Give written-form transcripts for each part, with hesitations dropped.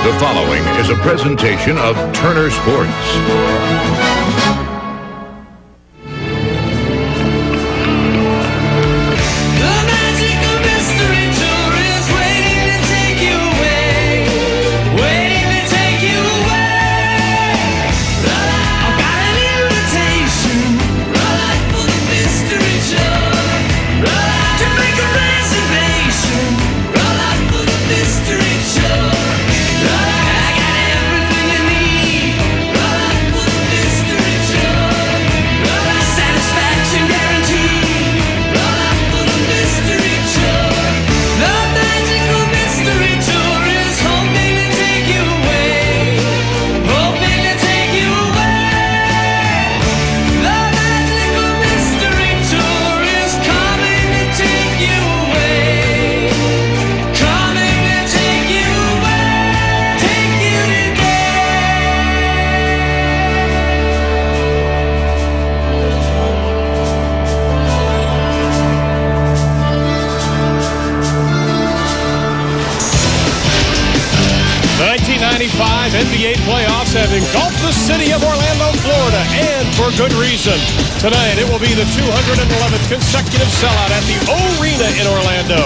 The following is a presentation of Turner Sports. NBA playoffs have engulfed the city of Orlando, Florida, and for good reason. Tonight, it will be the 211th consecutive sellout at the Arena in Orlando.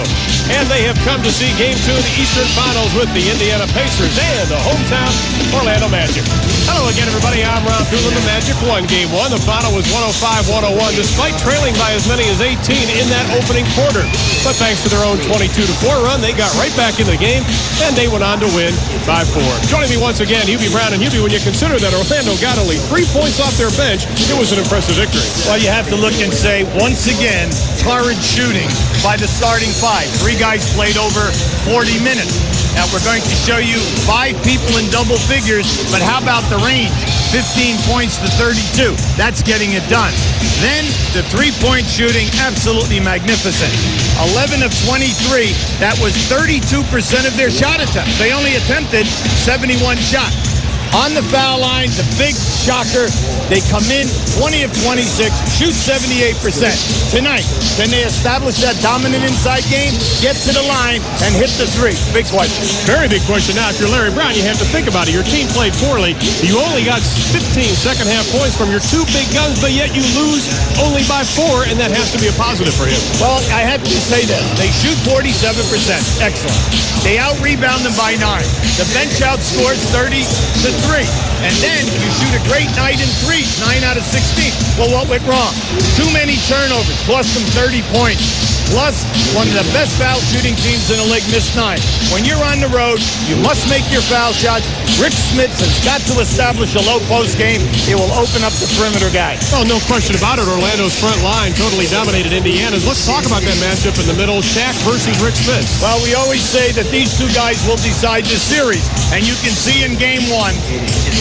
And they have come to see Game 2 of the Eastern Finals with the Indiana Pacers and the hometown Orlando Magic. Hello again, everybody. I'm Ron Poulin. The Magic won Game 1. The final was 105-101, despite trailing by as many as 18 in that opening quarter. But thanks to their own 22-4 run, they got right back in the game, and they went on to win by 4. Joining me once again, Hubie Brown. And Hubie, when you consider that Orlando got only 3 points off their bench, it was an impressive victory. Well, you have to look and say, once again, torrid shooting by the starting five. 3 guys played over 40 minutes. Now, we're going to show you 5 people in double figures, but how about the range? 15 points to 32. That's getting it done. Then, the three-point shooting, absolutely magnificent. 11 of 23. That was 32% of their shot attempts. They only attempted 71 shots. On the foul line, the big shocker, they come in 20 of 26, shoot 78%. Tonight, can they establish that dominant inside game, get to the line, and hit the three? Big question. Very big question. Now, if you're Larry Brown, you have to think about it. Your team played poorly. You only got 15 second-half points from your 2 big guns, but yet you lose only by 4, and that has to be a positive for him. Well, I have to say that. They shoot 47%. Excellent. They out-rebound them by 9. The bench outscores 30 to 3. And then you shoot a great night in threes, 9 out of 16. Well, what went wrong? Too many turnovers, cost them 30 points. Plus, one of the best foul shooting teams in the league missed 9. When you're on the road, you must make your foul shots. Rick Smits has got to establish a low post game. It will open up the perimeter guys. Oh, no question about it. Orlando's front line totally dominated Indiana's. Let's talk about that matchup in the middle, Shaq versus Rick Smits. Well, we always say that these 2 guys will decide this series. And you can see in Game 1,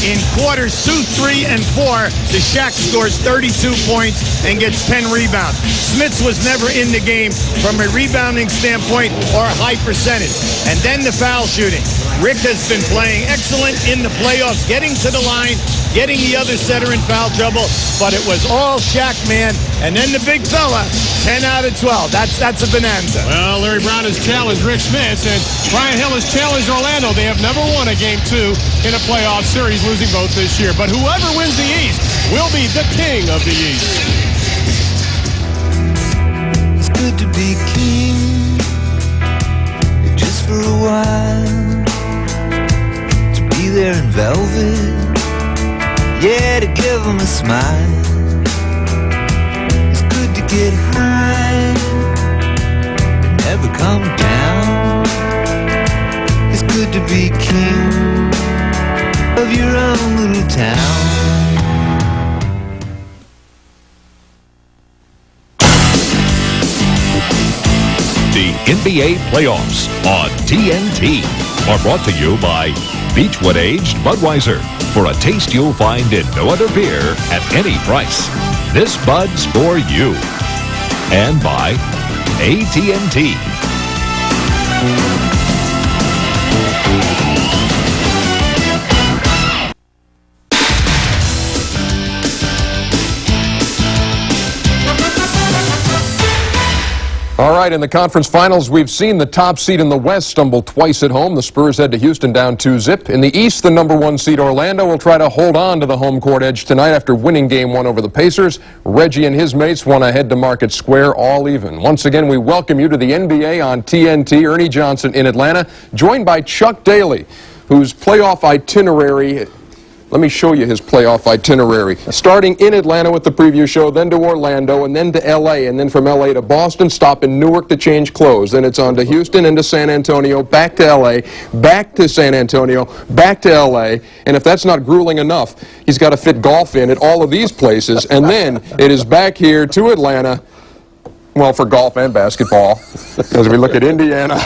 in quarters 2, 3, and 4, the Shaq scores 32 points and gets 10 rebounds. Smits was never in the game from a rebounding standpoint or a high percentage. And then the foul shooting. Rick has been playing excellent in the playoffs, getting to the line, getting the other setter in foul trouble, but it was all Shaq, man. And then the big fella, 10 out of 12. That's a bonanza. Well, Larry Brown has challenged Rick Smits, and Brian Hill has challenged Orlando. They have never won a Game 2 in a playoff series, losing both this year. But whoever wins the East will be the king of the East. It's good to be king, just for a while. To be there in velvet, yeah, to give them a smile. It's good to get high, but never come down. It's good to be king of your own little town. The NBA playoffs on TNT are brought to you by Beechwood Aged Budweiser. For a taste you'll find in no other beer at any price. This Bud's for you. And by AT&T. All right, in the conference finals, we've seen the top seed in the West stumble twice at home. The Spurs head to Houston down 2-0. In the East, the #1 seed Orlando will try to hold on to the home court edge tonight after winning Game 1 over the Pacers. Reggie and his mates want to head to Market Square all even. Once again, we welcome you to the NBA on TNT. Ernie Johnson in Atlanta, joined by Chuck Daly, whose playoff itinerary... Let me show you his playoff itinerary. Starting in Atlanta with the preview show, then to Orlando, and then to L.A., and then from L.A. to Boston, stop in Newark to change clothes. Then it's on to Houston and to San Antonio, back to L.A., back to San Antonio, back to L.A., and if that's not grueling enough, he's got to fit golf in at all of these places, and then it is back here to Atlanta, well, for golf and basketball, as we look at Indiana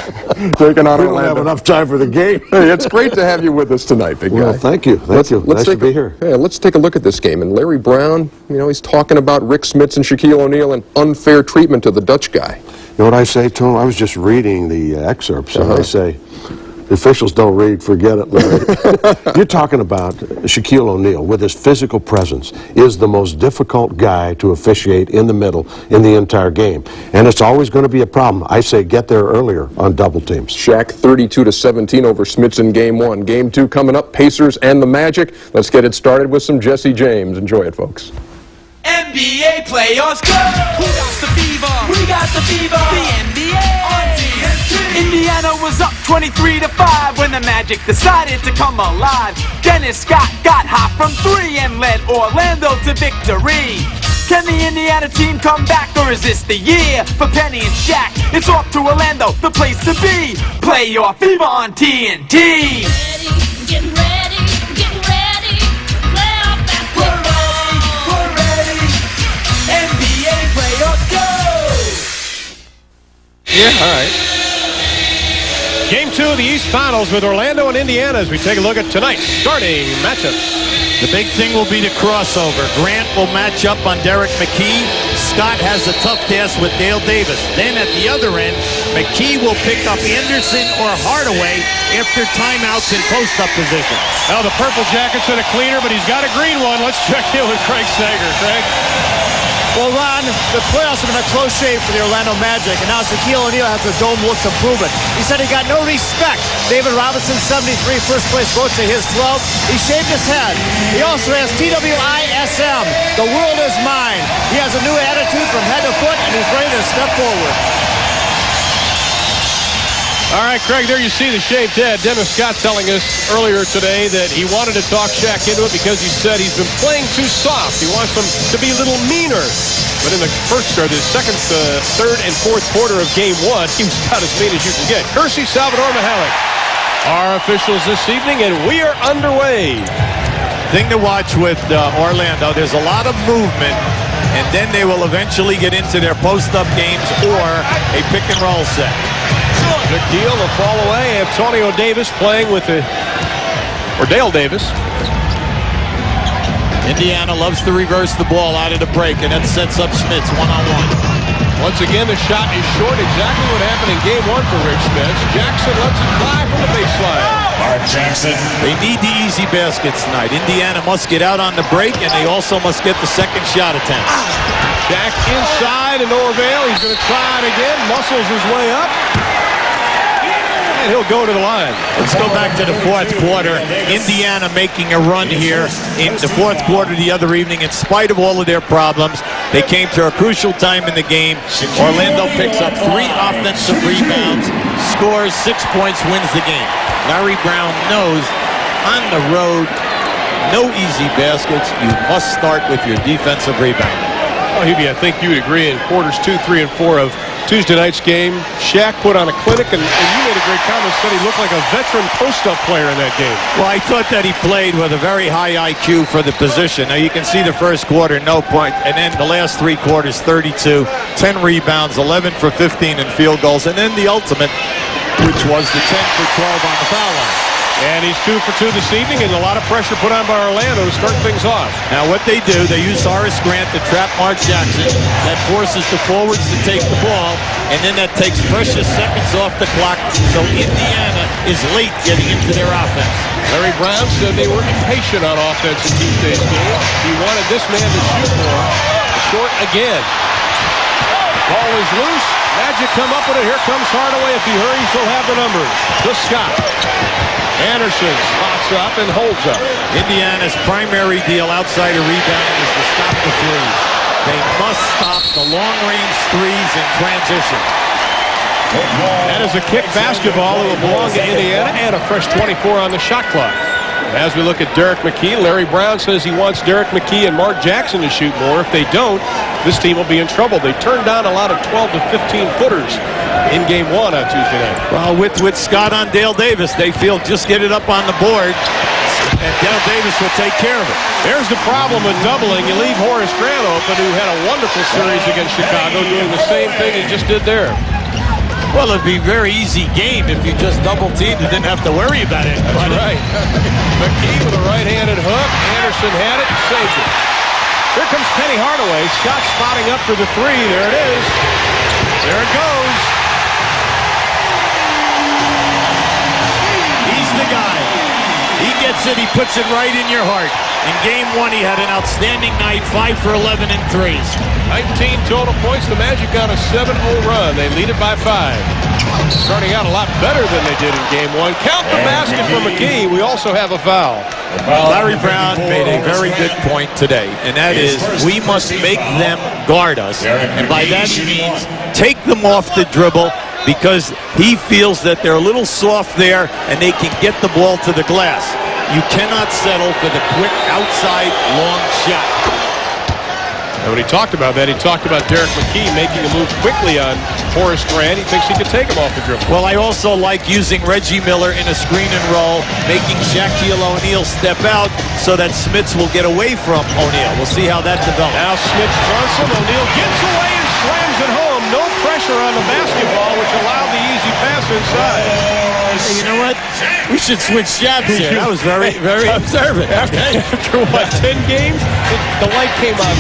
taking on Orlando. We don't have enough time for the game. Hey, it's great to have you with us tonight, big guy. Well, thank you. Thank you. Nice to be here. Yeah, let's take a look at this game. And Larry Brown, you know, he's talking about Rick Smits and Shaquille O'Neal and unfair treatment to the Dutch guy. You know what I say to him? I was just reading the excerpts, and I say, the officials don't read, forget it, Larry. You're talking about Shaquille O'Neal, with his physical presence, is the most difficult guy to officiate in the middle in the entire game. And it's always going to be a problem. I say get there earlier on double teams. Shaq 32-17 over Smits in Game 1. Game 2 coming up, Pacers and the Magic. Let's get it started with some Jesse James. Enjoy it, folks. NBA playoffs go! Who got the fever? We got the fever! The NBA on TNT! Indiana was up 23-5 when the Magic decided to come alive. Dennis Scott got hot from 3 and led Orlando to victory. Can the Indiana team come back, or is this the year for Penny and Shaq? It's off to Orlando, the place to be. Playoff fever on TNT! Getting ready, getting ready. Playoff basketball. We're ready. NBA playoffs go! Yeah, all right. Game 2 of the East Finals with Orlando and Indiana as we take a look at tonight's starting matchups. The big thing will be the crossover. Grant will match up on Derek McKee. Scott has a tough task with Dale Davis. Then at the other end, McKee will pick up Anderson or Hardaway after timeouts in post-up position. Now the purple jacket's in a cleaner, but he's got a green one. Let's check in with Craig Sager. Craig? Well, Ron, the playoffs have been a close shave for the Orlando Magic, and now Shaquille O'Neal has the dome look to prove it. He said he got no respect. David Robinson, 73, first place votes to his 12. He shaved his head. He also has TWISM, the world is mine. He has a new attitude from head to foot, and he's ready to step forward. All right, Craig, there you see the shaved head. Dennis Scott telling us earlier today that he wanted to talk Shaq into it because he said he's been playing too soft. He wants them to be a little meaner. But in the second, third, and fourth quarter of Game 1, he was about as mean as you can get. Kersey, Salvador Mihalik, our officials this evening, and we are underway. Thing to watch with Orlando, there's a lot of movement, and then they will eventually get into their post-up games or a pick-and-roll set. Shaquille, the fall away. Antonio Davis playing with Dale Davis. Indiana loves to reverse the ball out of the break, and that sets up Smits one-on-one. Once again, the shot is short. Exactly what happened in Game 1 for Rick Smits. Jackson lets it fly from the baseline. Mark Jackson. They need the easy baskets tonight. Indiana must get out on the break, and they also must get the second shot attempt. Jack inside and Norvale. He's going to try it again. Muscles his way up. And he'll go to the line. Let's go back to the fourth quarter. Indiana making a run here in the fourth quarter the other evening. In spite of all of their problems, they came to a crucial time in the game. Orlando picks up 3 offensive rebounds, scores 6 points, wins the game. Larry Brown knows on the road, no easy baskets. You must start with your defensive rebounding. Well, Hubie, I think you would agree in quarters 2, 3, and 4 of Tuesday night's game, Shaq put on a clinic, and you made a great comment, said he looked like a veteran post-up player in that game. Well, I thought that he played with a very high IQ for the position. Now, you can see the first quarter, no point, and then the last 3 quarters, 32, 10 rebounds, 11 for 15 in field goals, and then the ultimate, which was the 10 for 12 on the foul line. And he's 2 for 2 this evening, and a lot of pressure put on by Orlando to start things off. Now what they do, they use Horace Grant to trap Mark Jackson. That forces the forwards to take the ball, and then that takes precious seconds off the clock, so Indiana is late getting into their offense. Larry Brown said they were impatient on offense in Tuesday's game. He wanted this man to shoot more. Short again. Ball is loose. Magic come up with it. Here comes Hardaway. If he hurries, he'll have the numbers. To Scott. Anderson spots up and holds up. Indiana's primary deal outside of rebounding is to stop the threes. They must stop the long-range threes in transition. That is a kick basketball that will belong to Indiana and a fresh 24 on the shot clock. As we look at Derek McKee, Larry Brown says he wants Derek McKee and Mark Jackson to shoot more. If they don't, this team will be in trouble. They turned down a lot of 12 to 15 footers in game 1 on Tuesday night. Well, with Scott on Dale Davis, they feel just get it up on the board, and Dale Davis will take care of it. There's the problem with doubling. You leave Horace Grant open, who had a wonderful series against Chicago, doing the same thing he just did there. Well, it'd be a very easy game if you just double-teamed and didn't have to worry about it. That's right. McKee with a right-handed hook. Anderson had it and saved it. Here comes Penny Hardaway. Scott spotting up for the three. There it is. There it goes. He's the guy. He gets it. He puts it right in your heart. In game 1, he had an outstanding night, 5 for 11 in threes. 19 total points. The Magic got a 7-0 run. They lead it by 5. Starting out a lot better than they did in game 1. Count the basket for McKee. We also have a foul. Larry Brown made a very good point today, and that is we must make them guard us. And by that he means take them off the dribble, because he feels that they're a little soft there and they can get the ball to the glass. You cannot settle for the quick outside long shot. And when he talked about that, he talked about Derek McKee making a move quickly on Horace Grant. He thinks he could take him off the dribble. Well, I also like using Reggie Miller in a screen and roll, making Shaquille O'Neal step out so that Smits will get away from O'Neal. We'll see how that develops. Now Smits fronts him. O'Neal gets away and slams it home. No pressure on the basketball, which allowed the easy pass inside. You know what? We should switch jabs here. That was very, very observant. After what, 10 games? The light came on.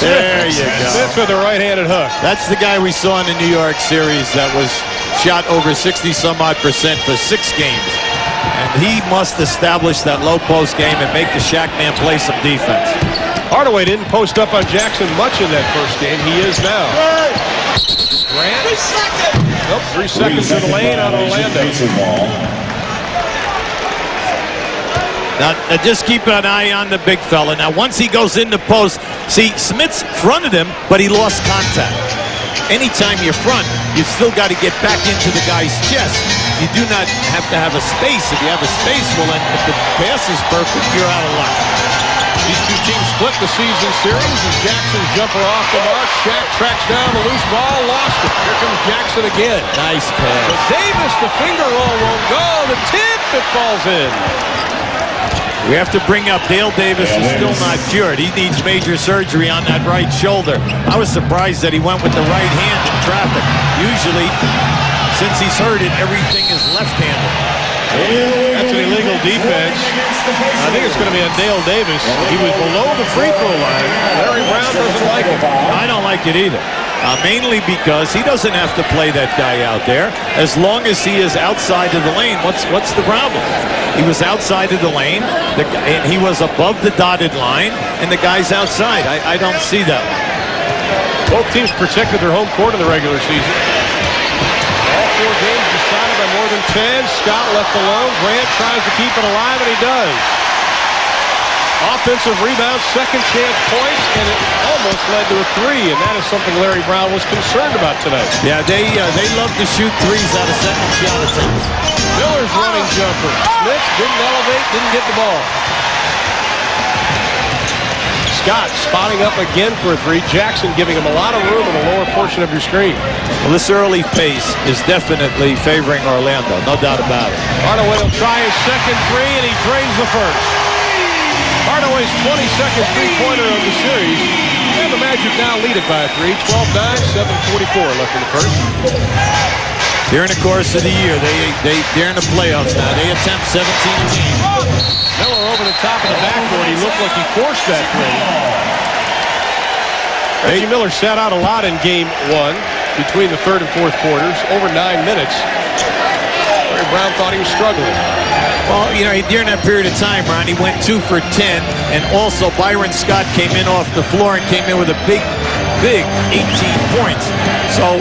There you go. Smith with a right-handed hook. That's the guy we saw in the New York series that was shot over 60-some-odd% for 6 games. And he must establish that low post game and make the Shaq man play some defense. Hardaway didn't post up on Jackson much in that first game. He is now. Grant. 3 seconds. Nope, 3 seconds in the lane on Orlando. Now, just keep an eye on the big fella. Now, once he goes in the post, see, Smits fronted him, but he lost contact. Anytime you front, you've still got to get back into the guy's chest. You do not have to have a space. If you have a space, well, then if the pass is perfect, you're out of luck. These two teams split the season series as Jackson's jumper off the mark. Shaq tracks down the loose ball, lost it. Here comes Jackson again. Nice pass. But Davis, the finger roll won't go. The tip, it falls in. We have to bring up Dale Davis is still not cured. He needs major surgery on that right shoulder. I was surprised that he went with the right hand in traffic. Usually, since he's hurt it, everything is left-handed. That's an illegal defense. I think it's going to be on Dale Davis. He was below the free throw line. Larry Brown doesn't like it. I don't like it either. Mainly because he doesn't have to play that guy out there. As long as he is outside of the lane, what's the problem? He was outside of the lane, and he was above the dotted line, and the guy's outside. I don't see that one. Both teams protected their home court in the regular season. All 4 games decided by more than 10. Scott left alone. Grant tries to keep it alive, and he does. Offensive rebound, second chance points, and it almost led to a 3, and that is something Larry Brown was concerned about tonight. Yeah, they love to shoot threes out of second shot attempts. Miller's running jumper. Smith didn't elevate, didn't get the ball. Scott spotting up again for a 3. Jackson giving him a lot of room in the lower portion of your screen. Well, this early pace is definitely favoring Orlando, no doubt about it. Hardaway will try his second 3, and he drains the first. Hardaway's 22nd three-pointer of the series. And the Magic now lead it by 3. 12-9, 7:44 left in the first. During the course of the year, they're in the playoffs now. They attempt 17 a game. Miller over the top of the backboard. He looked like he forced that 3. Reggie Miller sat out a lot in game 1 between the third and fourth quarters, over 9 minutes. Larry Brown thought he was struggling. Well, you know, during that period of time, Ron, he went 2 for 10, and also Byron Scott came in off the floor and came in with a big big 18 points. So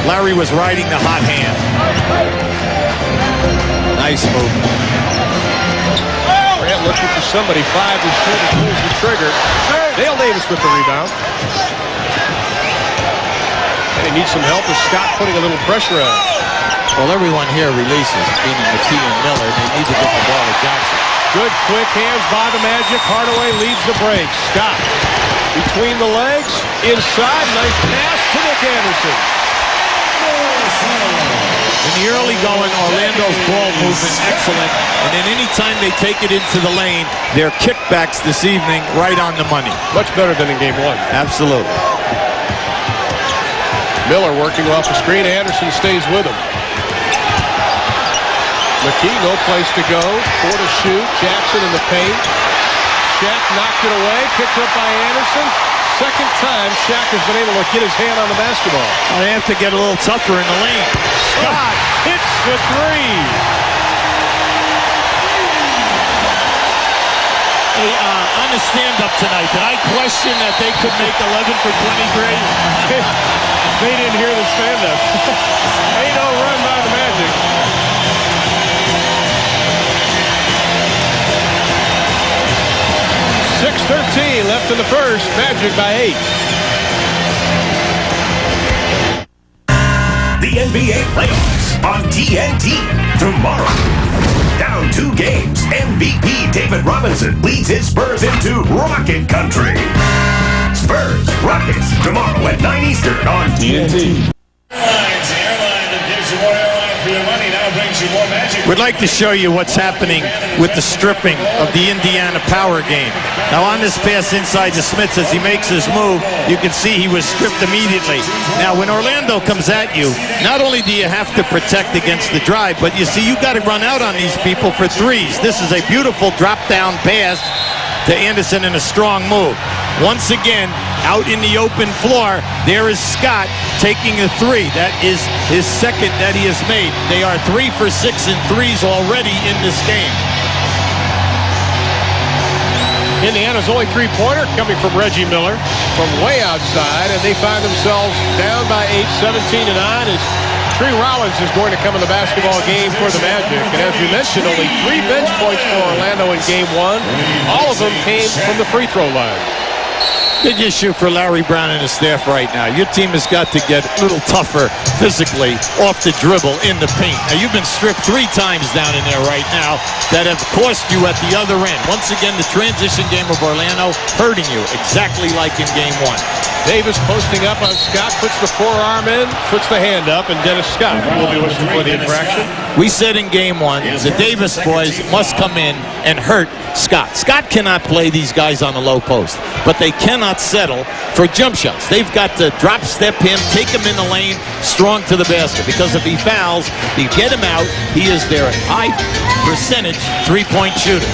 Larry was riding the hot hand. Nice movement. Grant looking for somebody 5 to shoot and pulls the trigger. Dale Davis with the rebound. And he needs some help with Scott putting a little pressure on. Well, everyone here releases, meaning McKee and Miller. They need to get the ball to Jackson. Good quick hands by the Magic. Hardaway leads the break. Scott between the legs, inside, nice pass to Nick Anderson. In the early going, Orlando's ball movement excellent, and then any time they take it into the lane, their kickbacks this evening right on the money. Much better than in game 1. Absolutely. Miller working off the screen. Anderson stays with him. McKee, no place to go. 4 to shoot. Jackson in the paint. Shaq knocked it away. Picked up by Anderson. Second time Shaq has been able to get his hand on the basketball. Well, they have to get a little tougher in the lane. Scott hits the 3. Hey, on the stand-up tonight, did I question that they could make 11 for 23? They didn't hear the stand-up. 8-0 run by the Magic. .6:13 left in the first. Magic by 8. The NBA playoffs on TNT tomorrow. Down 2 games, MVP David Robinson leads his Spurs into Rocket Country. Spurs, Rockets, tomorrow at 9 Eastern on TNT. Airlines, the airline that gives you more airline for your money now brings you more Magic. We'd like to show you what's happening with the stripping of the Indiana power game. Now on this pass inside to Smits, as he makes his move, you can see he was stripped immediately. Now when Orlando comes at you, not only do you have to protect against the drive, but you see you got to run out on these people for threes. This is a beautiful drop-down pass to Anderson in a strong move. Once again, out in the open floor, there is Scott taking a 3. That is his second that he has made. They are 3 for 6 in threes already in this game. Indiana's only 3-pointer coming from Reggie Miller from way outside, and they find themselves down by 8, 17-9 as Tree Rollins is going to come in the basketball game for the Magic. And as we mentioned, only 3 bench points for Orlando in game 1. All of them came from the free throw line. Big issue for Larry Brown and his staff right now. Your team has got to get a little tougher physically off the dribble in the paint. Now, you've been stripped 3 times down in there right now that have cost you at the other end. Once again, the transition game of Orlando hurting you, exactly like in game 1. Davis posting up on Scott, puts the forearm in, puts the hand up, and Dennis Scott will be listening for the infraction. We said in game 1, the Davis boys must come in and hurt Scott. Scott cannot play these guys on the low post, but they cannot settle for jump shots. They've got to drop step him, take him in the lane, strong to the basket, because if he fouls, you get him out, he is their high percentage 3-point shooter.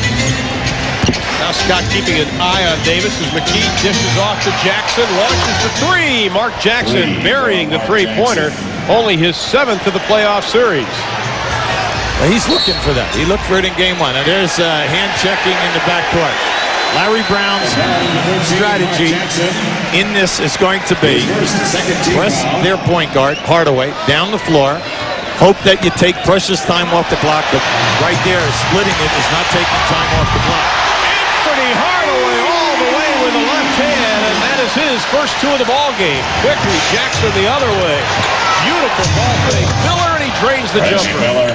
Now Scott keeping an eye on Davis as McKee dishes off to Jackson, launches the 3. Mark Jackson burying the 3-pointer, only his 7th of the playoff series. Well, he's looking for that. He looked for it in game 1. Now there's hand checking in the backcourt. Larry Brown's strategy in this is going to be press their point guard, Hardaway, down the floor. Hope that you take precious time off the clock, but right there, splitting it is not taking time off the clock. Anthony Hardaway all the way with the left hand, and that is his first 2 of the ball game. Quickly, Jackson the other way. Beautiful ball fake. Miller, and he drains the jumper.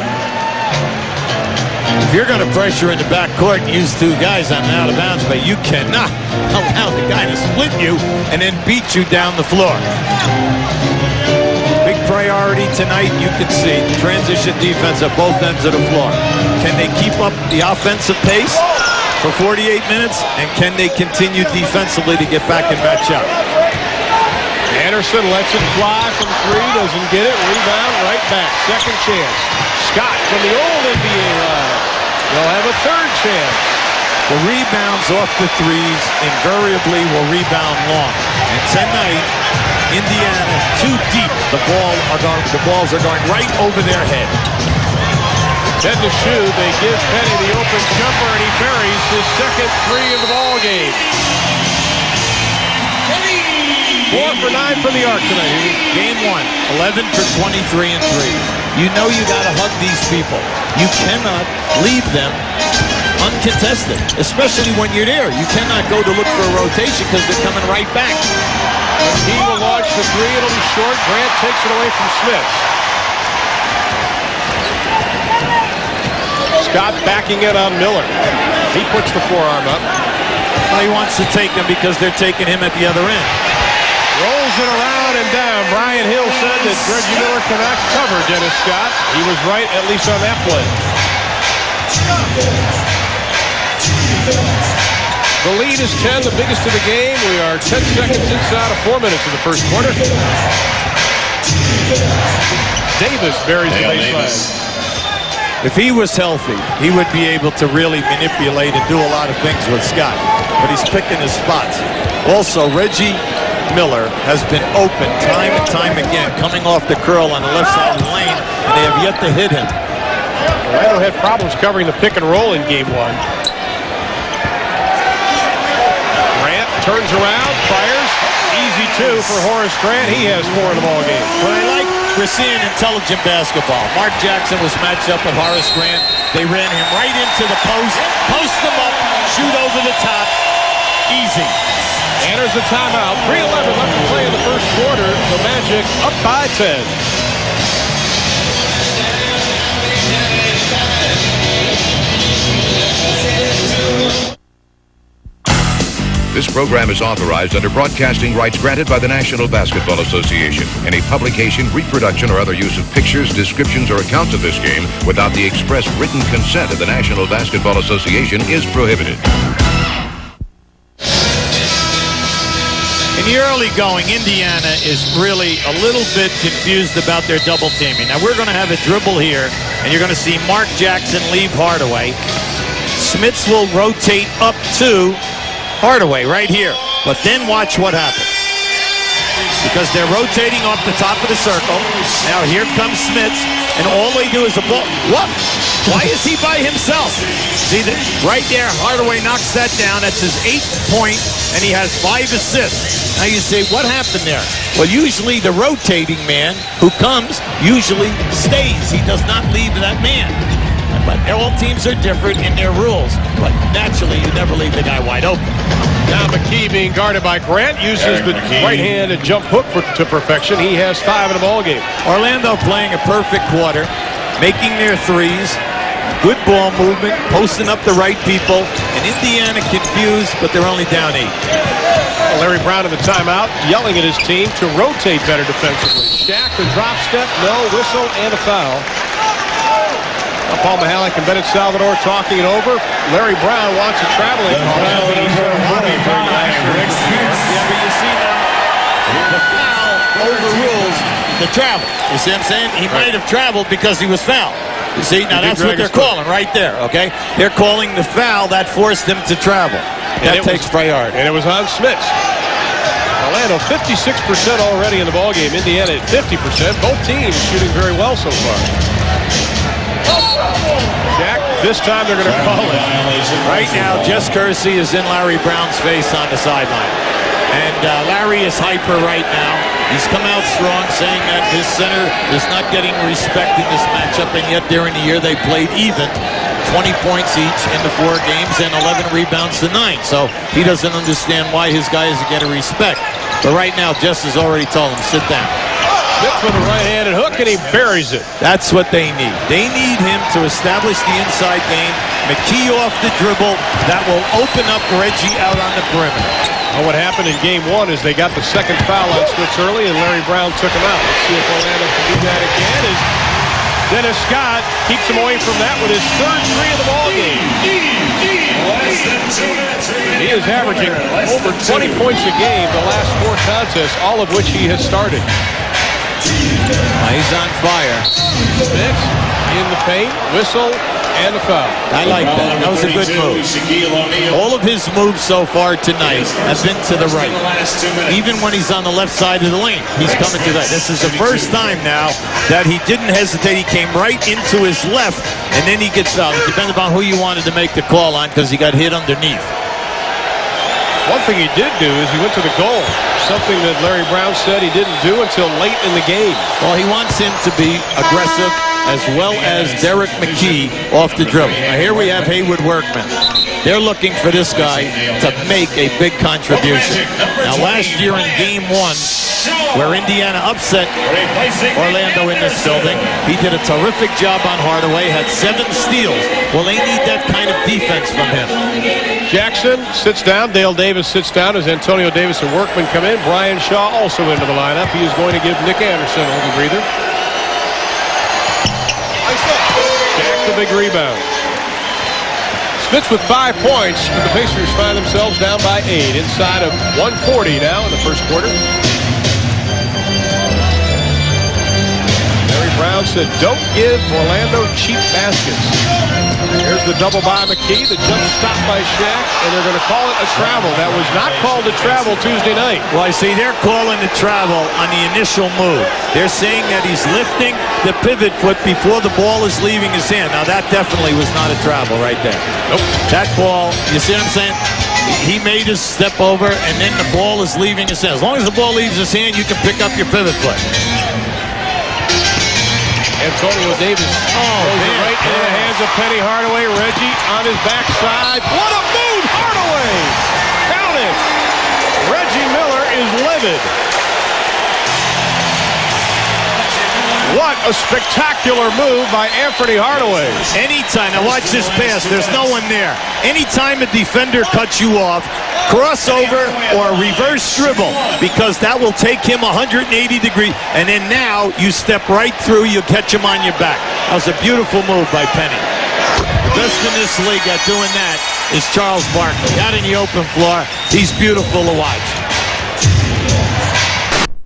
If you're going to pressure in the backcourt and use 2 guys on an out-of-bounds play, you cannot allow the guy to split you and then beat you down the floor. Big priority tonight, you can see, transition defense at both ends of the floor. Can they keep up the offensive pace for 48 minutes, and can they continue defensively to get back and match up? Anderson lets it fly from 3, doesn't get it, rebound, right back, second chance. Scott from the old NBA line. They'll have a 3rd chance. The rebounds off the threes invariably will rebound long. And tonight, Indiana too deep. The balls are going right over their head. 10 to shoot. They give Penny the open jumper, and he buries his second 3 of the ball game. Penny! 4 for 9 from the arc tonight. Game 1, 11 for 23 and 3. You know you got to hug these people. You cannot leave them uncontested, especially when you're there. You cannot go to look for a rotation because they're coming right back. He will launch the three. It'll be short. Grant takes it away from Smith. Scott backing in on Miller. He puts the forearm up. Well, he wants to take him because they're taking him at the other end. Rolls it around and down. Brian Hill said that Reggie Miller cannot cover Dennis Scott. He was right, at least on that play. The lead is 10, the biggest of the game. We are 10 seconds inside of 4 minutes of the first quarter. Davis buries the baseline. If he was healthy, he would be able to really manipulate and do a lot of things with Scott. But he's picking his spots. Also, Reggie Miller has been open time and time again, coming off the curl on the left side of the lane, and they have yet to hit him. Orlando had problems covering the pick and roll in game 1. Grant turns around, fires. Easy 2 for Horace Grant. He has 4 in the ball game. But I like we're seeing intelligent basketball. Mark Jackson was matched up with Horace Grant. They ran him right into the post them up, shoot over the top. Easy. Enters the timeout. 3:11 left to play in the first quarter. The Magic up by 10. This program is authorized under broadcasting rights granted by the National Basketball Association. Any publication, reproduction, or other use of pictures, descriptions, or accounts of this game without the express written consent of the National Basketball Association is prohibited. In the early going, Indiana is really a little bit confused about their double teaming. Now, we're going to have a dribble here, and you're going to see Mark Jackson leave Hardaway. Smits will rotate up to Hardaway right here. But then watch what happens. Because they're rotating off the top of the circle. Now here comes Smits, and all they do is a ball. What? Why is he by himself? See that right there, Hardaway knocks that down. That's his 8th point, and he has 5 assists. Now you say, what happened there? Well, usually the rotating man who comes usually stays. He does not leave that man. But all teams are different in their rules. But naturally, you never leave the guy wide open. Now McKee being guarded by Grant uses the right-handed jump hook to perfection. He has 5 in the ball game. Orlando playing a perfect quarter, making their threes, good ball movement, posting up the right people, and Indiana confused, but they're only down 8. Larry Brown in the timeout, yelling at his team to rotate better defensively. Shaq, the drop step, no whistle, and a foul. Paul Mihalik and Bennett Salvador talking it over. Larry Brown wants a traveling call. Yeah, but you see now, the foul overrules the travel. You see what I'm saying? He might have traveled because he was fouled. You see, now that's what they're calling right there, okay? They're calling the foul that forced him to travel. That takes priority. And it was on Smits. Orlando 56% already in the ballgame. Indiana at 50%. Both teams shooting very well so far. Jack, this time they're going to call it. Right now, Jess Kersey is in Larry Brown's face on the sideline. And Larry is hyper right now. He's come out strong, saying that his center is not getting respect in this matchup, and yet during the year they played even. 20 points each in the 4 games and 11 rebounds to 9. So he doesn't understand why his guys are getting respect. But right now, Jess has already told him, sit down. Smith with a right-handed hook, and he buries it. That's what they need. They need him to establish the inside game. McKee off the dribble. That will open up Reggie out on the perimeter. Well, what happened in game 1 is they got the second foul on Smits early, and Larry Brown took him out. Let's see if Orlando can do that again. As Dennis Scott keeps him away from that with his 3rd three of the ball game. He is averaging over 20 points a game the last 4 contests, all of which he has started. He's on fire. Smits in the paint, whistle, and a foul. I like that. That was a good move. All of his moves so far tonight have been to the right. Even when he's on the left side of the lane, he's coming to that. This is the first time now that he didn't hesitate. He came right into his left, and then he gets fouled. It depends upon who you wanted to make the call on because he got hit underneath. One thing he did do is he went to the goal, something that Larry Brown said he didn't do until late in the game. Well, he wants him to be aggressive as well as Derek McKee off the dribble. Now here we have Haywood Workman. They're looking for this guy to make a big contribution. Now last year in game 1, where Indiana upset Orlando in this building, he did a terrific job on Hardaway, had 7 steals. Well, they need that kind of defense from him. Jackson sits down. Dale Davis sits down as Antonio Davis and Workman come in. Brian Shaw also into the lineup. He is going to give Nick Anderson a little breather. Jack the big rebound. Spitz with 5 points, but the Pacers find themselves down by 8. Inside of 140 now in the first quarter. Larry Brown said, don't give Orlando cheap baskets. Here's the double by McKee. The jump stop by Shaq, and they're going to call it a travel. That was not called a travel Tuesday night. Well, I see they're calling the travel on the initial move. They're saying that he's lifting the pivot foot before the ball is leaving his hand. Now, that definitely was not a travel right there. Nope. That ball, you see what I'm saying? He made his step over, and then the ball is leaving his hand. As long as the ball leaves his hand, you can pick up your pivot foot. Antonio Davis throws it right into the hands of Penny Hardaway. Reggie on his backside. What a move, Hardaway! Count it! Reggie Miller is livid. What a spectacular move by Anthony Hardaway. Anytime, now watch this pass, there's no one there. Anytime a defender cuts you off, crossover or reverse dribble, because that will take him 180 degrees, and then now you step right through, you catch him on your back. That was a beautiful move by Penny. The best in this league at doing that is Charles Barkley. Out in the open floor, he's beautiful to watch.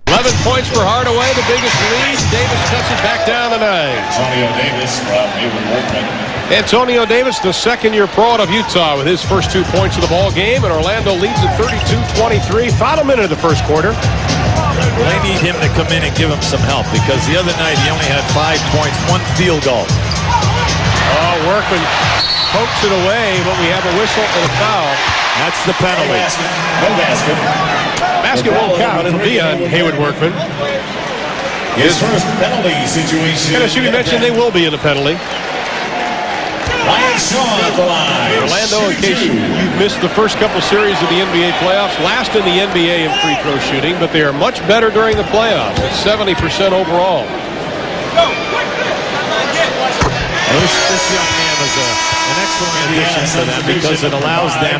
11 points for Hardaway, the biggest lead. Davis cuts it back down to 9. Antonio Davis from Haywood Workman. Antonio Davis, the second-year pro out of Utah, with his first 2 points of the ball game, and Orlando leads at 32-23. Final minute of the first quarter. They need him to come in and give him some help, because the other night he only had 5 points, 1 field goal. Oh, Workman pokes it away, but we have a whistle and a foul. That's the penalty. No basket. Basket won't count. It'll be on Haywood Workman. His first penalty situation. And as you mentioned, they will be in the penalty. Ryan Shaw at the line. Orlando, in case you've missed the first couple series of the NBA playoffs, last in the NBA in free throw shooting, but they are much better during the playoffs. It's 70% overall. This young man is an excellent addition to them, because it allows them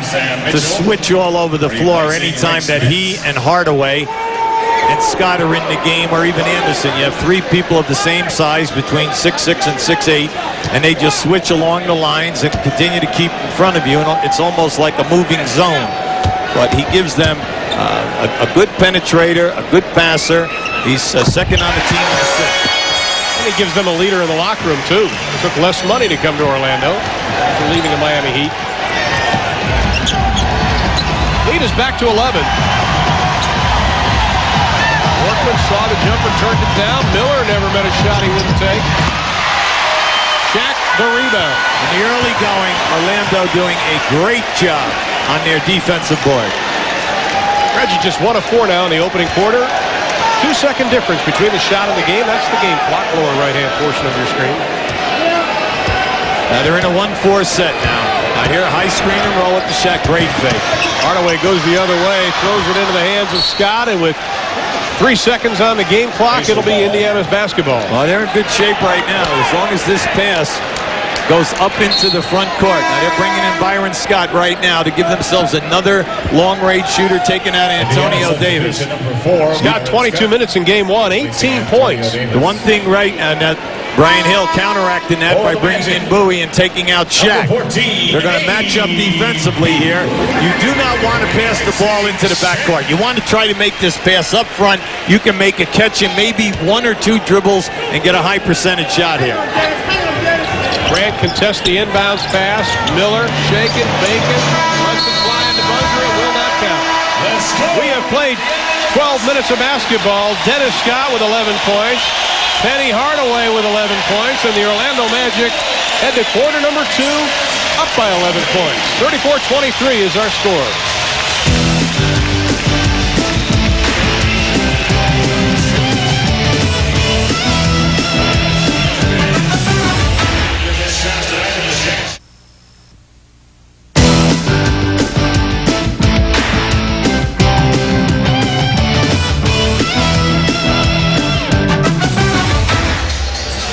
to switch all over the floor anytime that he and Hardaway and Scott are in the game, or even Anderson. You have 3 people of the same size between 6'6" and 6'8", and they just switch along the lines and continue to keep in front of you, and it's almost like a moving zone. But he gives them a good penetrator, a good passer. He's second on the team in assists. And he gives them a leader in the locker room, too. It took less money to come to Orlando after leaving the Miami Heat. Lead is back to 11. Workman saw the jumper, turned it down. Miller never met a shot he wouldn't take. Shaq the rebound. In the early going, Orlando doing a great job on their defensive board. Reggie just 1 of 4 now in the opening quarter. 2-second difference between the shot and the game. That's the game clock, lower right-hand portion of your screen. Now they're in a 1-4 set now. I hear a high screen and roll with the Shaq. Great fake. Hardaway goes the other way, throws it into the hands of Scott, and with 3 seconds on the game clock, it'll be Indiana's basketball. Well, they're in good shape right now, as long as this pass goes up into the front court. Now they're bringing in Byron Scott right now to give themselves another long-range shooter, taking out Antonio Davis. Scott, 22 minutes in game 1, 18 points. The one thing right, and Brian Hill counteracting that by bringing in Bowie and taking out Shaq. They're going to match up defensively here. You do not want to pass the ball into the backcourt. You want to try to make this pass up front. You can make a catch in maybe 1 or 2 dribbles and get a high percentage shot here. Grant contests the inbounds pass. Miller shaking, Bacon, runs the fly in the buzzer. It will not count. We have played 12 minutes of basketball. Dennis Scott with 11 points. Penny Hardaway with 11 points. And the Orlando Magic head to quarter number 2, up by 11 points. 34-23 is our score.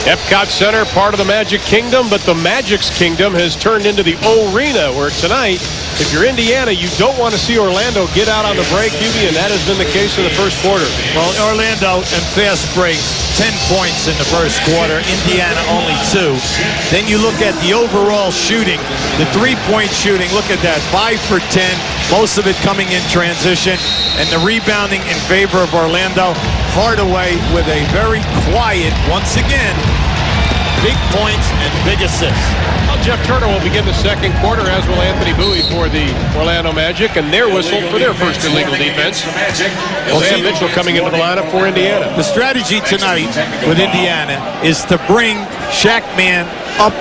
Epcot Center, part of the Magic Kingdom, but the Magic's kingdom has turned into the O-Rena, where tonight, if you're Indiana, you don't want to see Orlando get out on the break, Hubie, and that has been the case in the first quarter. Well, Orlando and fast breaks, 10 points in the first quarter. Indiana only 2. Then you look at the overall shooting, the three-point shooting. Look at that, 5 for 10, most of it coming in transition, and the rebounding in favor of Orlando. Hardaway with a very quiet, once again, big points and big assists. Well, Jeff Turner will begin the second quarter, as will Anthony Bowie for the Orlando Magic, and their whistle for their first illegal defense. Well, Sam Mitchell coming into the lineup for Indiana. The strategy tonight with Indiana is to bring Shaq Man up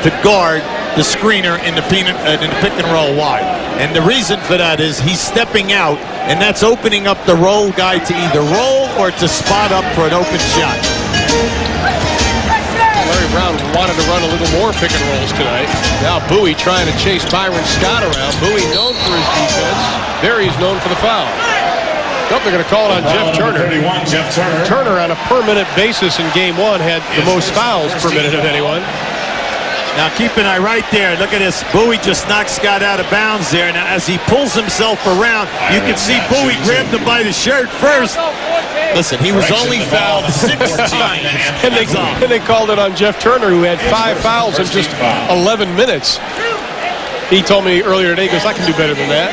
to guard the screener in the pick and roll wide. And the reason for that is he's stepping out, and that's opening up the roll guy to either roll or to spot up for an open shot. Larry Brown wanted to run a little more pick and rolls tonight. Now Bowie trying to chase Byron Scott around. Bowie known for his defense. There he's known for the foul. Nope, they're going to call it on Jeff Turner. 31, Jeff Turner. Turner on a per-minute basis in Game 1 had the most fouls per minute of anyone. Now keep an eye right there. Look at this. Bowie just knocked Scott out of bounds there. Now as he pulls himself around, you can see Bowie grabbed him by the shirt first. Listen, he was only fouled 6 times. And they called it on Jeff Turner, who had 5 fouls in just 11 minutes. He told me earlier today, he goes, I can do better than that.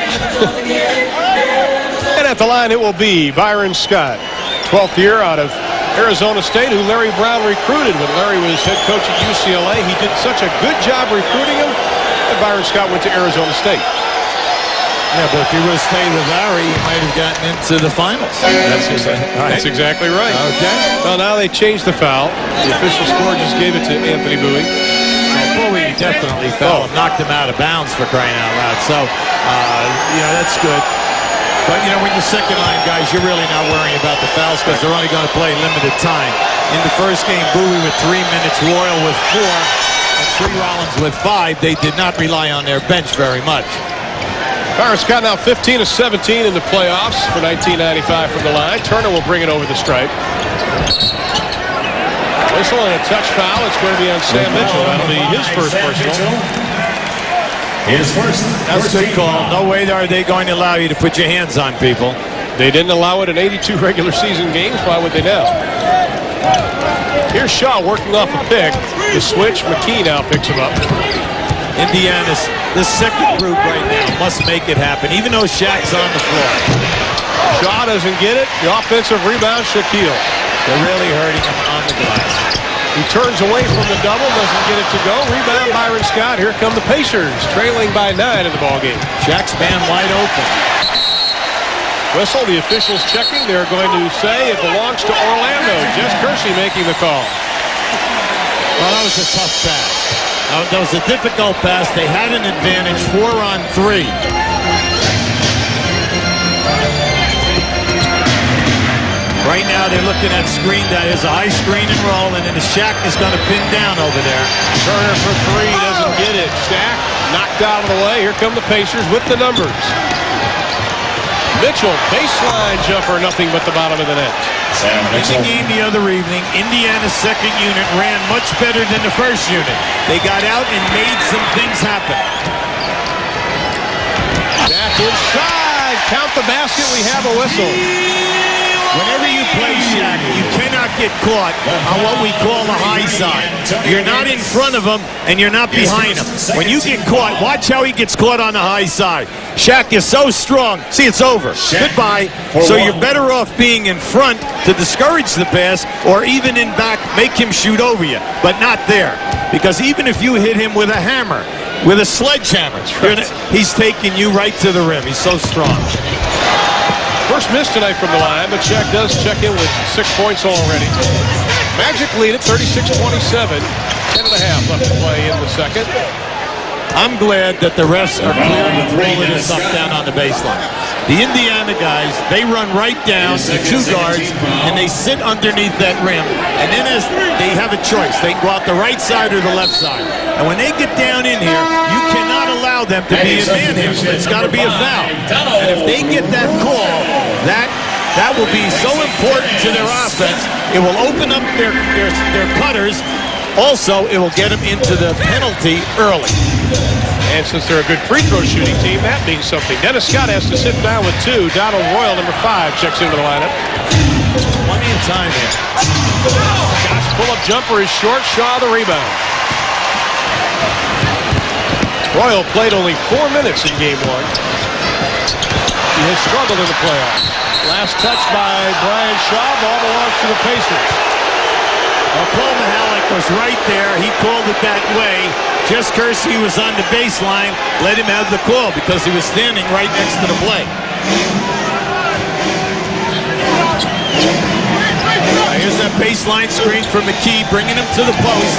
And at the line, it will be Byron Scott, 12th year out of Arizona State, who Larry Brown recruited when Larry was head coach at UCLA. He did such a good job recruiting him that Byron Scott went to Arizona State. Yeah, but if he would have stayed with Larry, he might have gotten into the finals. That's exactly right. Okay. Well, now they changed the foul. The official score just gave it to Anthony Bowie. Bowie definitely fell and knocked him out of bounds, for crying out loud. So, that's good. But, when you're second-line guys, you're really not worrying about the fouls because they're only going to play limited time. In the first game, Bowie with 3 minutes, Royal with 4, and Tree Rollins with 5. They did not rely on their bench very much. Byron Scott now 15 of 17 in the playoffs for 1995 from the line. Turner will bring it over the stripe. Whistle and a touch foul. It's going to be on Sam Mitchell. That'll be his first personal. That's a good call. No way are they going to allow you to put your hands on people. They didn't allow it in 82 regular season games. Why would they now? Here's Shaw working off a pick. The switch, McKee now picks him up. Indiana's, the second group right now must make it happen, even though Shaq's on the floor. Shaw doesn't get it. The offensive rebound, Shaquille. They're really hurting him on the glass. He turns away from the double, doesn't get it to go. Rebound, Byron Scott. Here come the Pacers, trailing by 9 in the ballgame. Shaq's man wide open. Whistle, the officials checking. They're going to say it belongs to Orlando. Jess Kersey making the call. Well, that was a tough pass. That was a difficult pass. They had an advantage, 4 on 3. Right now, they're looking at screen. That is a high screen and roll, and then the Shaq is going to pin down over there. Turner for 3, doesn't get it. Shaq knocked out of the way. Here come the Pacers with the numbers. Mitchell, baseline jumper, nothing but the bottom of the net. In the game the other evening, Indiana's second unit ran much better than the first unit. They got out and made some things happen. Back inside. Count the basket. We have a whistle. Whenever you play Shaq, you cannot get caught on what we call the high side. You're not in front of him, and you're not behind him. When you get caught, watch how he gets caught on the high side. Shaq is so strong. See, it's over. Goodbye. So you're better off being in front to discourage the pass, or even in back, make him shoot over you, but not there. Because even if you hit him with a hammer, with a sledgehammer, he's taking you right to the rim. He's so strong. First miss tonight from the line, but Shaq does check in with 6 points already. Magic lead at 36-27. 10.5 left to play in the second. I'm glad that the refs are clearing all of this up down on the baseline. The Indiana guys, they run right down to 2 guards, and they sit underneath that rim. And then as they have a choice, they can go out the right side or the left side. And when they get down in here, you cannot allow them to be in manhandle. It's got to be a foul. And if they get that call, that That will be so important to their offense. It will open up their cutters. Also, it will get them into the penalty early. And since they're a good free throw shooting team, that means something. Dennis Scott has to sit down with 2. Donald Royal, number 5, checks into the lineup. Plenty of time here. Scott's pull-up jumper is short. Shaw the rebound. Royal played only 4 minutes in game 1. He has struggled in the playoffs. Last touch by Brian Shaw. Ball belongs to the Pacers. Well, Paul Mihalik was right there. He called it that way. Just Kersey was on the baseline. Let him have the call because he was standing right next to the play. Here's that baseline screen for McKee, bringing him to the post.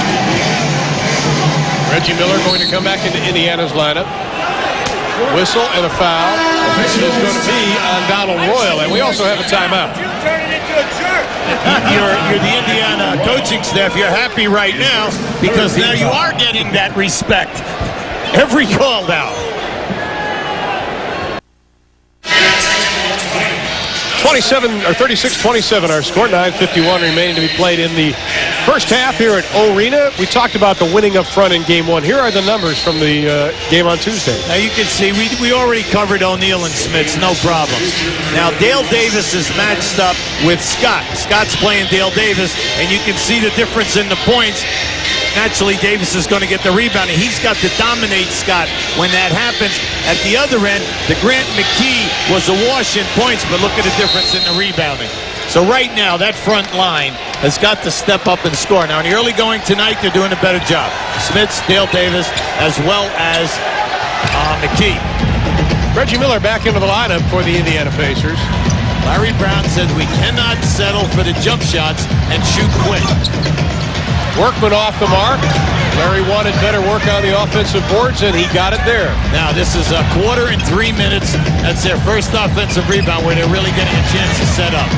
Reggie Miller going to come back into Indiana's lineup. Whistle and a foul. This is going to be on Donald Royal, and we also have a timeout. You're the Indiana coaching staff. You're happy right now because now you are getting that respect. Every call out. 36-27 our score. 9:51 remaining to be played in the first half here at Arena. We talked about the winning up front in game 1. Here are the numbers from the game on Tuesday. Now you can see we already covered O'Neal and Smits, no problem. Now Dale Davis is matched up with Scott. Scott's playing Dale Davis, and you can see the difference in the points. Naturally, Davis is going to get the rebound, and he's got to dominate Scott when that happens. At the other end, the Grant McKee was awash in points, but look at the difference in the rebounding. So right now, that front line has got to step up and score. Now, in the early going tonight, they're doing a better job. Smits, Dale Davis, as well as McKee. Reggie Miller back into the lineup for the Indiana Pacers. Larry Brown said we cannot settle for the jump shots and shoot quick. Workman off the mark. Larry wanted better work on the offensive boards, and he got it there. Now, this is a quarter and 3 minutes. That's their first offensive rebound where they're really getting a chance to set up.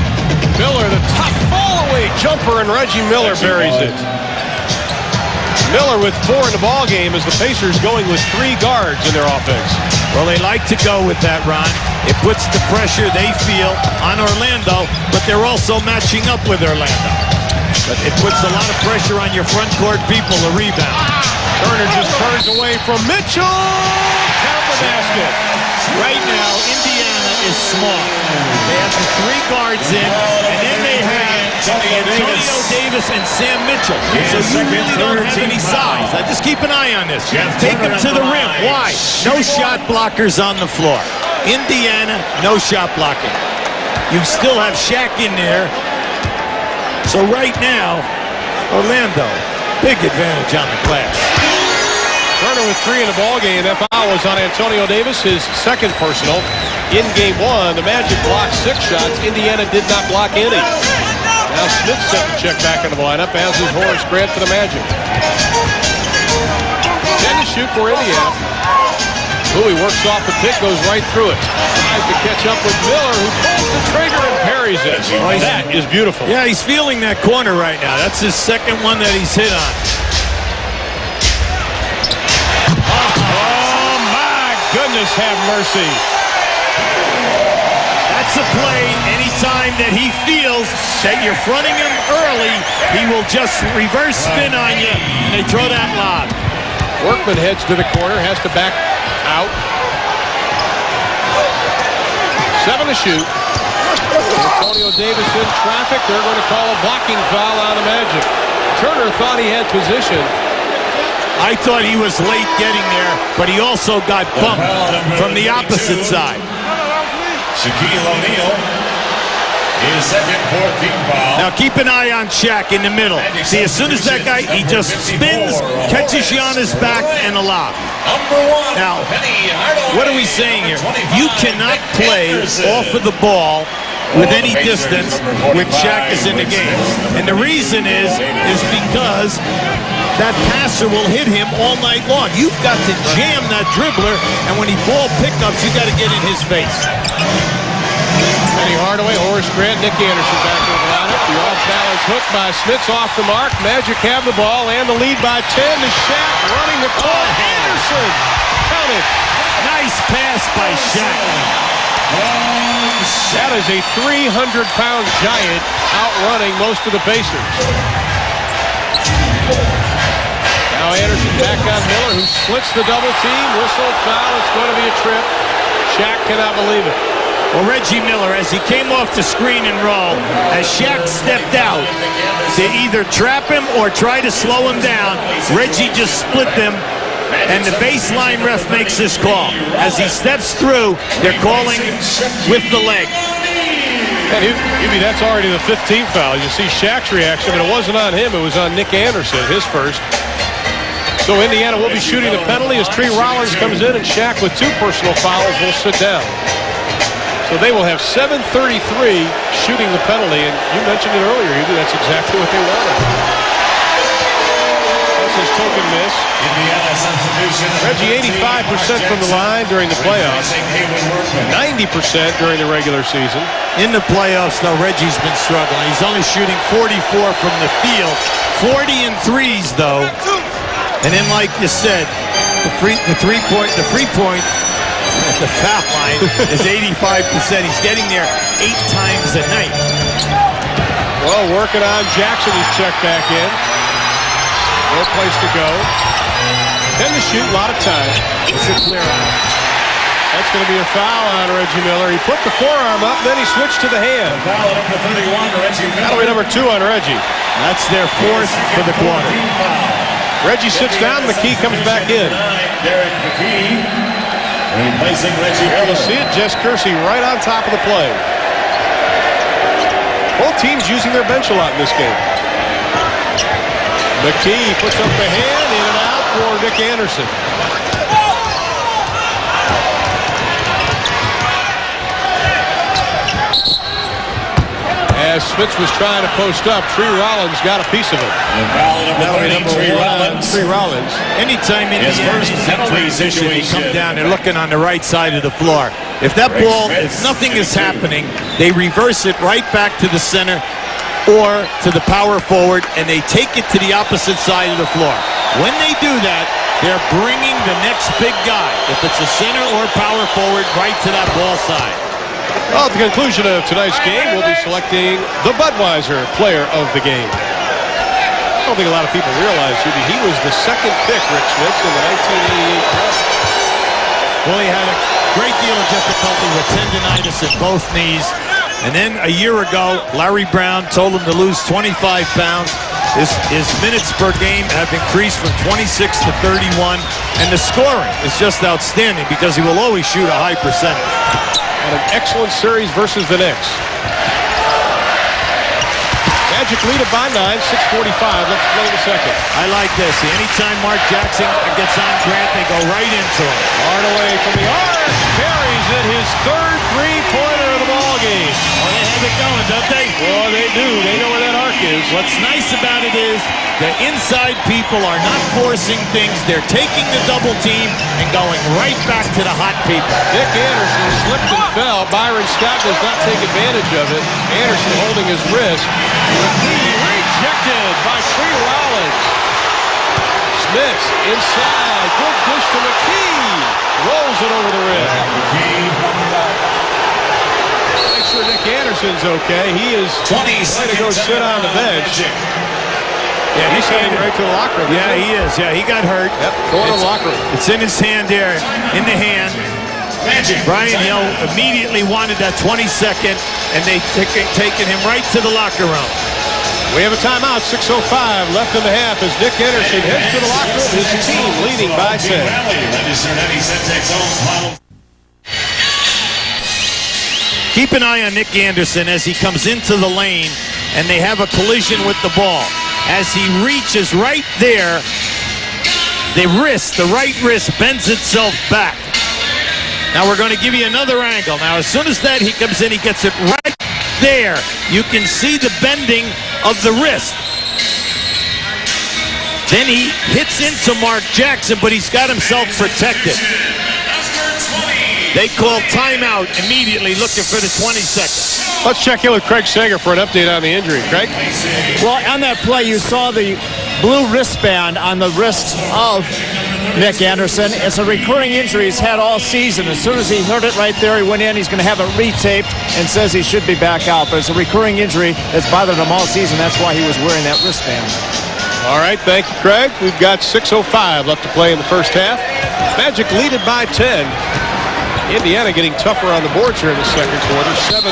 Miller, the tough fall-away jumper, and Reggie Miller buries it. Miller with 4 in the ball game as the Pacers going with 3 guards in their offense. Well, they like to go with that, Ron. It puts the pressure they feel on Orlando, but they're also matching up with Orlando. But it puts a lot of pressure on your front court people to rebound. Turner just turns away from Mitchell. Count the basket. Right now, Indiana is small. They have the 3 guards in, and then they have Antonio Davis and Sam Mitchell. So you really don't have any size. Now just keep an eye on this. Take them to the rim. Why? No shot blockers on the floor. Indiana, no shot blocking. You still have Shaq in there. So right now, Orlando, big advantage on the glass. Turner with 3 in the ball game. That foul was on Antonio Davis, his second personal. In game 1, the Magic blocked 6 shots. Indiana did not block any. Now Smith set the check back into the lineup, as is Horace Grant for the Magic. 10 to shoot for Indiana. Bowie works off the pick, goes right through it. Tries to catch up with Miller, who pulls the trigger and parries it. That is beautiful. Yeah, he's feeling that corner right now. That's his second one that he's hit on. Oh, my goodness, have mercy. That's a play anytime that he feels that you're fronting him early, he will just reverse spin on you, and they throw that lob. Workman heads to the corner, has to back out. 7 to shoot. Antonio Davis in traffic. They're going to call a blocking foul on the Magic. Turner thought he had position. I thought he was late getting there, but he also got bumped from the opposite side. Shaquille O'Neal. His second 14th foul. Now keep an eye on Shaq in the middle. See, as soon as that guy, he just spins, catches you on his back, and a lob. Now, what are we saying here? You cannot play off of the ball with any distance when Shaq is in the game. And the reason is because that passer will hit him all night long. You've got to jam that dribbler, and when he ball pickups, you got to get in his face. Penny Hardaway, Horace Grant, Nick Anderson back in the lineup. The off-balance hook by Smits off the mark. Magic have the ball and the lead by 10 to Shaq running the court. Anderson, count it. Nice pass by Shaq. That is a 300-pound giant outrunning most of the Pacers. Now Anderson back on Miller, who splits the double team. Whistle, foul. It's going to be a trip. Shaq cannot believe it. Well, Reggie Miller, as he came off the screen and roll, as Shaq stepped out to either trap him or try to slow him down, Reggie just split them, and the baseline ref makes this call. As he steps through, they're calling with the leg. And that's already the 15th foul. You see Shaq's reaction, but it wasn't on him. It was on Nick Anderson, his first. So Indiana will be shooting the penalty as Tree Rollins comes in, and Shaq with 2 personal fouls will sit down. So they will have 7:33 shooting the penalty, and you mentioned it earlier, Hugh, that's exactly what they wanted. That's his token miss. Reggie 85% from the line during the playoffs, 90% during the regular season. In the playoffs, though, Reggie's been struggling. He's only shooting 44 from the field, 40 in threes, though. And then, like you said, the free point at the foul line is 85%. He's getting there 8 times a night. Well, working on Jackson. He's checked back in. No place to go. 10 to shoot, a lot of time. It's a clear out. That's going to be a foul on Reggie Miller. He put the forearm up, then he switched to the hand. Foul number 31, Reggie Miller. That'll be number 2 on Reggie. That's their 4th for the quarter. Reggie sits down, McKee comes back in. Derek McKee. Replacing Reggie Here Miller. you see it, Jess Kersey right on top of the play. Both teams using their bench a lot in this game. McKee puts up the hand, in and out for Nick Anderson. As Spitz was trying to post up, Tree Rollins got a piece of it. And foul number 30, Tree Rollins. Tree Rollins. Anytime Indiana's in penalty transition, they come situation. down, they're looking on the right side of the floor. If that ball, if nothing is happening, they reverse it right back to the center or to the power forward, and they take it to the opposite side of the floor. When they do that, they're bringing the next big guy, if it's a center or power forward, right to that ball side. Well, at the conclusion of tonight's game, we'll be selecting the Budweiser player of the game. I don't think a lot of people realize he was the 2nd pick, Rick Smits, in the 1988 draft. Well, he had a great deal of difficulty with tendinitis in both knees. And then a year ago, Larry Brown told him to lose 25 pounds. His minutes per game have increased from 26 to 31. And the scoring is just outstanding because he will always shoot a high percentage. And an excellent series versus the Knicks. Magic lead it by 9, 6:45 left to play in the second. I like this. Anytime Mark Jackson gets on Grant, they go right into him. Hardaway from the arc, carries it, his 3rd three-pointer of the ball game. Oh, they have it going, don't they? Well, they do. They know where that arc is. What's nice about it is the inside people are not forcing things. They're taking the double team and going right back to the hot people. Nick Anderson slipped and fell. Byron Scott does not take advantage of it. Anderson holding his wrist. Rejected by Tree Rollins. Smits inside. Good dish to McKee. Rolls it over the rim. Make sure Nick Anderson's okay. He is trying to go sit on the bench. Yeah, he's heading right to the locker room. Yeah, he is. Yeah, he got hurt. Yep, going to the locker room. It's in his hand there, in the hand. Brian Hill immediately wanted that 22nd, and they taken him right to the locker room. We have a timeout, 6:05 left in the half as Nick Anderson heads to the locker room, his team leading by 10. Keep an eye on Nick Anderson as he comes into the lane, and they have a collision with the ball. As he reaches right there, the right wrist bends itself back. Now we're going to give you another angle. Now as soon as that he comes in, he gets it right there. You can see the bending of the wrist. Then he hits into Mark Jackson, but he's got himself protected. They called timeout immediately looking for the 20 seconds. Let's check in with Craig Sager for an update on the injury. Craig? Well, on that play, you saw the blue wristband on the wrist of Nick Anderson. It's a recurring injury he's had all season. As soon as he heard it right there, he went in. He's going to have it retaped and says he should be back out. But it's a recurring injury that's bothered him all season. That's why he was wearing that wristband. All right, thank you, Craig. We've got 6:05 left to play in the first half. Magic lead it by 10. Indiana getting tougher on the boards here in the second quarter, 7-2.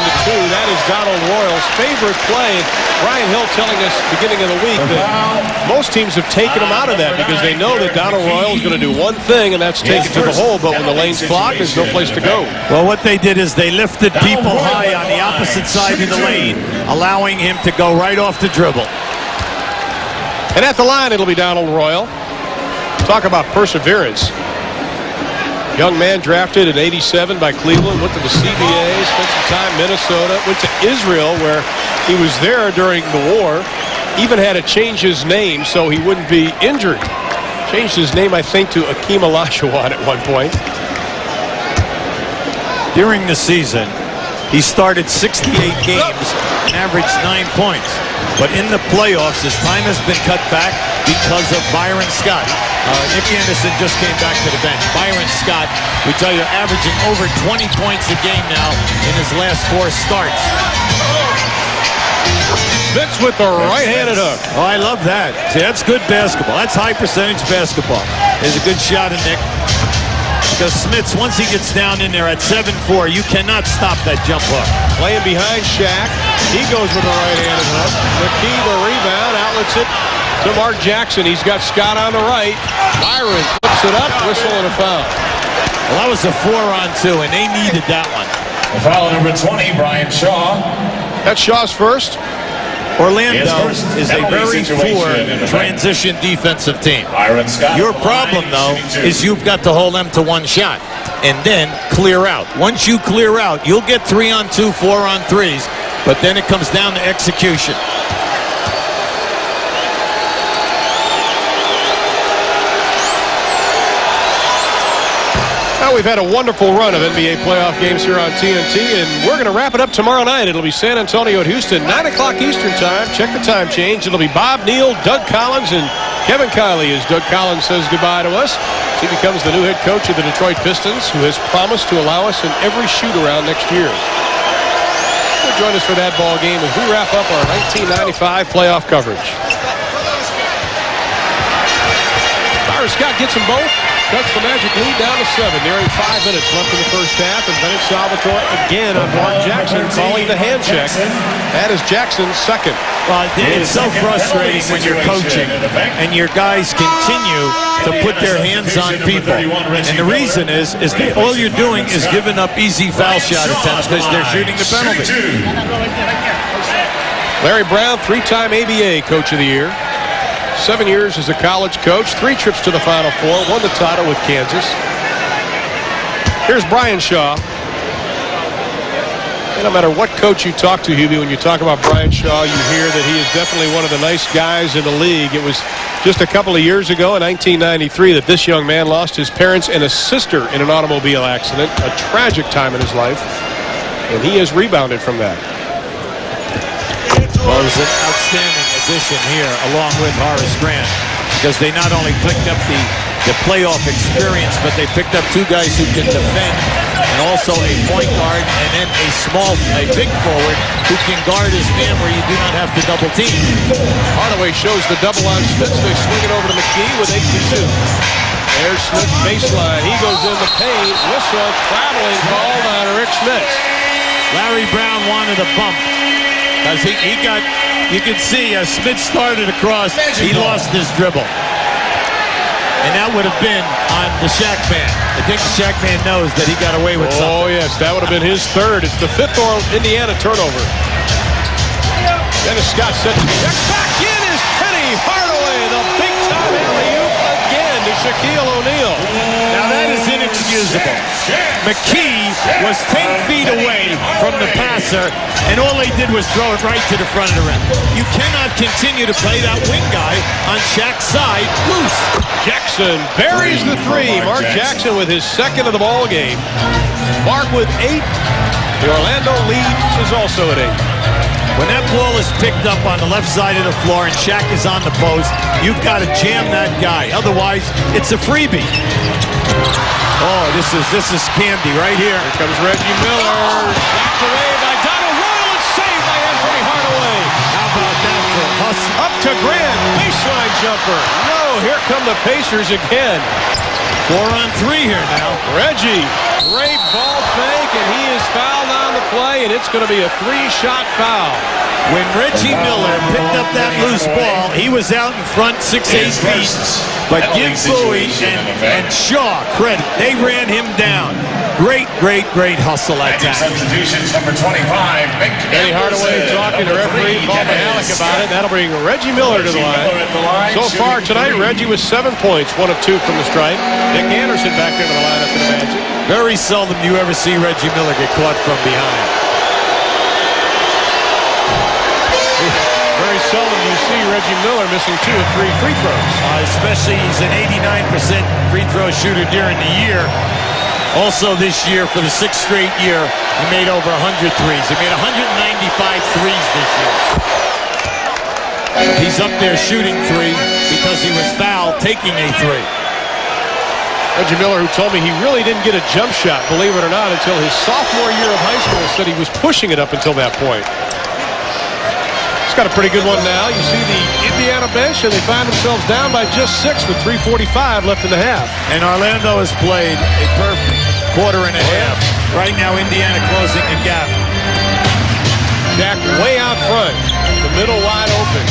That is Donald Royal's favorite play. Brian Hill telling us beginning of the week that most teams have taken him out of that because they know that Donald Royal is going to do one thing, and that's take it to the hole. But when the lane's blocked, there's no place to go. Well, what they did is they lifted people high on the opposite side of the lane, allowing him to go right off the dribble. And at the line, it'll be Donald Royal. Talk about perseverance. Young man drafted in '87 by Cleveland, went to the CBA, spent some time in Minnesota, went to Israel where he was there during the war, even had to change his name so he wouldn't be injured. Changed his name, I think, to Akeem Olajuwon at one point. During the season, he started 68 games and averaged 9 points. But in the playoffs, his time has been cut back because of Byron Scott. Nick Anderson just came back to the bench. Byron Scott, we tell you, averaging over 20 points a game now in his last 4 starts. Smits with the right-handed hook. Oh, I love that. See, that's good basketball. That's high-percentage basketball. There's a good shot of Nick. Because Smits, once he gets down in there at 7-4, you cannot stop that jump hook. Playing behind Shaq. He goes with the right-handed hook. McKee, the rebound, outlets it to Mark Jackson. He's got Scott on the right. Byron flips it up, whistle and a foul. Well, that was a 4-on-2, and they needed that one. Foul number 20, Brian Shaw. That's Shaw's first. Orlando is a very poor transition defensive team. Your problem, though, is you've got to hold them to 1 shot and then clear out. Once you clear out, you'll get 3-on-2, 4-on-3s, but then it comes down to execution. Well, we've had a wonderful run of NBA playoff games here on TNT, and we're going to wrap it up tomorrow night. It'll be San Antonio at Houston, 9 o'clock Eastern time. Check the time change. It'll be Bob Neal, Doug Collins, and Kevin Kiley as Doug Collins says goodbye to us. He becomes the new head coach of the Detroit Pistons, who has promised to allow us in every shoot-around next year. You'll join us for that ball game as we wrap up our 1995 playoff coverage. Byron Scott gets them both. Cuts the Magic lead down to 7. Nearing 5 minutes left in the first half. And Bennett Salvatore again on Mark Jackson calling the hand check. That is Jackson's second. Well, it's so frustrating when you're coaching and your guys continue to put their hands on people. And the reason is that all you're doing is giving up easy foul shot attempts because they're shooting the penalty. Larry Brown, 3-time ABA Coach of the Year. 7 years as a college coach, 3 trips to the Final Four, won the title with Kansas. Here's Brian Shaw. And no matter what coach you talk to, Hubie, when you talk about Brian Shaw, you hear that he is definitely one of the nice guys in the league. It was just a couple of years ago in 1993 that this young man lost his parents and a sister in an automobile accident, a tragic time in his life, and he has rebounded from that. Well, it was an outstanding addition here along with Horace Grant because they not only picked up the playoff experience, but they picked up 2 guys who can defend and also a point guard and then a big forward who can guard his man where you do not have to double team. Hardaway shows the double on Smith. They swing it over to McKee with 8 to shoot. There's Smith baseline. He goes in the paint. Whistle, traveling call on Rick Smith. Larry Brown wanted a bump. Because he got, you can see as Smith started across, he lost his dribble. And that would have been on the Shaq man. I think the Shaq man knows that he got away with something. Oh, yes, that would have been his third. It's the 5th Indiana turnover. Dennis Scott set the check. Back in is Penny Hardaway, the big-time alley-oop again to Shaquille O'Neal. Now that is inexcusable. inexcusable. McKee was 10 feet away from the passer, and all they did was throw it right to the front of the rim. You cannot continue to play that wing guy on Shaq's side loose. Jackson buries the three. Mark Jackson with his second of the ball game. Mark with 8. The Orlando lead is also at 8. When that ball is picked up on the left side of the floor and Shaq is on the post, you've got to jam that guy. Otherwise, it's a freebie. Oh, this is candy right here. Here comes Reggie Miller. Slapped away by Donald Royal and saved by Anthony Hardaway. How about that for a hustle? Up to Grant. Baseline jumper. No, here come the Pacers again. 4-on-3 here now. Reggie, great ball fake, and he is fouled on the play, and it's going to be a 3-shot foul. When Reggie Miller picked up that loose ball, he was out in front 6-8 feet. But give Bowie and Shaw credit. They ran him down. Great hustle at that. Substitutions number 25. Eddie Hardaway talking to referee Paul Mihalik about it. That'll bring Reggie Miller to the line. So far tonight, Reggie was 7 points, 1 of 2 from the stripe. Nick Anderson back into the lineup for the Magic. Very seldom do you ever see Reggie Miller get caught from behind. Very seldom you see Reggie Miller missing 2 or 3 free throws. Especially he's an 89% free throw shooter during the year. Also this year, for the 6th straight year, he made over 100 threes. He made 195 threes this year. He's up there shooting 3 because he was fouled taking a 3. Reggie Miller, who told me he really didn't get a jump shot, believe it or not, until his sophomore year of high school, said he was pushing it up until that point. He's got a pretty good one now. You see the Indiana bench, and they find themselves down by just 6 with 3:45 left in the half. And Orlando has played a perfect quarter and a half. Right now, Indiana closing the gap. Shaq way out front. The middle wide open.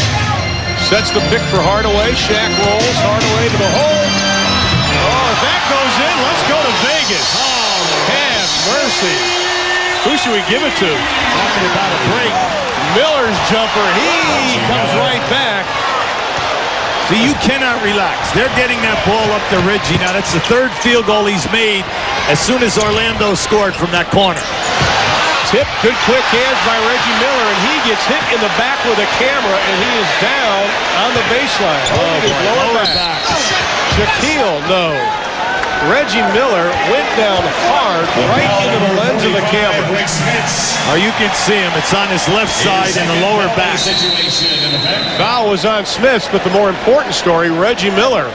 Sets the pick for Hardaway. Shaq rolls. Hardaway to the hole. Oh, if that goes in, let's go to Vegas. Oh, have mercy. Who should we give it to? Talking about a break. Miller's jumper. He comes right back. See, you cannot relax. They're getting that ball up to Reggie. Now, that's the 3rd field goal he's made as soon as Orlando scored from that corner. Tip, good quick hands by Reggie Miller, and he gets hit in the back with a camera, and he is down on the baseline. Lower back. Shaquille, no. Reggie Miller went down hard right into the lens of the camera. Oh, you can see him. It's on his left side in the lower back. Foul was on Smiths, but the more important story, Reggie Miller.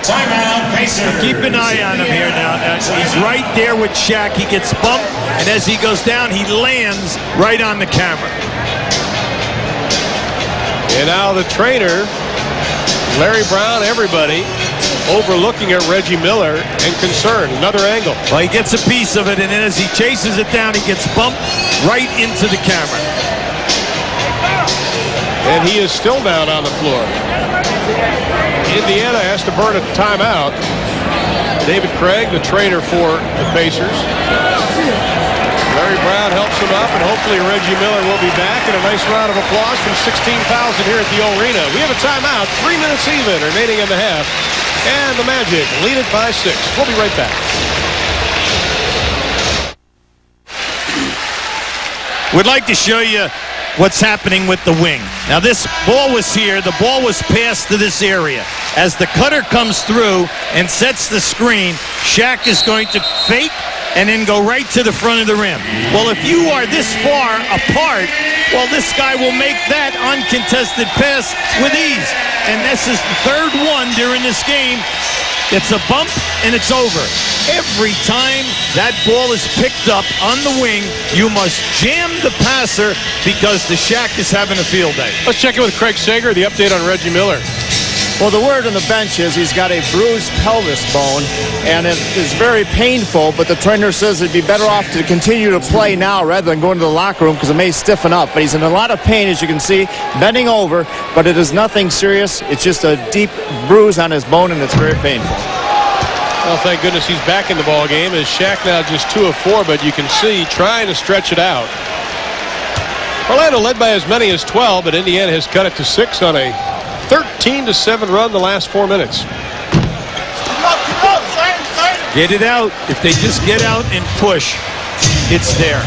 Keep an eye on him here now. He's right there with Shaq. He gets bumped, and as he goes down, he lands right on the camera. And now the trainer, Larry Brown, everybody, overlooking at Reggie Miller and concerned. Another angle. Well, he gets a piece of it, and then as he chases it down, he gets bumped right into the camera. And he is still down on the floor. Indiana has to burn a timeout. David Craig, the trainer for the Pacers. Larry Brown helps him up, and hopefully Reggie Miller will be back. And a nice round of applause from 16,000 here at the arena. We have a timeout, 3 minutes even, remaining in the half. And the Magic lead it by 6. We'll be right back. We'd like to show you what's happening with the wing. Now, this ball was here. The ball was passed to this area. As the cutter comes through and sets the screen, Shaq is going to fake and then go right to the front of the rim. Well, if you are this far apart, well, this guy will make that uncontested pass with ease. And this is the 3rd one during this game. It's a bump, and it's over. Every time that ball is picked up on the wing, you must jam the passer because the Shaq is having a field day. Let's check in with Craig Sager, the update on Reggie Miller. Well, the word on the bench is he's got a bruised pelvis bone, and it is very painful, but the trainer says it'd be better off to continue to play now rather than go into the locker room because it may stiffen up. But he's in a lot of pain, as you can see, bending over, but it is nothing serious. It's just a deep bruise on his bone, and it's very painful. Well, thank goodness he's back in the ball game. As Shaq now just 2 of 4, but you can see trying to stretch it out. Orlando led by as many as 12, but Indiana has cut it to 6 on a 13-7 run the last 4 minutes. Get it out. If they just get out and push, it's there.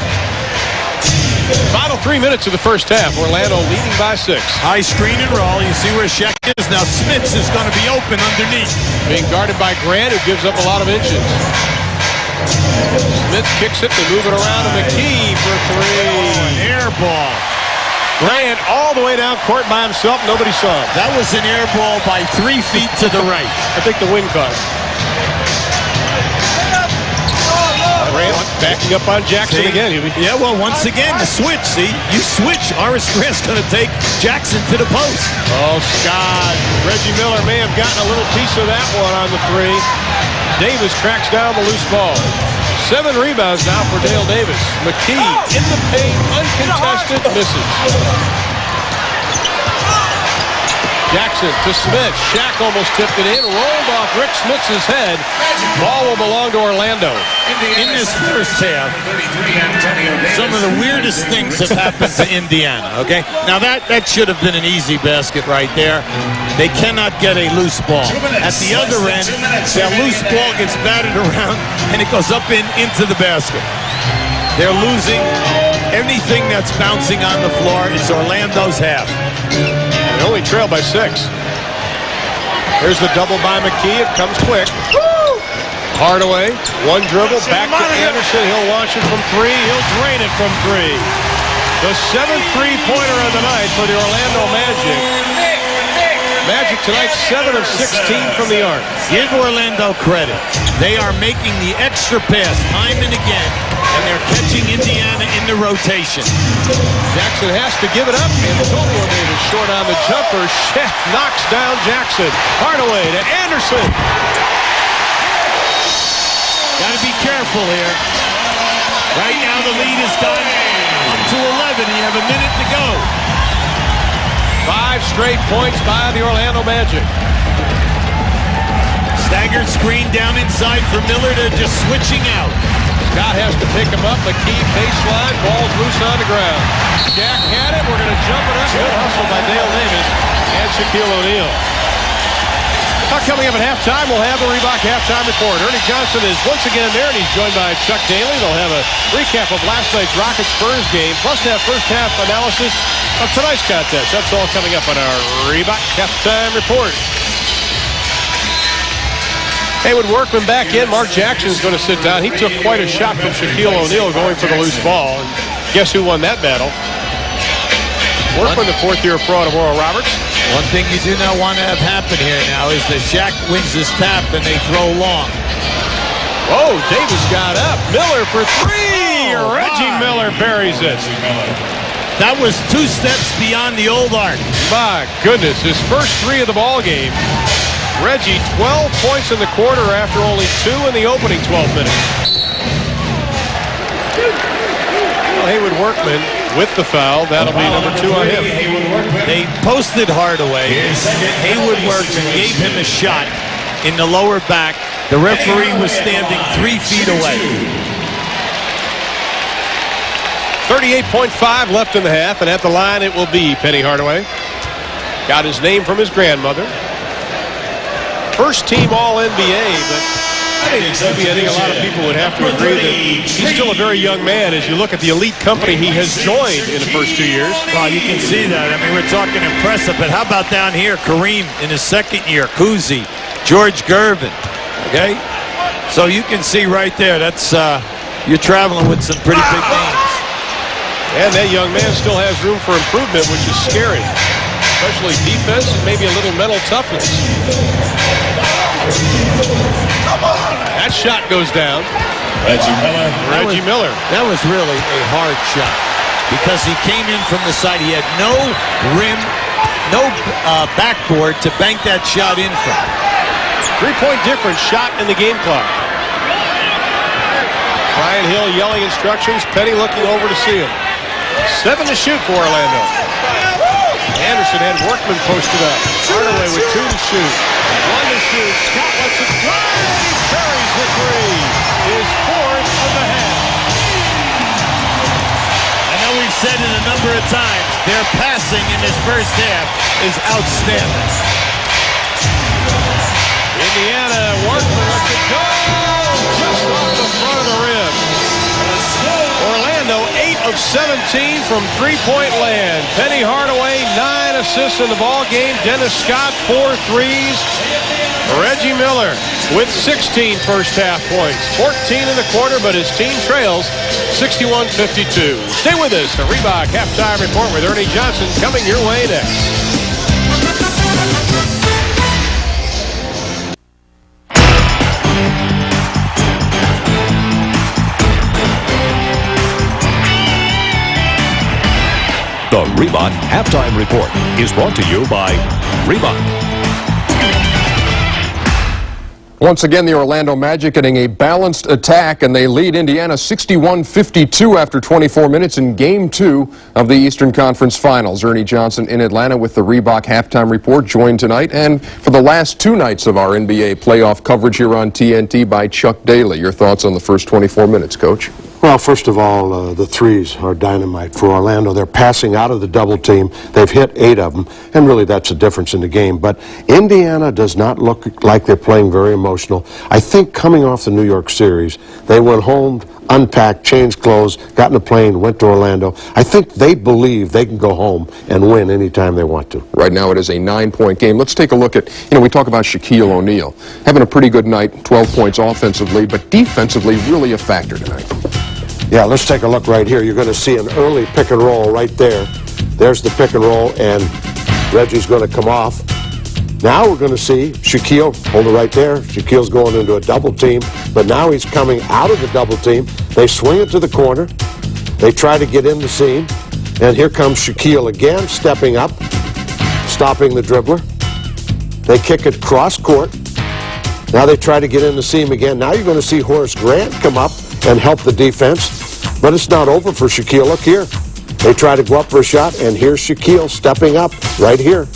Final 3 minutes of the first half. Orlando leading by 6. High screen and roll. You see where Shaq is? Now Smits is going to be open underneath. Being guarded by Grant, who gives up a lot of inches. Smits kicks it. They move it around to McKee for 3. An air ball. Grant all the way down court by himself. Nobody saw him. That was an air ball by 3 feet to the right. I think the wind caught it. Grant backing up on Jackson again. Yeah, well, once again, the switch. See, you switch. Horace Grant's going to take Jackson to the post. Oh, Scott. Reggie Miller may have gotten a little piece of that one on the 3. Davis tracks down the loose ball. 7 rebounds now for Dale Davis. McKee in the paint, uncontested, misses. Jackson to Smith. Shaq almost tipped it in. Rolled off Rick Smith's head. Ball will belong to Orlando. In this first half, some of the weirdest things have happened to Indiana, okay? Now that should have been an easy basket right there. They cannot get a loose ball. At the other end, that loose ball gets batted around and it goes up into the basket. They're losing anything that's bouncing on the floor. It's Orlando's half. They only trail by 6. Here's the double by McKee. It comes quick. Hardaway, one dribble, back to Anderson. He'll launch it from 3. He'll drain it from 3. The 7th three-pointer of the night for the Orlando Magic. Magic tonight, 7 of 16 from the arc. Give Orlando credit. They are making the extra pass time and again, and they're catching Indiana in the rotation. Jackson has to give it up. Antonio Davis short on the jumper. Shaq knocks down Jackson. Hardaway to Anderson. Got to be careful here. Right now the lead is gone up to 11. You have a minute to go. 5 straight points by the Orlando Magic. Staggered screen down inside for Miller to just switching out. Scott has to pick him up. McKee baseline. Ball's loose on the ground. Jack had it. We're going to jump it up. Good hustle by Dale Davis and Shaquille O'Neal. Coming up at halftime, we'll have the Reebok halftime report. Ernie Johnson is once again there, and he's joined by Chuck Daly. They'll have a recap of last night's Rockets-Spurs game, plus have first-half analysis of tonight's contest. That's all coming up on our Reebok halftime report. Haywood Workman back in. Mark Jackson's going to sit down. He took quite a shot from Shaquille O'Neal going for the loose ball. And guess who won that battle? Workman, the 4th-year pro out of Oral Roberts. One thing you do not want to have happen here now is that Shaq wins his tap and they throw long. Oh, Davis got up. Miller for 3. Reggie Miller buries it. That was 2 steps beyond the old arc. My goodness, his first 3 of the ball game. Reggie, 12 points in the quarter after only 2 in the opening 12 minutes. Well, Haywood Workman with the foul. That'll be number 2 on him. They posted Hardaway. Haywood Workman gave him a shot in the lower back. The referee was standing 3 feet away. 38.5 left in the half, and at the line it will be Penny Hardaway. Got his name from his grandmother. First team All-NBA, but I think a lot of people would have to agree that he's still a very young man as you look at the elite company he has joined in the first 2 years. Well, you can see that. I mean, we're talking impressive, but how about down here? Kareem in his 2nd year, Kuzi, George Gervin, okay? So you can see right there, that's, you're traveling with some pretty big names. And that young man still has room for improvement, which is scary, especially defense and maybe a little mental toughness. That shot goes down. Reggie Miller. That was really a hard shot because he came in from the side. He had no rim, no backboard to bank that shot in from. 3-point difference, shot in the game clock. Brian Hill yelling instructions. Penny looking over to see him. 7 to shoot for Orlando. Anderson had Workman posted up. Hardaway with 2 to shoot. 1 to shoot. Scott lets it fly. He carries the 3. His 4th of the half. I know we've said it a number of times. Their passing in this first half is outstanding. Indiana, Workman lets it go. 17 from three-point land. Penny Hardaway, 9 assists in the ball game. Dennis Scott, 4 threes. Reggie Miller with 16 first-half points. 14 in the quarter, but his team trails 61-52. Stay with us. The Reebok Halftime Report with Ernie Johnson coming your way next. The Reebok Halftime Report is brought to you by Reebok. Once again, the Orlando Magic getting a balanced attack, and they lead Indiana 61-52 after 24 minutes in Game 2 of the Eastern Conference Finals. Ernie Johnson in Atlanta with the Reebok Halftime Report, joined tonight and for the last 2 nights of our NBA playoff coverage here on TNT by Chuck Daly. Your thoughts on the first 24 minutes, Coach? Well, first of all, the threes are dynamite for Orlando. They're passing out of the double team. They've hit 8 of them, and really that's the difference in the game. But Indiana does not look like they're playing very emotional. I think coming off the New York series, they went home, unpacked, changed clothes, got in a plane, went to Orlando. I think they believe they can go home and win anytime they want to. Right now it is a 9-point game. Let's take a look at, we talk about Shaquille O'Neal. Having a pretty good night, 12 points offensively, but defensively really a factor tonight. Yeah, let's take a look right here. You're going to see an early pick and roll right there. There's the pick and roll, and Reggie's going to come off. Now we're going to see Shaquille, hold it right there. Shaquille's going into a double team, but now he's coming out of the double team. They swing it to the corner. They try to get in the seam, and here comes Shaquille again, stepping up, stopping the dribbler. They kick it cross court. Now they try to get in the seam again. Now you're going to see Horace Grant come up and help the defense. But it's not over for Shaquille. Look here. They try to go up for a shot, and here's Shaquille stepping up right here.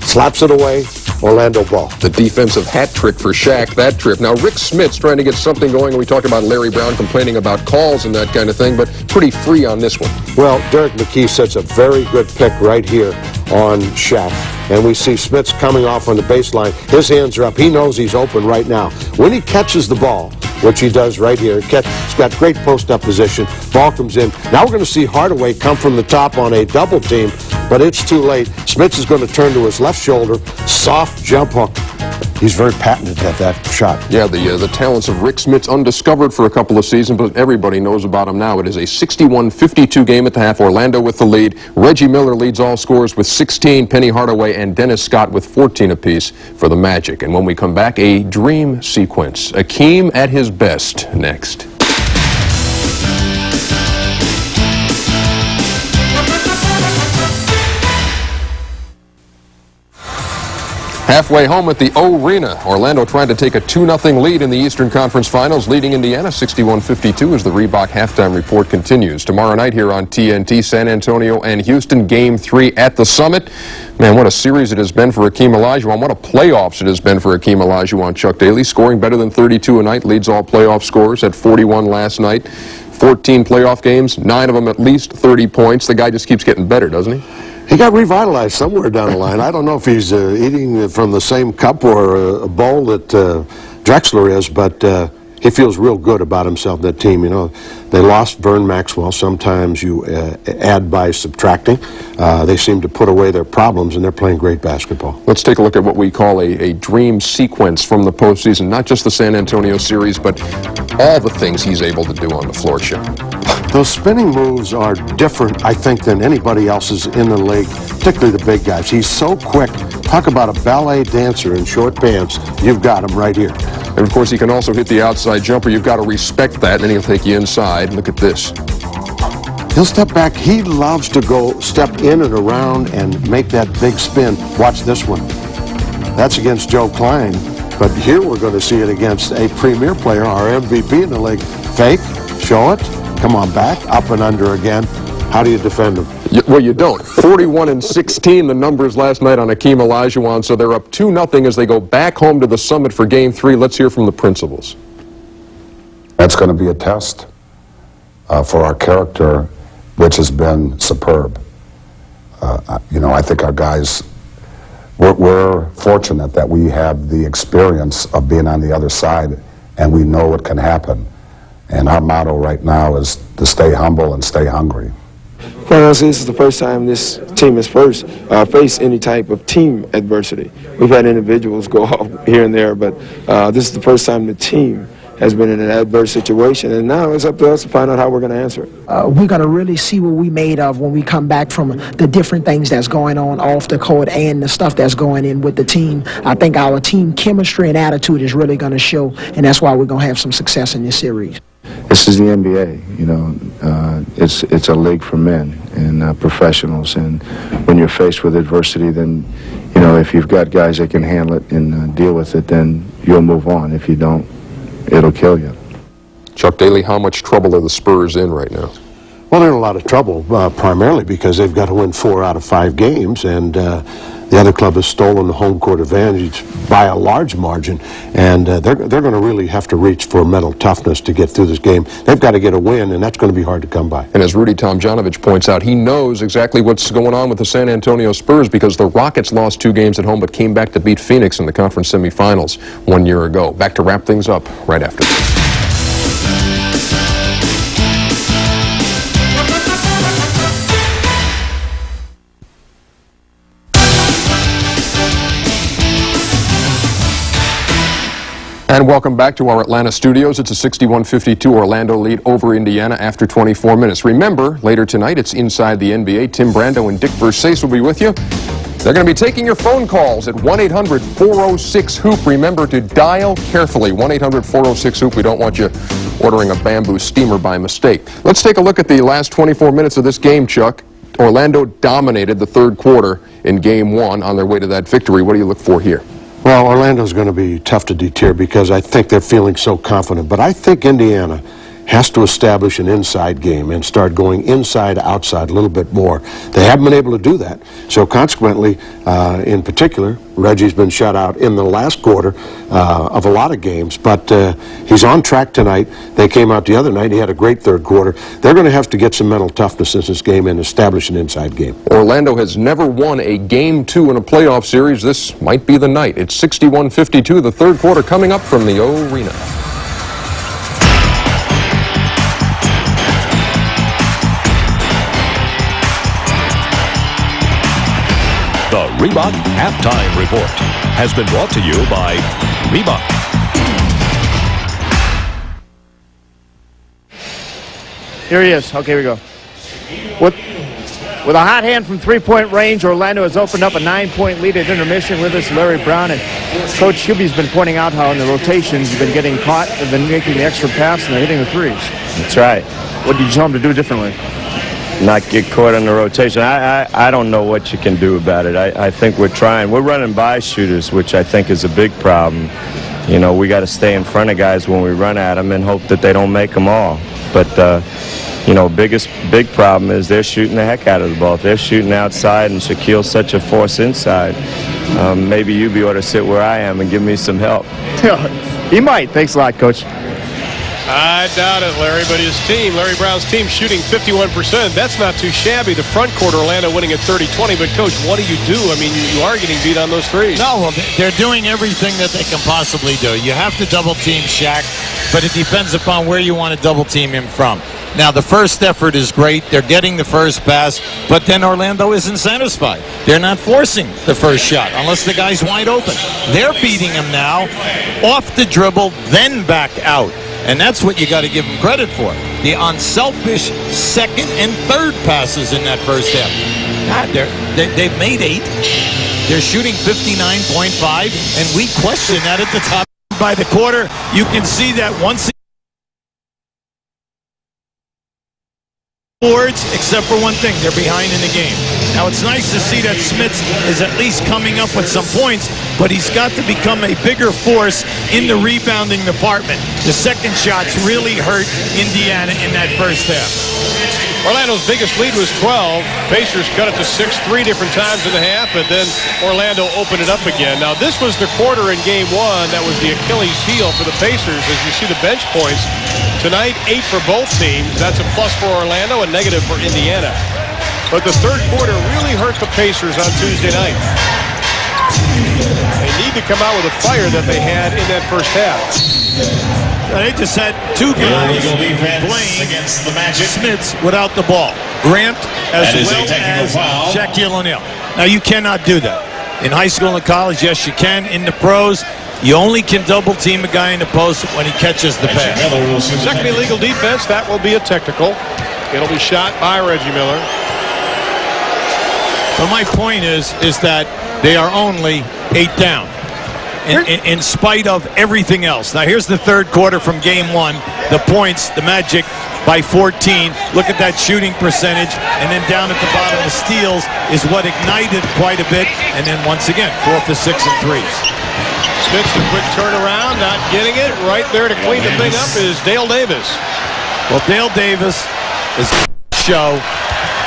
Slaps it away. Orlando ball. The defensive hat trick for Shaq that trip. Now, Rick Smith's trying to get something going. We talked about Larry Brown complaining about calls and that kind of thing, but pretty free on this one. Well, Derek McKee sets a very good pick right here on Shaq. And we see Smith's coming off on the baseline. His hands are up. He knows he's open right now. When he catches the ball, which he does right here, he's got great post-up position. Ball comes in. Now we're going to see Hardaway come from the top on a double team, but it's too late. Smith is going to turn to his left shoulder. Soft jump hook. He's very patented at that shot. Yeah, the talents of Rick Smith's undiscovered for a couple of seasons, but everybody knows about him now. It is a 61-52 game at the half. Orlando with the lead. Reggie Miller leads all scorers with 16. Penny Hardaway and Dennis Scott with 14 apiece for the Magic. And when we come back, a dream sequence. Akeem at his best next. Halfway home at the O-Arena, Orlando trying to take a 2-0 lead in the Eastern Conference Finals, leading Indiana 61-52 as the Reebok Halftime Report continues. Tomorrow night here on TNT, San Antonio and Houston, Game 3 at the Summit. Man, what a series it has been for Akeem Olajuwon. What a playoffs it has been for Akeem Olajuwon. Chuck Daly scoring better than 32 a night, leads all playoff scorers at 41 last night. 14 playoff games, 9 of them at least 30 points. The guy just keeps getting better, doesn't he? He got revitalized somewhere down the line. I don't know if he's eating from the same cup or a bowl that Drexler is, but he feels real good about himself, that team. You know, they lost Vern Maxwell. Sometimes you add by subtracting. They seem to put away their problems, and they're playing great basketball. Let's take a look at what we call a dream sequence from the postseason. Not just the San Antonio series, but all the things he's able to do on the floor, Chuck. Those spinning moves are different, I think, than anybody else's in the league, particularly the big guys. He's so quick. Talk about a ballet dancer in short pants. You've got him right here. And, of course, he can also hit the outside jumper. You've got to respect that, and then he'll take you inside. Look at this. He'll step back. He loves to go step in and around and make that big spin. Watch this one. That's against Joe Klein. But here we're going to see it against a premier player, our MVP in the league. Fake, show it. Come on back, up and under again. How do you defend him? Well, you don't. 41-16, the numbers last night on Akeem Olajuwon, so they're up 2-0 as they go back home to the Summit for Game 3. Let's hear from the principals. That's going to be a test for our character, which has been superb. I think our guys, we're fortunate that we have the experience of being on the other side, and we know what can happen. And our motto right now is to stay humble and stay hungry. Quite honestly, this is the first time this team has faced any type of team adversity. We've had individuals go off here and there, but this is the first time the team has been in an adverse situation, and now it's up to us to find out how we're going to answer it. We're going to really see what we made of when we come back from the different things that's going on off the court and the stuff that's going in with the team. I think our team chemistry and attitude is really going to show, and that's why we're going to have some success in this series. This is the NBA, you know. It's a league for men and professionals, and when you're faced with adversity, then, you know, if you've got guys that can handle it and deal with it, then you'll move on. If you don't, it'll kill you. Chuck Daly, how much trouble are the Spurs in right now? Well, they're in a lot of trouble, primarily because they've got to win 4 out of 5 games, and the other club has stolen the home court advantage by a large margin, and they're going to really have to reach for mental toughness to get through this game. They've got to get a win, and that's going to be hard to come by. And as Rudy Tomjanovich points out, he knows exactly what's going on with the San Antonio Spurs because the Rockets lost 2 games at home but came back to beat Phoenix in the conference semifinals 1 year ago. Back to wrap things up right after this. And welcome back to our Atlanta studios. It's a 61-52 Orlando lead over Indiana after 24 minutes. Remember, later tonight, it's Inside the NBA. Tim Brando and Dick Versace will be with you. They're going to be taking your phone calls at 1-800-406-HOOP. Remember to dial carefully, 1-800-406-HOOP. We don't want you ordering a bamboo steamer by mistake. Let's take a look at the last 24 minutes of this game, Chuck. Orlando dominated the third quarter in Game 1 on their way to that victory. What do you look for here? Well, Orlando's going to be tough to deter because I think they're feeling so confident. But I think Indiana has to establish an inside game and start going inside, outside a little bit more. They haven't been able to do that. So consequently, in particular, Reggie's been shut out in the last quarter of a lot of games. But he's on track tonight. They came out the other night. He had a great third quarter. They're going to have to get some mental toughness in this game and establish an inside game. Orlando has never won a Game 2 in a playoff series. This might be the night. It's 61-52, the third quarter coming up from the O Arena. The Reebok Halftime Report has been brought to you by Reebok. Here he is. Okay, here we go. With a hot hand from three-point range, Orlando has opened up a 9-point lead at intermission. With us, Larry Brown. And Coach Hubie's been pointing out how in the rotations you've been getting caught, they've been making the extra pass, and they're hitting the threes. That's right. What did you tell them to do differently? Not get caught in the rotation. I don't know what you can do about it. I think we're trying. We're running by shooters, which I think is a big problem. You know, we got to stay in front of guys when we run at them and hope that they don't make them all. But, you know, big problem is they're shooting the heck out of the ball. If they're shooting outside and Shaquille's such a force inside, maybe you ought to sit where I am and give me some help. He might. Thanks a lot, Coach. I doubt it, Larry, but his team, Larry Brown's team, shooting 51%. That's not too shabby. The front court, Orlando winning at 30-20. But, Coach, what do? I mean, you are getting beat on those threes. No, well, they're doing everything that they can possibly do. You have to double-team Shaq, but it depends upon where you want to double-team him from. Now, the first effort is great. They're getting the first pass, but then Orlando isn't satisfied. They're not forcing the first shot unless the guy's wide open. They're beating him now off the dribble, then back out. And that's what you got to give them credit for. The unselfish second and third passes in that first half. God, they've made 8. They're shooting 59.5, and we question that at the top. By the quarter, you can see that once boards, except for one thing, they're behind in the game. Now, it's nice to see that Smits is at least coming up with some points, but he's got to become a bigger force in the rebounding department. The second shots really hurt Indiana in that first half. Orlando's biggest lead was 12. Pacers cut it to 6 3 different times in the half, but then Orlando opened it up again. Now, this was the quarter in Game 1 that was the Achilles heel for the Pacers. As you see the bench points, tonight 8 for both teams. That's a plus for Orlando, a negative for Indiana. But the third quarter really hurt the Pacers on Tuesday night. They need to come out with a fire that they had in that first half. They just had two guys playing Smiths without the ball. Grant as well as Shaquille O'Neal. Now, you cannot do that. In high school and college, yes, you can. In the pros, you only can double team a guy in the post when he catches the pass. Second illegal defense, that will be a technical. It'll be shot by Reggie Miller. But my point is that they are only 8 down in spite of everything else. Now, here's the third quarter from game 1. The points, the Magic by 14. Look at that shooting percentage. And then down at the bottom, the steals is what ignited quite a bit. And then once again, 4 for 6 and 3s. Smith's a quick turnaround, not getting it. Right there to clean the thing up is Dale Davis. Well, Dale Davis is show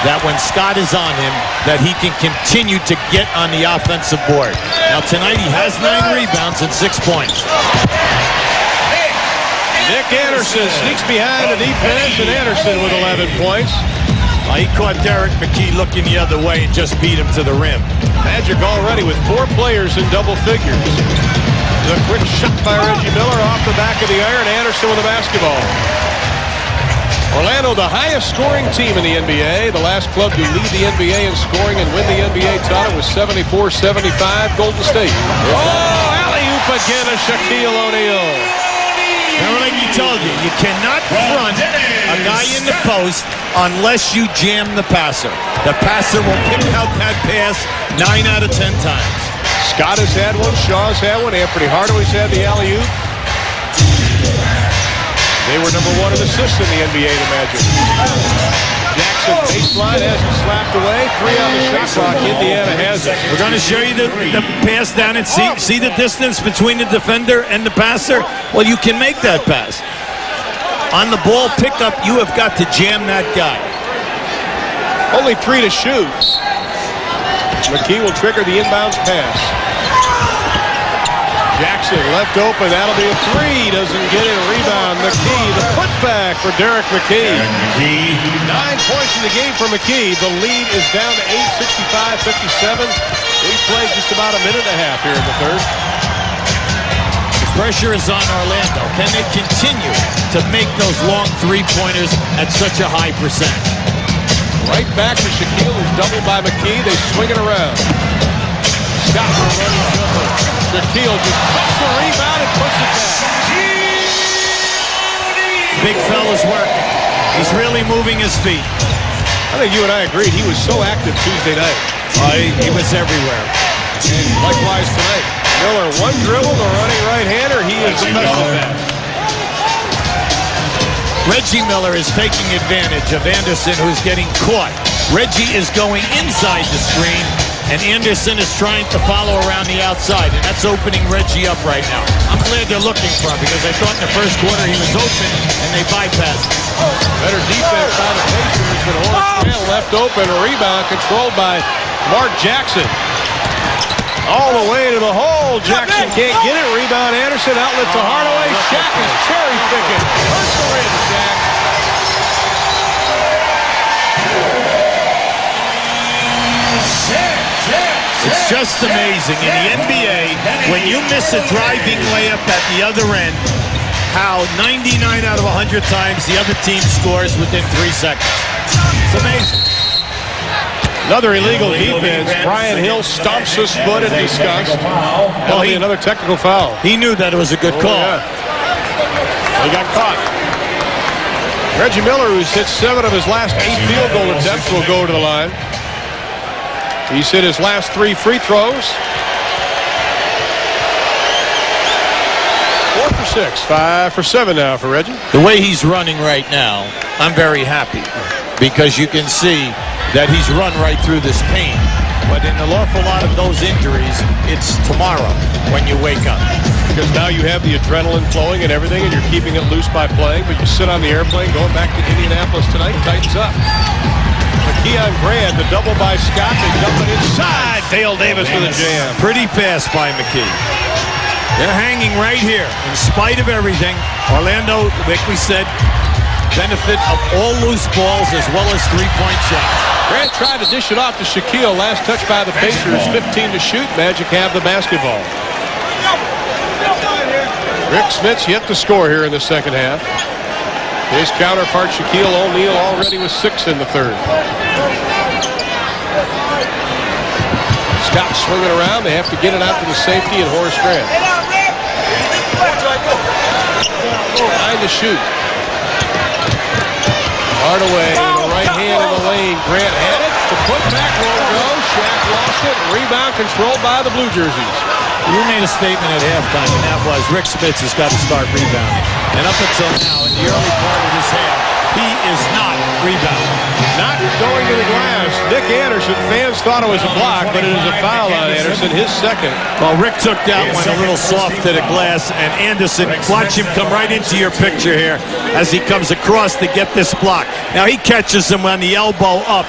that when Scott is on him, that he can continue to get on the offensive board. Now tonight he has 9 rebounds and 6 points. Nick Anderson sneaks behind the defense, and Anderson with 11 points. He caught Derek McKee looking the other way and just beat him to the rim. Magic already with 4 players in double figures. The quick shot by Reggie Miller off the back of the iron. Anderson with the basketball. Orlando, the highest scoring team in the NBA. The last club to lead the NBA in scoring and win the NBA title was 74-75 Golden State. Oh, alley-oop again of Shaquille O'Neal. Remember, like he told you, you cannot front a guy in the post unless you jam the passer. The passer will pick out that pass 9 out of 10 times. Scott has had one, Shaw's had one, Anthony Hardaway's had the alley-oop. They were number 1 in assists in the NBA, the Magic. Jackson baseline has it slapped away. 3 on the shot clock. Indiana has it. We're going to show you the pass down and see the distance between the defender and the passer. Well, you can make that pass. On the ball pickup, you have got to jam that guy. Only 3 to shoot. McKee will trigger the inbounds pass. Jackson left open. That'll be a 3. Doesn't get it. Rebound. McKee. The putback for Derek McKee. 9 points in the game for McKee. The lead is down to 8, 65-57. We played just about a minute and a half here in the third. The pressure is on Orlando. Can they continue to make those long 3-pointers at such a high percentage? Right back to Shaquille, who's doubled by McKee. They swing it around. Scott will run the jumper. Shaquille just cuts the rebound and puts it back. Big fella's working. He's really moving his feet. I think you and I agreed he was so active Tuesday night. He was everywhere. And likewise tonight. Miller, one dribble, the running right-hander. He is the best of that. Reggie Miller is taking advantage of Anderson, who's getting caught. Reggie is going inside the screen, and Anderson is trying to follow around the outside, and that's opening Reggie up right now. I'm glad they're looking for him, because I thought in the first quarter he was open, and they bypassed him. Better defense by the Pacers, but Horace left open. A rebound controlled by Mark Jackson. All the way to the hole. Jackson can't get it. Rebound Anderson. Outlet to Hardaway. Shaq is cherry picking. Hustle in, Shaq. It's just amazing in the NBA when you miss a driving layup at the other end, how 99 out of 100 times the other team scores within 3 seconds. It's amazing. Another illegal defense. Brian Hill stomps his foot in disgust. That'll be another technical foul. He knew that it was a good call. Yeah. He got caught. Reggie Miller, who's hit 7 of his last 8 field goal attempts, will go to the line. He's hit his last 3 free throws. 4 for 6, 5 for 7 now for Reggie. The way he's running right now, I'm very happy, because you can see that he's run right through this pain. But in an awful lot of those injuries, it's tomorrow when you wake up. Because now you have the adrenaline flowing and everything, and you're keeping it loose by playing, but you sit on the airplane going back to Indianapolis tonight, tightens up. McKee on Grant, the double by Scott, they dump it inside. Dale Davis with a jam. Pretty pass by McKee. They're hanging right here. In spite of everything, Orlando, like we said, benefit of all loose balls as well as 3-point shots. Grant tried to dish it off to Shaquille. Last touch by the Pacers, 15 to shoot. Magic have the basketball. Rick Smits yet to score here in the second half. His counterpart, Shaquille O'Neal, already with 6 in the third. Scott swinging around. They have to get it out to the safety and Horace Grant. 9 to shoot. Hardaway, the right hand in the lane. Grant had it. The putback won't go. Shaq lost it. Rebound controlled by the Blue Jerseys. You made a statement at halftime, and that was Rick Smits has got to start rebounding. And up until now, in the early part of this half, he is not rebounding. Not going to the glass. Nick Anderson, fans thought it was a block, but it is a foul on Anderson, his second. Well, Rick took that one a little soft to the glass, and Anderson, watch him come right into your picture here as he comes across to get this block. Now, he catches him on the elbow up.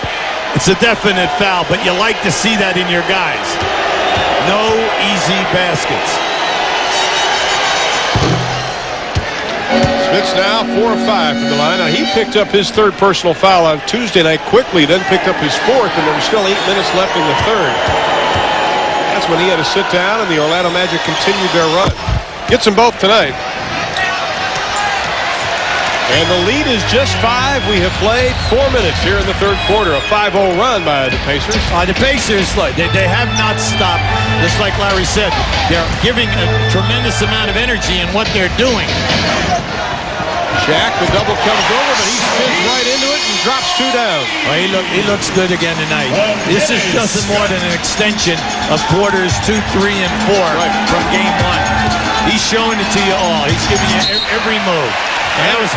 It's a definite foul, but you like to see that in your guys. No easy baskets. Smits now 4 of 5 from the line. Now, he picked up his third personal foul on Tuesday night quickly, then picked up his fourth, and there were still 8 minutes left in the third. That's when he had to sit down, and the Orlando Magic continued their run. Gets them both tonight. And the lead is just 5. We have played 4 minutes here in the third quarter. A 5-0 run by the Pacers. The Pacers, they have not stopped. Just like Larry said, they're giving a tremendous amount of energy in what they're doing. Shaq, the double comes over, but he spins right into it and drops 2 down. Well, he looks good again tonight. This is nothing more than an extension of quarters 2, 3, and 4 from game 1. He's showing it to you all. He's giving you every move. And that was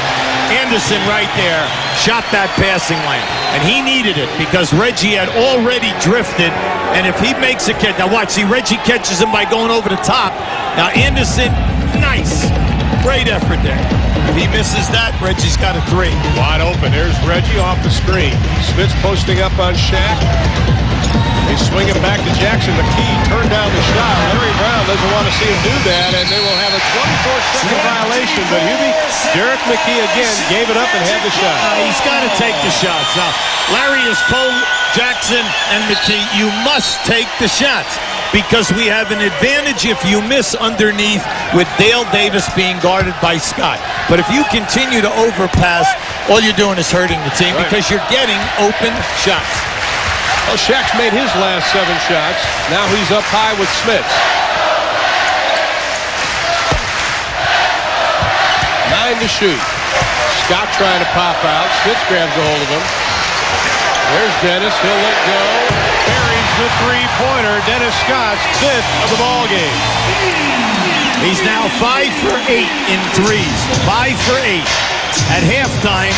Anderson right there, shot that passing lane. And he needed it because Reggie had already drifted. And if he makes a catch, now watch, see, Reggie catches him by going over the top. Now Anderson, nice. Great effort there. If he misses that, Reggie's got a 3. Wide open. There's Reggie off the screen. Smits posting up on Shaq. They swing it back to Jackson. McKee turned down the shot. Larry Brown doesn't want to see him do that, and they will have a 24-second violation. But Hubie, Derek McKee again gave it up and had the shot. He's got to take the shots. Now, Larry has told Jackson and McKee, you must take the shots because we have an advantage if you miss underneath with Dale Davis being guarded by Scott. But if you continue to overpass, all you're doing is hurting the team because you're getting open shots. Well, Shaq's made his last 7 shots. Now he's up high with Smits. 9 to shoot. Scott trying to pop out. Smits grabs a hold of him. There's Dennis. He'll let go. Buries the three-pointer. Dennis Scott's 5th of the ball game. He's now 5 for 8 in threes. 5 for 8. At halftime,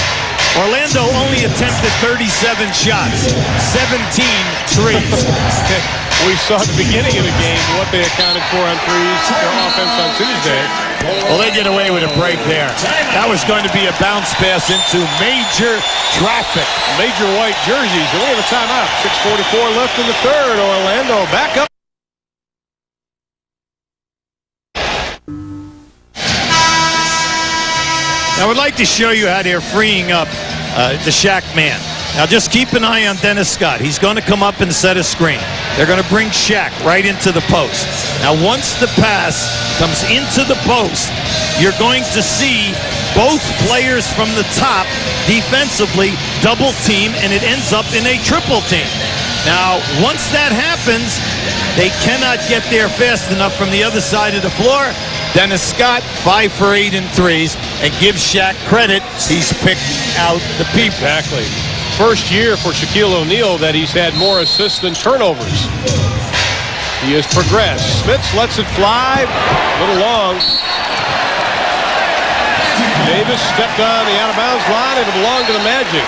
Orlando only attempted 37 shots, 17 threes. We saw at the beginning of the game what they accounted for on threes, their offense on Tuesday. Well, they get away with a break there. That was going to be a bounce pass into major traffic. Major white jerseys, and we have a timeout. 6:44 left in the third. Orlando back up. I would like to show you how they're freeing up the Shaq man. Now just keep an eye on Dennis Scott. He's going to come up and set a screen. They're going to bring Shaq right into the post. Now once the pass comes into the post, you're going to see both players from the top defensively double team, and it ends up in a triple team. Now once that happens, they cannot get there fast enough from the other side of the floor. Dennis Scott, 5 for 8 in threes, and give Shaq credit. He's picked out the people. Exactly. First year for Shaquille O'Neal that he's had more assists than turnovers. He has progressed. Smits lets it fly. A little long. Davis stepped on the out-of-bounds line, and it belonged to the Magic.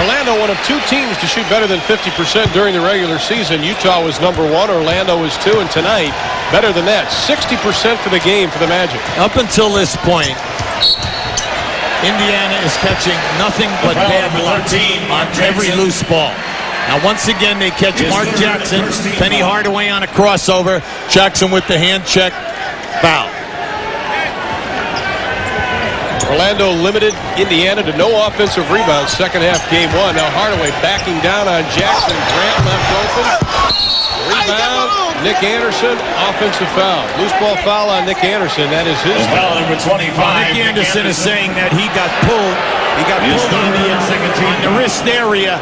Orlando, one of 2 teams to shoot better than 50% during the regular season. Utah was number 1, Orlando was 2, and tonight, better than that, 60% for the game for the Magic. Up until this point, Indiana is catching nothing but bad luck on every loose ball. Now, once again, they catch Mark Jackson, Penny Hardaway on a crossover, Jackson with the hand check, foul. Orlando limited Indiana to no offensive rebounds second half game 1. Now Hardaway backing down on Jackson. Grant left open. Rebound, Nick Anderson, offensive foul. Loose ball foul on Nick Anderson. That is his foul number 25. Nick Anderson is saying that he got pulled. He got pulled on the wrist area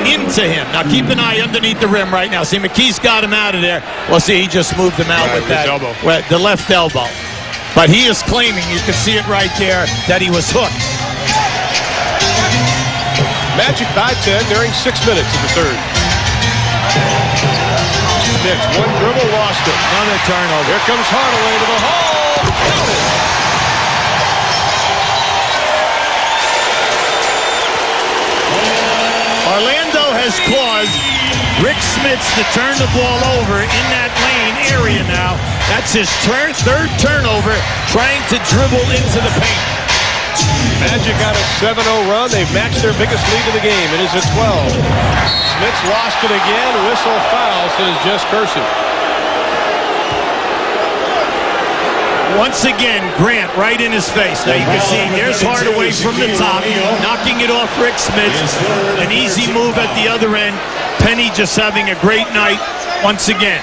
into him. Now keep an eye underneath the rim right now. See, McKee's got him out of there. Well, see, he just moved him out with that elbow. The left elbow. But he is claiming, you can see it right there, that he was hooked. Magic by 10 during 6 minutes of the third. Knicks, one dribble, lost it. Another turnover. Here comes Hardaway to the hole. Orlando has caused Rick Smits to turn the ball over in that lane area now. That's his third turnover, trying to dribble into the paint. Magic got a 7-0 run. They've matched their biggest lead of the game. It is at 12. Smits lost it again. Whistle foul, says Jess Kersey. Once again, Grant right in his face. Now you can see there's Hardaway from the top, knocking it off Rick Smits. An easy move at the other end. Penny just having a great night once again.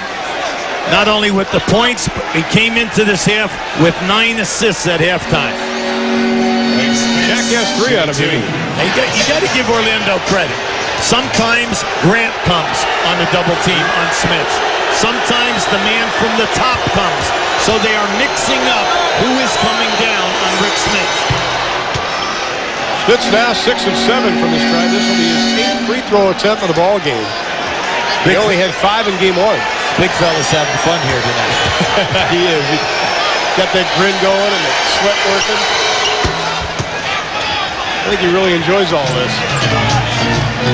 Not only with the points, but he came into this half with 9 assists at halftime. Jack has 3 out of him. You got to give Orlando credit. Sometimes Grant comes on the double team on Smits. Sometimes the man from the top comes. So they are mixing up who is coming down on Rick Smits. Smits now 6 of 7 from this drive. This will be his 8th free throw attempt of the ball game. He only had 5 in game 1. Big fella's having fun here tonight. He is. He got that grin going and the sweat working. I think he really enjoys all this.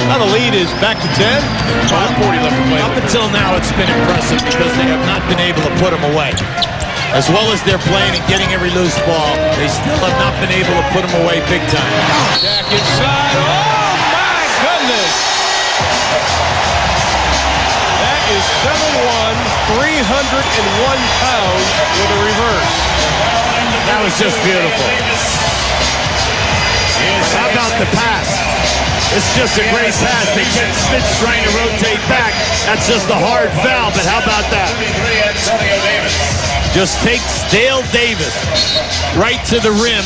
Now the lead is back to 10. 5:40 left to play. Up until now, it's been impressive because they have not been able to put him away. As well as they're playing and getting every loose ball, they still have not been able to put him away big time. Jack inside. Oh, my goodness. That is 7'1", 301 pounds with a reverse. That was just beautiful. How about the pass? It's just a great pass. They get Smits trying to rotate back. That's just a hard foul, but how about that? Just takes Dale Davis right to the rim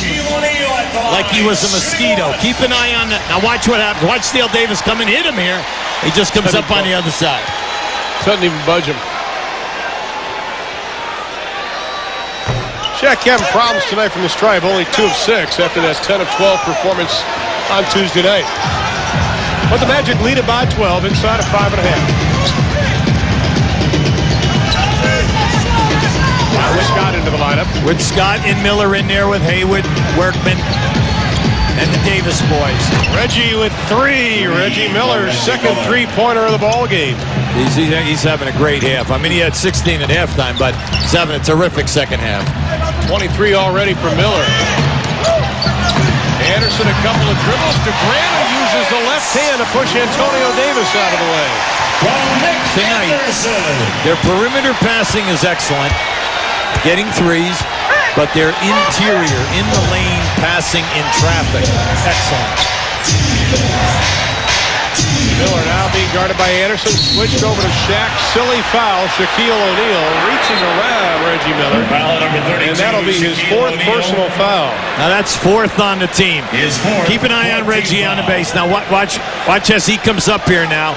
like he was a mosquito. Keep an eye on that. Now watch what happens. Watch Dale Davis come and hit him here. He just comes up on the other side. Doesn't even budge him. Shaq having problems tonight from the stripe. Only 2 of 6 after that 10 of 12 performance on Tuesday night. But the Magic lead it by 12 inside of 5.5. Now with Scott into the lineup. With Scott and Miller in there with Haywood, Workman, and the Davis boys. Reggie with 3. Reggie Miller, second three-pointer of the ball game. He's having a great half. I mean, he had 16 at halftime, but he's having a terrific second half. 23 already for Miller. Anderson a couple of dribbles to Grant, who uses the left hand to push Antonio Davis out of the way. Tonight, their perimeter passing is excellent, getting threes, but their interior, in the lane, passing in traffic, excellent. Miller now being guarded by Anderson, switched over to Shaq. Silly foul, Shaquille O'Neal reaching around Reggie Miller. And that'll be his 4th personal foul. Now that's 4th on the team. Keep an eye on Reggie on the base. Now watch as he comes up here now.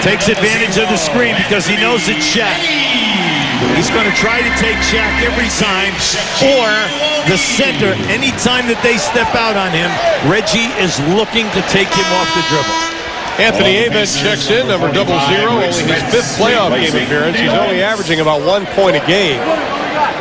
Takes advantage of the screen because he knows it's Shaq. He's going to try to take Shaq every time, or the center. Anytime that they step out on him, Reggie is looking to take him off the dribble. Anthony Abed checks in, number 00, only his 5th playoff game appearance. He's only averaging about 1 point a game.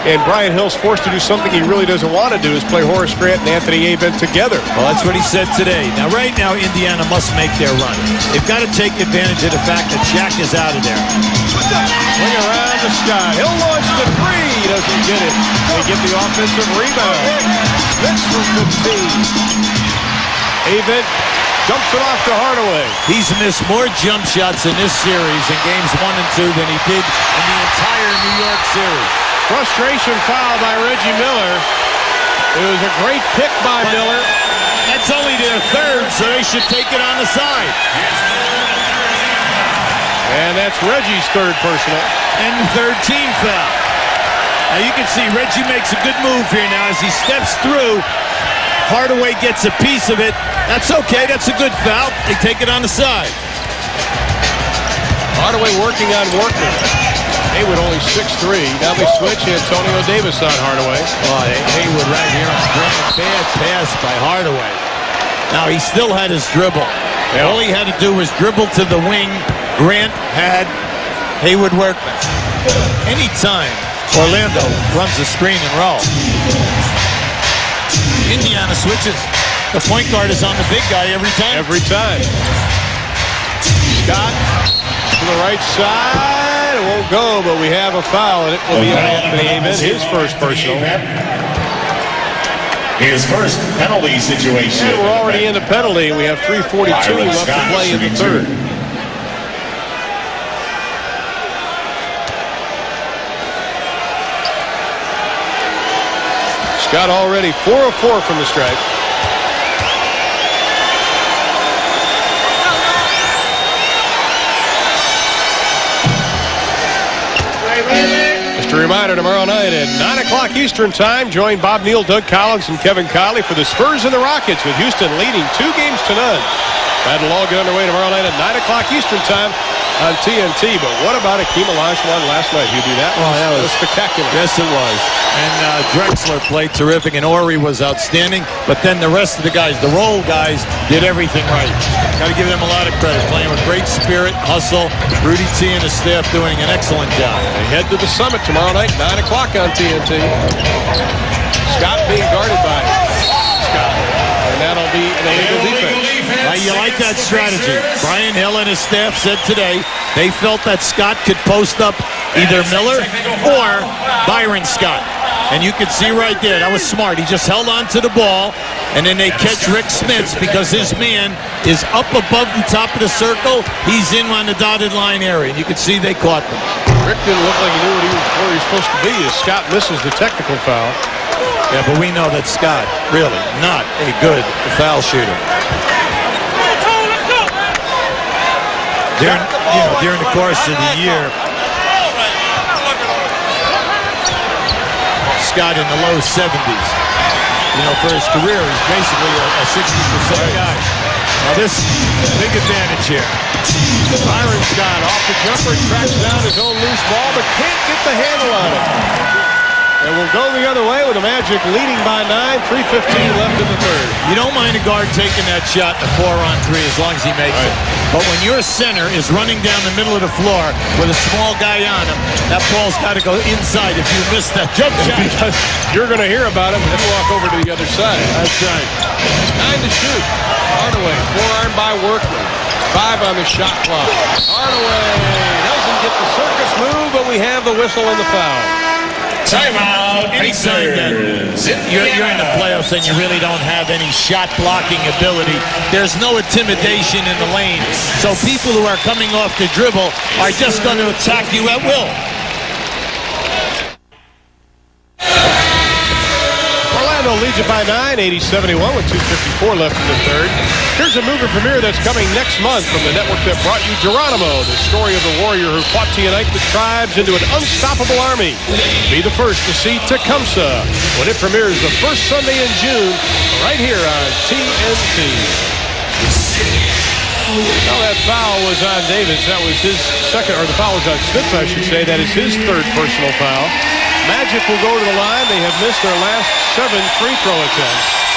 And Brian Hill's forced to do something he really doesn't want to do, is play Horace Grant and Anthony Abed together. Well, that's what he said today. Now, right now, Indiana must make their run. They've got to take advantage of the fact that Shaq is out of there. Swing around to Scott. He'll launch the 3. He doesn't get it. They get the offensive rebound. Smits from 15. Abed jumps it off to Hardaway. He's missed more jump shots in this series in games 1 and 2 than he did in the entire New York series. Frustration foul by Reggie Miller. It was a great pick by Miller. That's only their 3rd, so they should take it on the side. And that's Reggie's third personal. And the third team foul. Now you can see Reggie makes a good move here now as he steps through. Hardaway gets a piece of it. That's okay. That's a good foul. They take it on the side. Hardaway working on Workman. Haywood only 6'3". Now they switch. Antonio Davis on Hardaway. Oh, Haywood right here on Grant. Bad pass by Hardaway. Now he still had his dribble. Yeah. All he had to do was dribble to the wing. Grant had Haywood Workman. Anytime Orlando runs a screen and roll, Indiana switches. The point guard is on the big guy every time. Every time. Scott to the right side. It won't go, but we have a foul, and it will be on Davis. His first personal. His first penalty situation. And we're already in the penalty. We have 3:42 left to play in the third. Scott already 4 of 4 from the stripe. Just a reminder, tomorrow night at 9 o'clock Eastern Time, join Bob Neal, Doug Collins, and Kevin Conley for the Spurs and the Rockets, with Houston leading 2-0. That'll all get underway tomorrow night at 9 o'clock Eastern Time on TNT. But what about Akeem Olajuwon last night? You do that? Oh, that was spectacular. Yes, it was. And Drexler played terrific, and Horry was outstanding. But then the rest of the guys, the role guys, did everything right. Got to give them a lot of credit. Playing with great spirit, hustle. Rudy T and his staff doing an excellent job. They head to the Summit tomorrow night, 9 o'clock on TNT. Scott being guarded by Scott. And that'll be an illegal defense. You like that strategy. Brian Hill and his staff said today they felt that Scott could post up either Miller or Byron Scott. And you could see right there, that was smart. He just held on to the ball, and then they catch Rick Smits because his man is up above the top of the circle. He's in on the dotted line area, and you could see they caught them. Rick didn't look like he knew where he was supposed to be as Scott misses the technical foul. Yeah, but we know that Scott, really not a good foul shooter. During the course of the year, Scott in the low 70s. For his career, he's basically a 60% guy. Now this big advantage here. Byron Scott off the jumper, tracks down his own loose ball, but can't get the handle on it. And we'll go the other way with the Magic leading by 9, 3:15 left in the third. You don't mind a guard taking that shot in a 4-on-3 as long as he makes it. But when your center is running down the middle of the floor with a small guy on him, that ball's got to go inside if you miss that jump shot. Because you're going to hear about it when you walk over to the other side. That's right. 9 to shoot. Hardaway, forearm by Workman. 5 on the shot clock. Hardaway doesn't get the circus move, but we have the whistle and the foul. Timeout. Anytime that you're in the playoffs and you really don't have any shot blocking ability, there's no intimidation in the lane. So people who are coming off the dribble are just going to attack you at will. Orlando leads it by 9, 80-71 with 2:54 left in the third. Here's a movie premiere that's coming next month from the network that brought you Geronimo, the story of the warrior who fought to unite the tribes into an unstoppable army. Be the first to see Tecumseh when it premieres the first Sunday in June right here on TNT. Now that foul was on Davis. That was his second, or the foul was on Smith, I should say. That is his third personal foul. Magic will go to the line. They have missed their last 7 free throw attempts.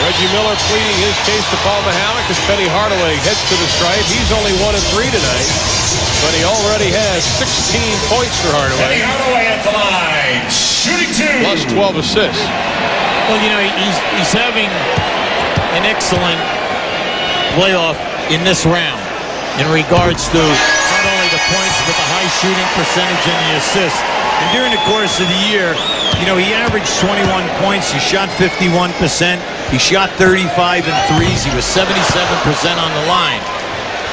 Reggie Miller pleading his case to Paul Mihalik as Penny Hardaway heads to the stripe. He's only 1 of 3 tonight, but he already has 16 points for Hardaway. Penny Hardaway at the line, shooting 2. Plus 12 assists. Well, he's having an excellent playoff in this round in regards to not only the points, but the high shooting percentage and the assists. And during the course of the year, he averaged 21 points. He shot 51%. He shot 35 in threes. He was 77% on the line.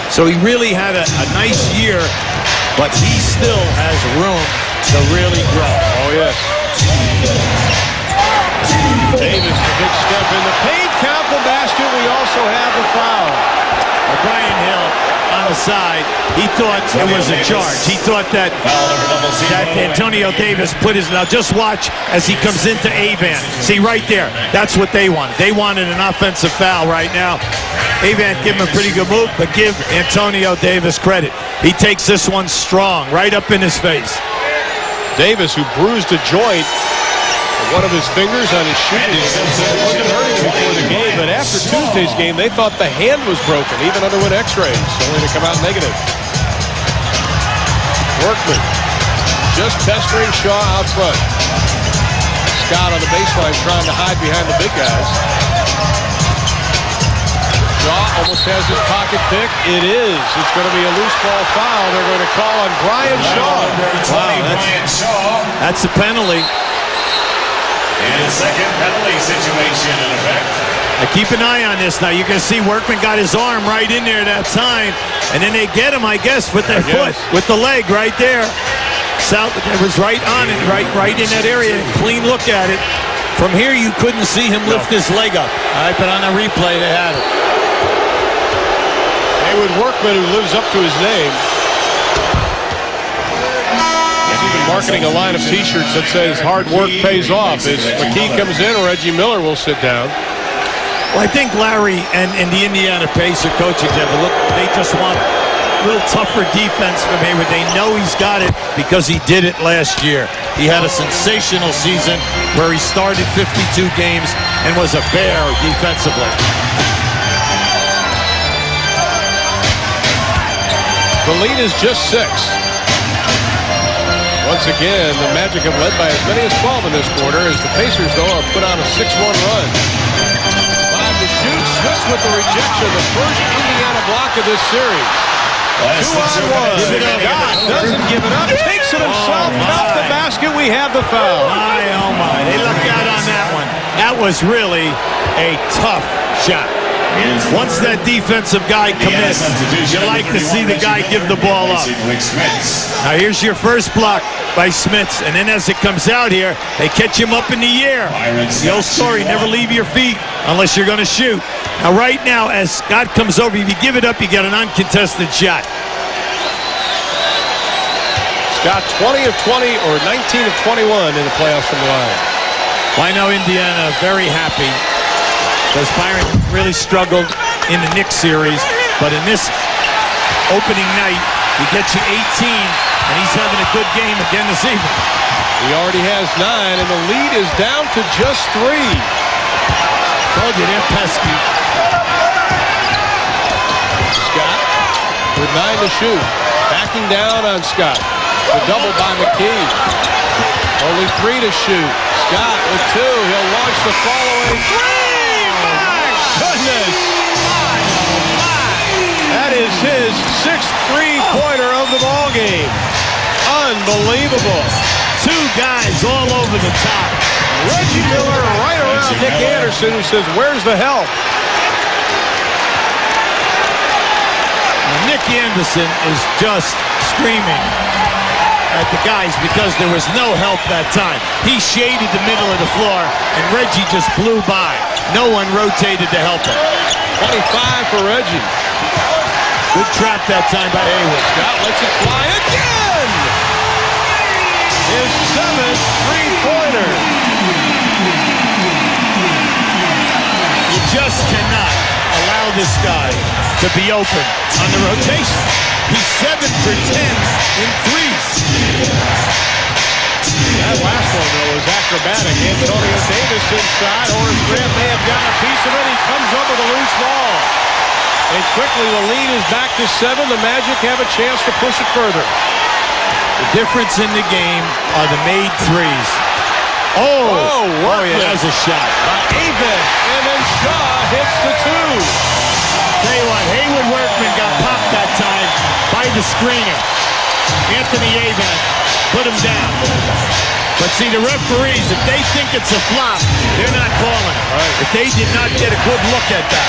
So he really had a nice year, but he still has room to really grow. Oh, yes. Davis, the big step in the paint. Count the basket. We also have the foul. A inside, he thought it was a charge. He thought that Antonio Davis put his... Now just watch as he comes into Avan. See right there, that's what they wanted. They wanted an offensive foul right now. Avan give him a pretty good move, but give Antonio Davis credit. He takes this one strong, right up in his face. Davis, who bruised a joint, one of his fingers on his shooting, wasn't hurting him before the game, but after Tuesday's game, they thought the hand was broken, even underwent x-rays, only to come out negative. Workman just pestering Shaw out front. Scott on the baseline trying to hide behind the big guys. Shaw almost has his pocket pick. It is. It's going to be a loose ball foul. They're going to call on Brian Shaw. Wow, that's a penalty. And second penalty situation in effect. Now keep an eye on this now. You can see Workman got his arm right in there that time. And then they get him, I guess, with their foot, with the leg right there. South, it was right on it, right in that area. Clean look at it. From here, you couldn't see him lift his leg up. All right, but on the replay, they had it. Haywood Workman, who lives up to his name. Marketing a line of T-shirts that says hard work pays off. As McKee comes in, Reggie Miller will sit down. Well, I think Larry and the Indiana Pacer coaching staff, look, they just want a little tougher defense from Haywood. They know he's got it because he did it last year. He had a sensational season where he started 52 games and was a bear defensively. The lead is just 6. Once again, the Magic have led by as many as 12 in this quarter, as the Pacers, though, have put on a 6-1 run. 5 to shoot. Smith with the rejection, the first Indiana block of this series. 2-on-1. Give it up. God doesn't give it up. Takes it himself. Count the basket. We have the foul. Oh my. They lucked out on that one. That was really a tough shot. Once that defensive guy commits, you like to see the guy give the ball up. Now here's your first block by Smits, and then as it comes out here, they catch him up in the air. The old story, never leave your feet unless you're going to shoot. Now right now, as Scott comes over, if you give it up, you get an uncontested shot. Scott 20 of 20 or 19 of 21 in the playoffs from the line. Well, I know Indiana very happy because Byron really struggled in the Knicks series, but in this opening night, he gets you 18, and he's having a good game again this evening. He already has 9, and the lead is down to just 3. Told you, they're pesky. Scott with 9 to shoot. Backing down on Scott. The double by McKee. Only 3 to shoot. Scott with 2. He'll launch the following 3. Goodness! That is his 6th three-pointer of the ball game. Unbelievable. 2 guys all over the top. Reggie Miller right around Nick Anderson, who says, "Where's the help?" Now, Nick Anderson is just screaming at the guys because there was no help that time. He shaded the middle of the floor, and Reggie just blew by. No one rotated to help him. 25 for Reggie. Good trap that time by Haywood. Scott lets it fly again. His 7th three-pointer. You just cannot allow this guy to be open on the rotation. He's 7 for 10 in threes. That last one, though, was acrobatic. Antonio Davis inside. Horace Grant may have gotten a piece of it. He comes up with a loose ball. And quickly, the lead is back to 7. The Magic have a chance to push it further. The difference in the game are the made threes. Oh, yeah, that was a shot. Aben, and then Shaw hits the 2. Tell you what, Haywood Workman got popped that time by the screener. Anthony Aben put him down. But see, the referees, if they think it's a flop, they're not calling it. Right. If they did not get a good look at that.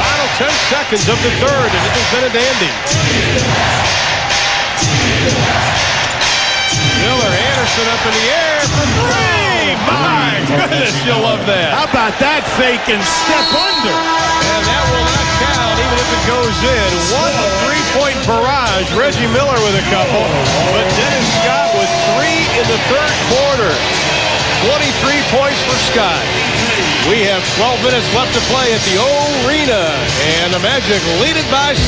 Final 10 seconds of the third, and it has been a dandy. Miller, Anderson up in the air for 3. My goodness, you'll love that. How about that fake and step under? And that will not count even if it goes in. 1 3-point barrage. Reggie Miller with a couple. But Dennis Scott with 3 in the third quarter. 23 points for Scott. We have 12 minutes left to play at the O-Arena. And the Magic lead it by 6.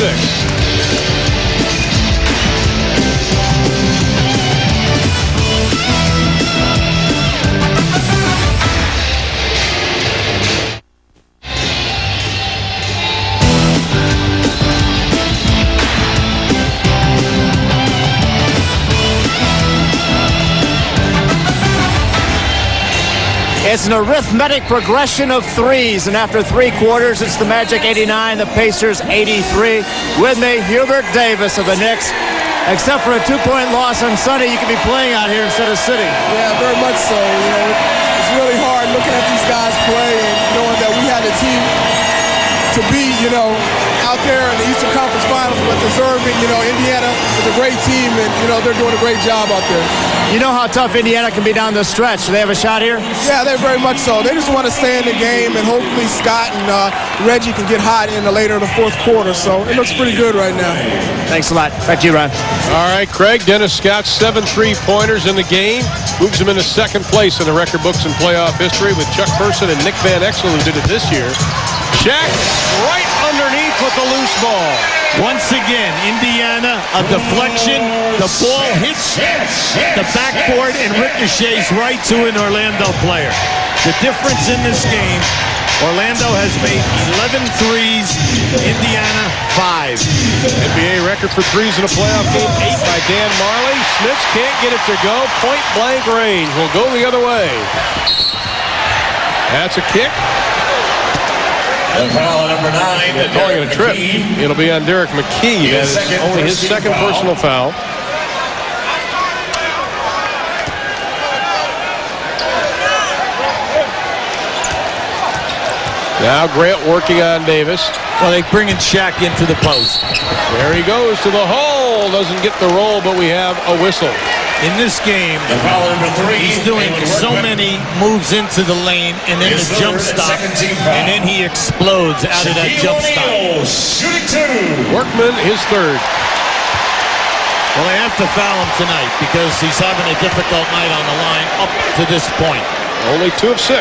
It's an arithmetic progression of threes, and after 3 quarters, it's the Magic 89, the Pacers 83. With me, Hubert Davis of the Knicks. Except for a 2-point loss on Sunday, you could be playing out here instead of sitting. Yeah, very much so. You know, it's really hard looking at these guys play and knowing that we had a team to beat, you know, out there in the Eastern Conference Finals, but deserving. You know, Indiana is a great team, and, you know, they're doing a great job out there. You know how tough Indiana can be down the stretch. Do they have a shot here? Yeah, they very much so. They just want to stay in the game, and hopefully Scott and Reggie can get hot in the later in the fourth quarter. So it looks pretty good right now. Thanks a lot. Back to you, Ron. All right, Craig. Dennis Scott, 7 3-pointers in the game. Moves him into second place in the record books in playoff history with Chuck Person and Nick Van Exel, who did it this year. Shaq right underneath with the loose ball. Once again, Indiana, a deflection. The ball hits the backboard and ricochets right to an Orlando player. The difference in this game, Orlando has made 11 threes, Indiana 5. NBA record for threes in a playoff game, 8 by Dan Marley. Smits can't get it to go. Point blank range will go the other way. That's a kick. And foul number 9. They're calling it a trip. It'll be on Derek McKee. That is only his second personal foul. Now Grant working on Davis. Well, they bring in Shaq into the post. There he goes to the hole. Doesn't get the roll, but we have a whistle. In this game, he's doing so many moves into the lane and then the jump stop, and then he explodes out of that jump stop. Workman, his third. Well, they have to foul him tonight because he's having a difficult night on the line up to this point. Only 2 of 6.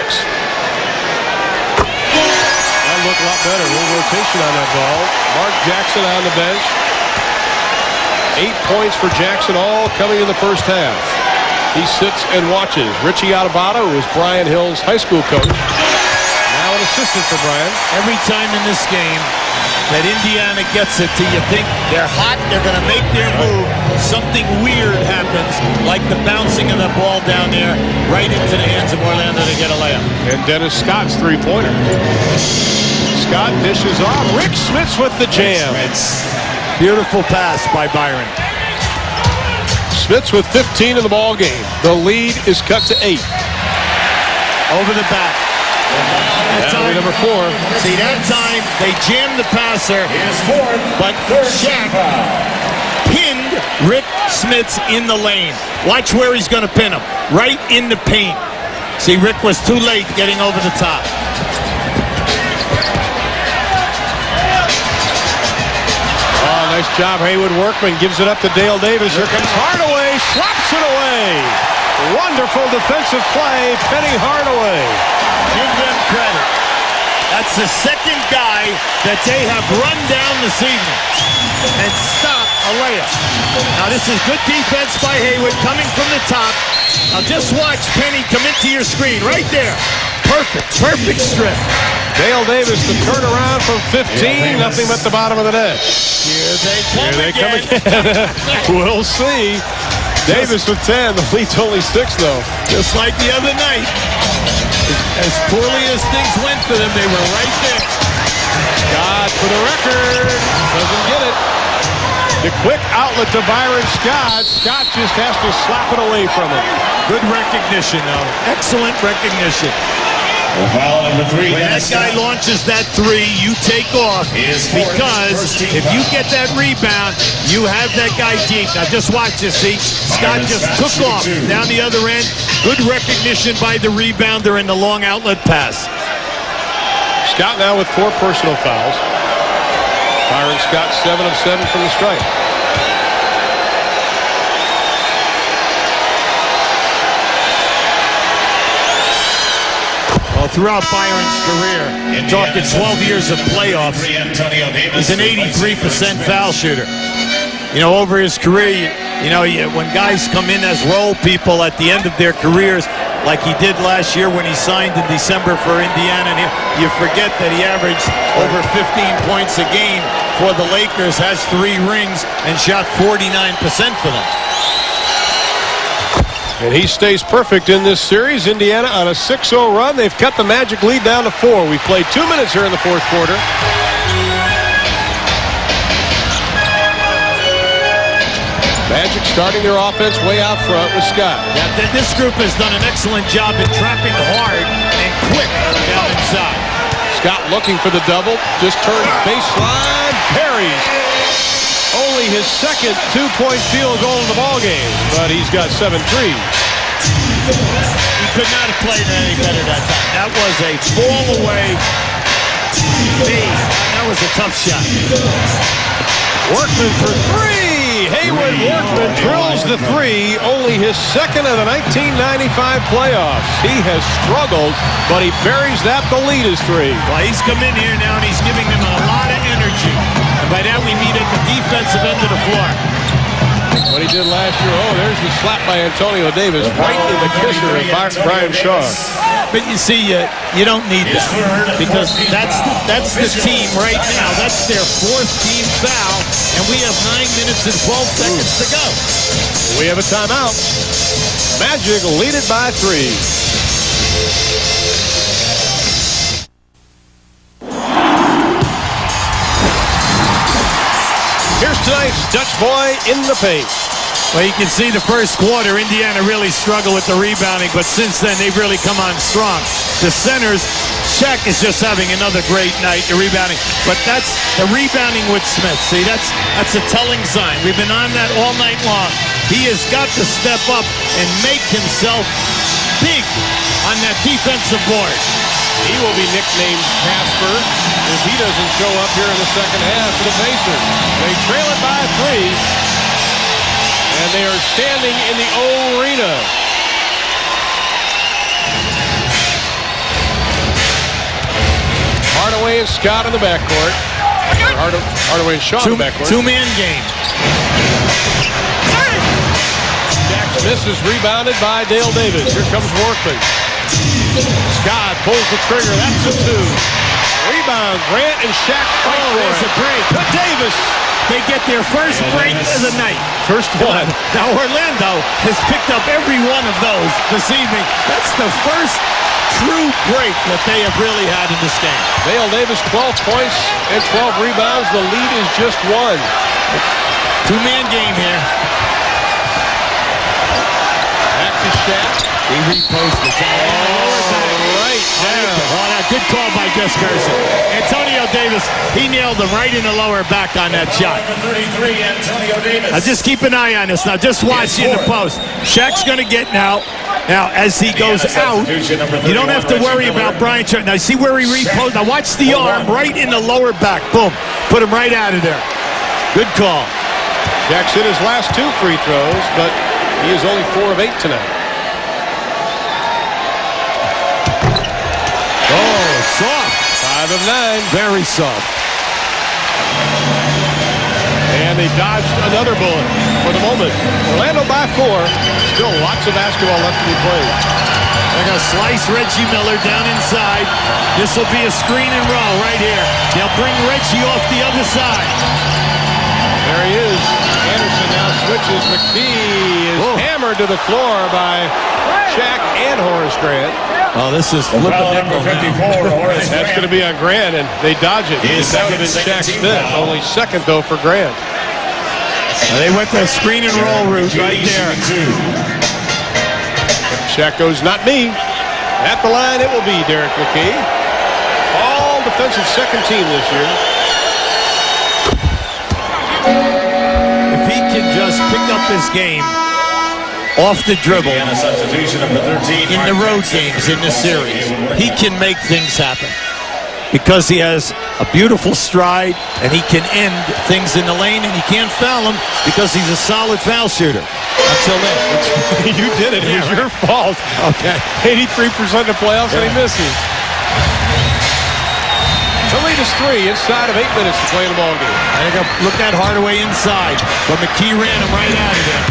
That looked a lot better. A little rotation on that ball. Mark Jackson on the bench. 8 points for Jackson, all coming in the first half. He sits and watches. Richie Adubato, who was Brian Hill's high school coach, now an assistant for Brian. Every time in this game that Indiana gets it to you think they're hot, they're going to make their move, something weird happens, like the bouncing of the ball down there right into the hands of Orlando to get a layup. And Dennis Scott's three-pointer. Scott dishes off. Rick Smits with the jam. Beautiful pass by Byron. Smits with 15 in the ball game. The lead is cut to 8. Over the back. Now number 4. See, that time they jammed the passer, but Shaq pinned Rick Smits in the lane. Watch where he's going to pin him. Right in the paint. See, Rick was too late getting over the top. Nice job, Haywood Workman gives it up to Dale Davis. Here comes Hardaway, slaps it away. Wonderful defensive play, Penny Hardaway. Give them credit. That's the second guy that they have run down this evening and stopped a layup. Now this is good defense by Haywood coming from the top. Now just watch Penny come into your screen right there. Perfect strip. Dale Davis, the turnaround from 15, nothing but the bottom of the net. Here they come again. We'll see. Davis with 10, the lead's only 6 though. Just like the other night. As poorly as things went for them, they were right there. Scott for the record, doesn't get it. The quick outlet to Byron Scott. Scott just has to slap it away from him. Good recognition though, excellent recognition. Foul number 3. When that guy launches that three, you take off, because if you get that rebound, you have that guy deep. Now just watch this, see? Scott just took off down the other end. Good recognition by the rebounder in the long outlet pass. Scott now with 4 personal fouls. Byron Scott 7 of 7 from the stripe. Well, throughout Byron's career, talking 12 years of playoffs, he's an 83% foul shooter. You know, over his career, when guys come in as role people at the end of their careers, like he did last year when he signed in December for Indiana, and you forget that he averaged over 15 points a game for the Lakers, has 3 rings, and shot 49% for them. And he stays perfect in this series. Indiana on a 6-0 run. They've cut the Magic lead down to 4. We've played 2 minutes here in the fourth quarter. Magic starting their offense way out front with Scott. Yeah, this group has done an excellent job in trapping hard and quick down inside. Scott looking for the double. Just turned baseline. Parries. Only his second 2-point field goal in the ballgame, but he's got 7 threes. He could not have played any better that time. That was a fall-away fade. That was a tough shot. Workman for 3. Hayward Workman drills the 3, only his second of the 1995 playoffs. He has struggled, but he buries that. The lead is 3. Well, he's come in here now, and he's giving them a lot of energy. And by that, we mean at the defensive end of the floor. What he did last year, there's the slap by Antonio Davis, right in the kisser of Brian Shaw. But you see, you don't need that, because that's the team right now. That's their 4th team foul, and we have 9 minutes and 12 seconds to go. We have a timeout. Magic lead it by 3. Here's tonight's Dutch boy in the paint. Well, you can see the first quarter, Indiana really struggled with the rebounding, but since then, they've really come on strong. The centers, Shaq is just having another great night, the rebounding. But that's the rebounding with Smith. See, that's a telling sign. We've been on that all night long. He has got to step up and make himself big on that defensive board. He will be nicknamed Casper if he doesn't show up here in the second half for the Pacers. They trail it by 3. And they are standing in the O-Arena. Hardaway and Scott in the backcourt. Hardaway and Shaw in the backcourt. 2-man game. Jack Smith is rebounded by Dale Davis. Here comes Workman. Scott pulls the trigger. That's a 2. Rebound. Grant and Shaq fight for there's it. A break. To Davis. They get their first break of the night. First one. Now Orlando has picked up every one of those this evening. That's the first true break that they have really had in this game. Dale Davis, 12 points and 12 rebounds. The lead is just 1. 2-man game here. Back to Shaq. He reposted. Right now. Good call by Gus Gerson. Antonio Davis, he nailed him right in the lower back on that shot. Number 33, Antonio Davis. Now just keep an eye on this. Now just watch in the post. Shaq's going to get now. Now as he goes out, you don't have to worry about Brian. Now see where he reposed. Now watch the arm right in the lower back. Boom. Put him right out of there. Good call. Shaq's hit his last 2 free throws, but he is only 4 of 8 tonight. Soft. 5 of 9. Very soft. And they dodged another bullet for the moment. Orlando by 4. Still lots of basketball left to be played. They're going to slice Reggie Miller down inside. This will be a screen and roll right here. They'll bring Reggie off the other side. There he is. Anderson now switches. McKee is hammered to the floor by Shaq and Horace Grant. Oh, this is flipping nickel now. That's going to be on Grant, and they dodge it. That would have been Shaq Smith. Only second, though, for Grant. They went the screen and roll route right there. Shaq goes, not me. At the line, it will be Derek McKee. All defensive second team this year. If he can just pick up this game off the dribble in the road games in the series, he can make things happen because he has a beautiful stride and he can end things in the lane, and you can't foul him because he's a solid foul shooter. Until then. You did it. It was your fault. Okay. 83% of the playoffs, and he misses. The lead is 3 inside of 8 minutes to play the ball game. I think look at Hardaway inside, but McKee ran him right out of there.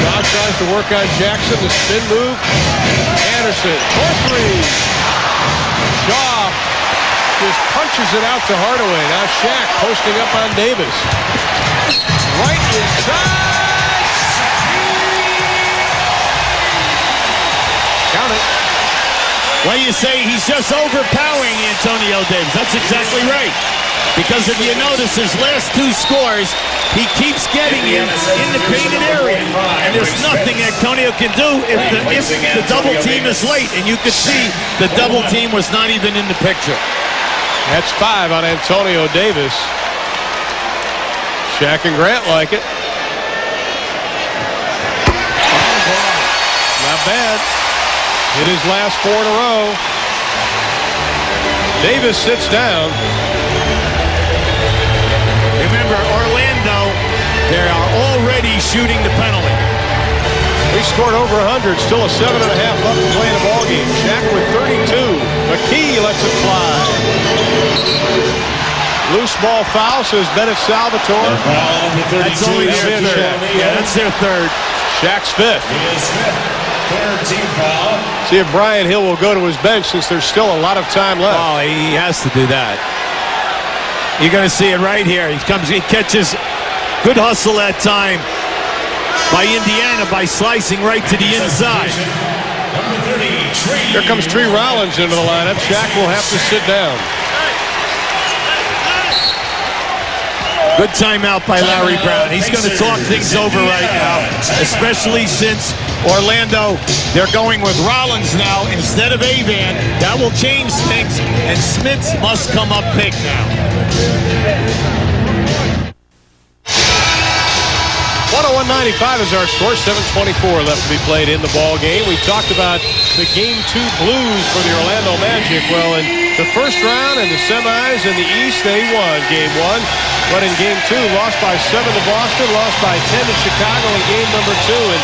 John tries to work on Jackson, the spin move. Anderson, for 3. Shaw just punches it out to Hardaway. Now Shaq posting up on Davis. Right inside. Count it. Well, you say he's just overpowering Antonio Davis. That's exactly right. Because if you notice his last 2 scores, he keeps getting him in the painted area. And there's nothing Antonio can do if the double team is late. And you could see the double team was not even in the picture. That's 5 on Antonio Davis. Shaq and Grant like it. Not bad. Hit his last 4 in a row. Davis sits down. Remember, Orlando, they are already shooting the penalty. He scored over 100, still a 7.5 left to play in the ballgame. Shaq with 32. McKee lets it fly. Loose ball foul, says Bennett Salvatore. That's only their third. Yeah, that's their third. Shaq's 5th. Third team foul. See if Brian Hill will go to his bench since there's still a lot of time left. Oh, he has to do that. You're going to see it right here. He catches good hustle that time by Indiana by slicing right to the inside. Here comes Tree Rollins into the lineup. Shaq will have to sit down. Good timeout by Larry Brown. He's going to talk things over right now, especially since Orlando, they're going with Rollins now instead of Avan. That will change things, and Smits must come up big now. 101-95 is our score. 7:24 left to be played in the ball game. We talked about the Game 2 blues for the Orlando Magic. Well, in the first round and the semis in the East, they won Game 1. But in Game 2, lost by 7 to Boston, lost by 10 to Chicago in Game number 2. And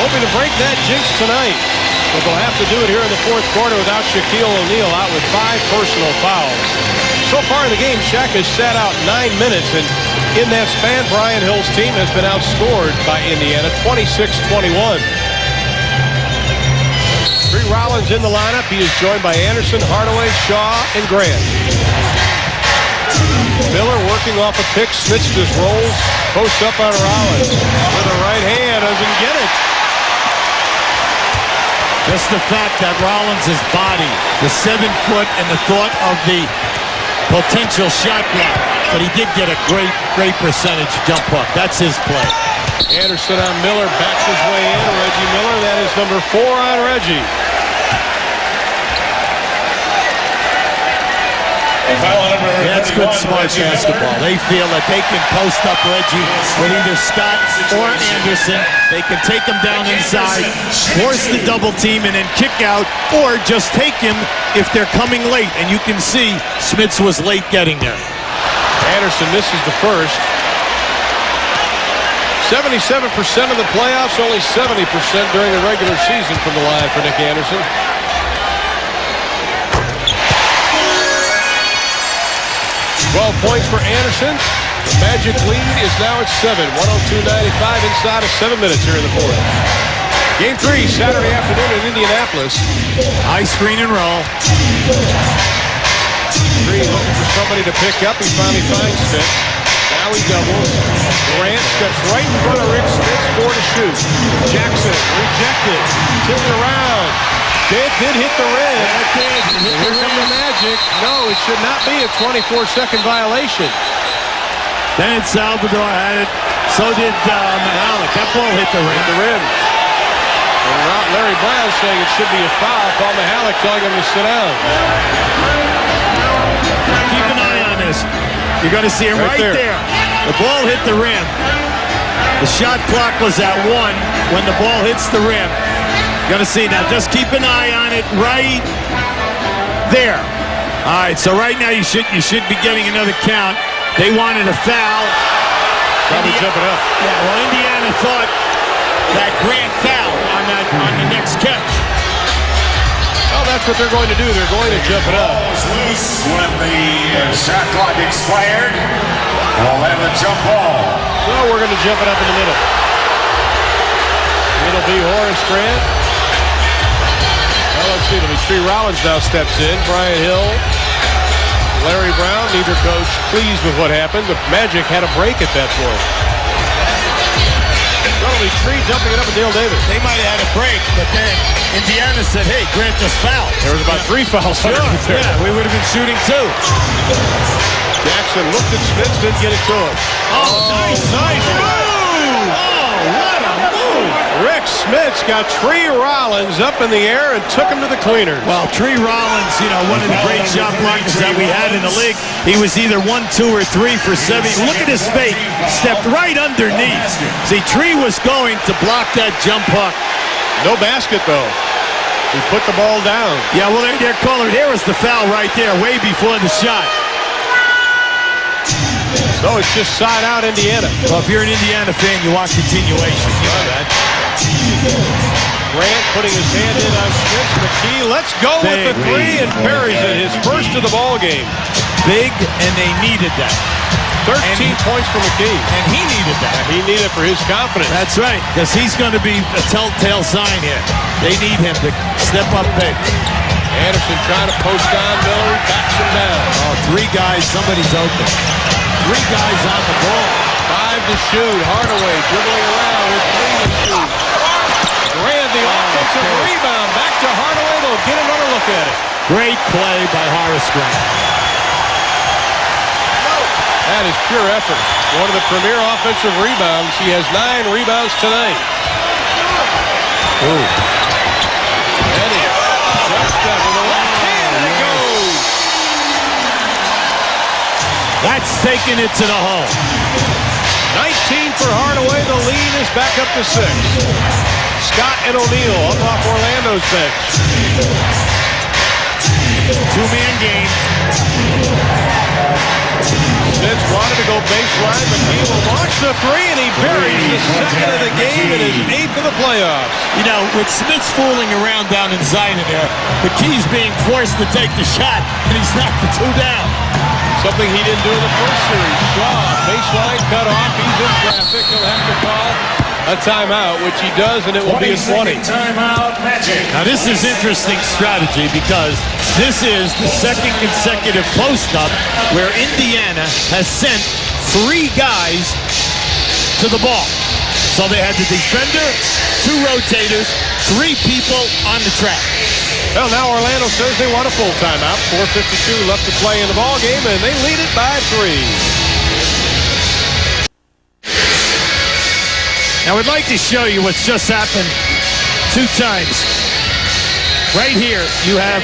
hoping to break that jinx tonight. But they'll have to do it here in the fourth quarter without Shaquille O'Neal out with 5 personal fouls. So far in the game, Shaq has sat out 9 minutes, and in that span, Brian Hill's team has been outscored by Indiana, 26-21. Tree Rollins in the lineup. He is joined by Anderson, Hardaway, Shaw, and Grant. Miller working off a pick. Smits just rolls, posts up on Rollins. With a right hand, doesn't get it. Just the fact that Rollins' body, the 7-foot, and the thought of the potential shot block. But he did get a great percentage jump hook. That's his play. Anderson on Miller, backs his way in. Reggie Miller, that is number 4 on Reggie. That's good smart basketball. They feel that they can post up Reggie with either Scott or Anderson. They can take him down inside, force the double team, and then kick out, or just take him if they're coming late. And you can see Smits was late getting there. Anderson misses the first. 77% of the playoffs, only 70% during the regular season from the line for Nick Anderson. 12 points for Anderson. The Magic lead is now at 7. 102-95 inside of 7 minutes here in the fourth. Game 3, Saturday afternoon in Indianapolis. High screen and roll. Green looking for somebody to pick up. He finally finds Smits. Now he doubles. Grant steps right in front of Rick Smits for to shoot. Jackson rejected. Tilted around. It did hit the rim. Here come the Magic. No, it should not be a 24-second violation. Then Salvador had it. So did Mahalik. That ball hit the rim. And Larry Brown saying it should be a foul. Paul Mihalik telling him to sit down. Keep an eye on this. You're going to see him right there. The ball hit the rim. The shot clock was at 1 when the ball hits the rim. You're going to see now. Just keep an eye on it right there. All right, so right now you should be getting another count. They wanted a foul. Probably jumping up. Yeah, well, Indiana thought that Grant foul on the next catch. Well, that's what they're going to do. They're going to jump it up. Loose when the shot clock expired. We'll have a jump ball. So we're going to jump it up in the middle. It'll be Horace Grant. Well, let's see. It'll be Tree Rollins now steps in. Brian Hill, Larry Brown. Neither coach pleased with what happened. The Magic had a break at that point. It'll be Tree dumping it up at Dale Davis. They might have had a break, but then Indiana said, hey, Grant just fouled. There was about 3 fouls. Sure, yeah, we would have been shooting 2. Jackson looked at Smith, didn't get it to him. Oh, nice move! Oh, what a move! Rick Smits got Tree Rollins up in the air and took him to the cleaners. Well, Tree Rollins, one of the great shot blockers that we had in the league. He was either 1, 2, or 3 for 7. Look at his fake. Stepped right underneath. See, Tree was going to block that jump hook. No basket, though. He put the ball down. Yeah, well, they're calling. There was the foul right there, way before the shot. So it's just side out Indiana. Well, if you're an Indiana fan, you want continuation. You know that. Grant putting his hand in on Smith. McKee, let's go with the 3, and parries it. His first of the ball game. Big, and they needed that. 13 points for McKee. And he needed that. He needed it for his confidence. That's right, because he's going to be a telltale sign here. They need him to step up big. Anderson trying to post on Miller, backs him down. Oh, 3 guys, somebody's open. 3 guys on the ball. 5 to shoot. Hardaway dribbling around with 3 to shoot. Grant, the offensive rebound. Back to Hardaway. They'll get another look at it. Great play by Horace Grant. That is pure effort. One of the premier offensive rebounds. He has 9 rebounds tonight. Ooh. Eddie jump step with the left hand, and it goes. That's taking it to the hole. 19 for Hardaway. The lead is back up to 6. Scott and O'Neal up off Orlando's bench. 2-man game. Smith wanted to go baseline, but he will launch the 3, and he buries the second of the game and his 8th of the playoffs. With Smith's fooling around down in Zion there, McKee's being forced to take the shot, and he's knocked the 2 down. Something he didn't do in the first series. Shaw, baseline cut off. He's in traffic. He'll have to call a timeout, which he does, and it will be a 20. Timeout, Magic. Now, this is interesting strategy because this is the second consecutive post-up where Indiana has sent 3 guys to the ball. So they had the defender, 2 rotators, 3 people on the track. Well, now Orlando says they want a full timeout. 4:52 left to play in the ball game, and they lead it by 3. Now, I'd like to show you what's just happened 2 times. Right here, you have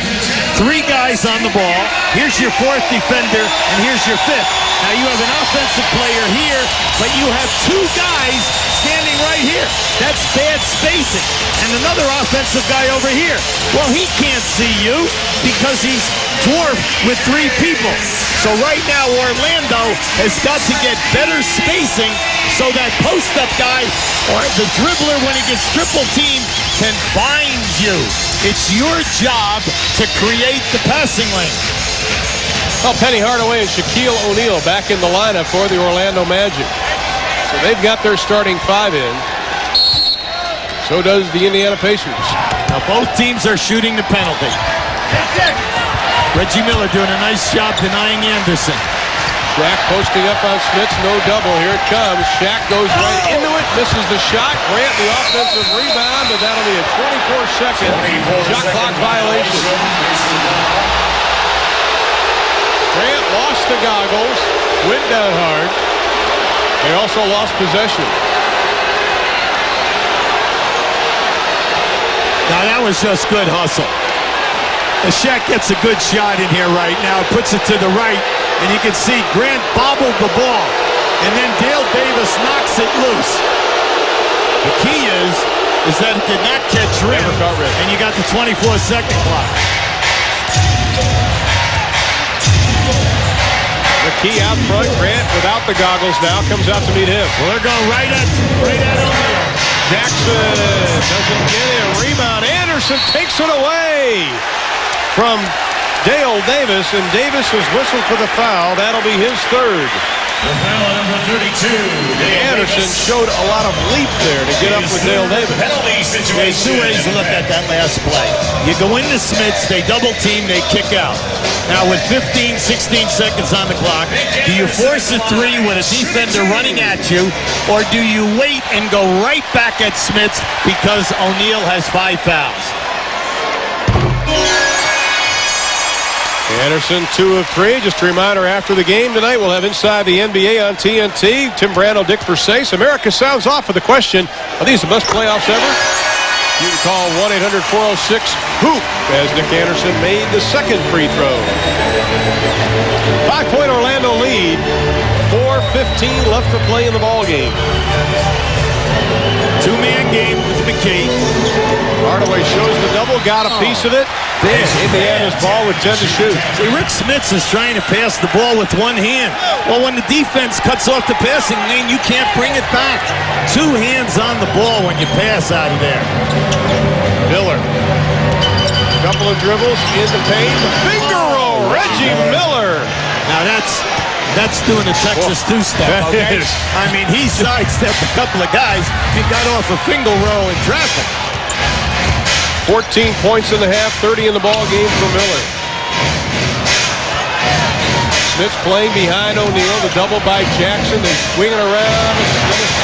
3 guys on the ball. Here's your 4th defender, and here's your 5th. Now, you have an offensive player here, but you have 2 guys standing right here. That's bad spacing. And another offensive guy over here. Well, he can't see you because he's dwarfed with 3 people. So right now, Orlando has got to get better spacing so that post-up guy or the dribbler, when he gets triple teamed, can find you. It's your job to create the passing lane. Well, Penny Hardaway and Shaquille O'Neal back in the lineup for the Orlando Magic. So they've got their starting 5 in. So does the Indiana Pacers. Now both teams are shooting the penalty. Reggie Miller doing a nice job denying Anderson. Shaq posting up on Smith, no double. Here it comes. Shaq goes right into it, misses the shot. Grant the offensive rebound, but that'll be a 24-second shot clock violation. Grant lost the goggles, went down hard. They also lost possession. Now that was just good hustle. The Shaq gets a good shot in here right now. Puts it to the right, and you can see Grant bobbled the ball, and then Dale Davis knocks it loose. The key is that it did not catch rim, and you got the 24-second clock. The key out front, Grant, without the goggles now, comes out to meet him. Well, they're going right at O'Neal. Jackson doesn't get it. Rebound. Anderson takes it away from Dale Davis, and Davis has whistled for the foul. That'll be his third. The foul number 32. Anderson showed a lot of leap there to get up with Dale Davis. Penalty situation. There's two ways to look at that last play. You go into Smiths, they double team, they kick out. Now with 15, 16 seconds on the clock, do you force a three with a defender running at you, or do you wait and go right back at Smiths because O'Neal has 5 fouls? Anderson, 2 of 3. Just a reminder, after the game tonight, we'll have Inside the NBA on TNT. Tim Brando, Dick Versace. America sounds off with the question, are these the best playoffs ever? You can call 1-800-406-HOOP as Nick Anderson made the second free throw. 5-point Orlando lead. 4:15 left to play in the ball game. Two-man game with McKee. Hardaway shows the double, got a piece of it. Indiana's ball with 10 to shoot. See, Rick Smits is trying to pass the ball with one hand. Well, when the defense cuts off the passing lane, you can't bring it back. 2 hands on the ball when you pass out of there. Miller. Couple of dribbles in the paint. The finger roll. Reggie Miller. Now that's doing a Texas two-step, okay? I mean, he sidestepped a couple of guys. He got off a finger roll in traffic. 14 points in the half, 30 in the ball game for Miller. Smith's playing behind O'Neal. The double by Jackson. They swing it around.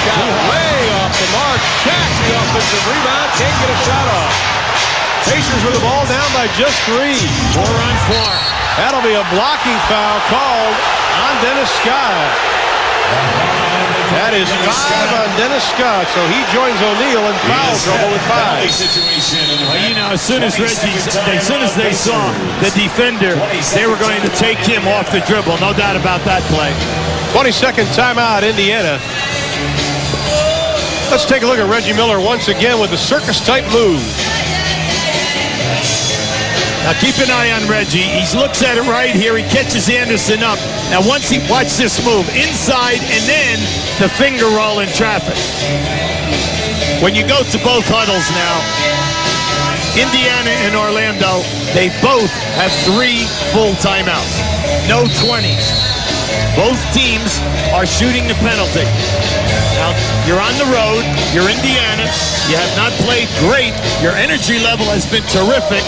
Scott way off the mark. Shaq, the offensive rebound. Can't get a shot off. Pacers with the ball down by just 3. 4 on 4. That'll be a blocking foul called on Dennis Scott. That is 5 on Dennis Scott, so he joins O'Neal in foul trouble with 5. Well, you know, as soon as they saw the defender, they were going to take him off the dribble. No doubt about that play. 22nd timeout, Indiana. Let's take a look at Reggie Miller once again with the circus-type move. Now keep an eye on Reggie. He looks at it right here. He catches Anderson up. Now watch this move. Inside and then the finger roll in traffic. When you go to both huddles now, Indiana and Orlando, they both have 3 full timeouts. No 20s. Both teams are shooting the penalty. Now, you're on the road. You're Indiana. You have not played great. Your energy level has been terrific.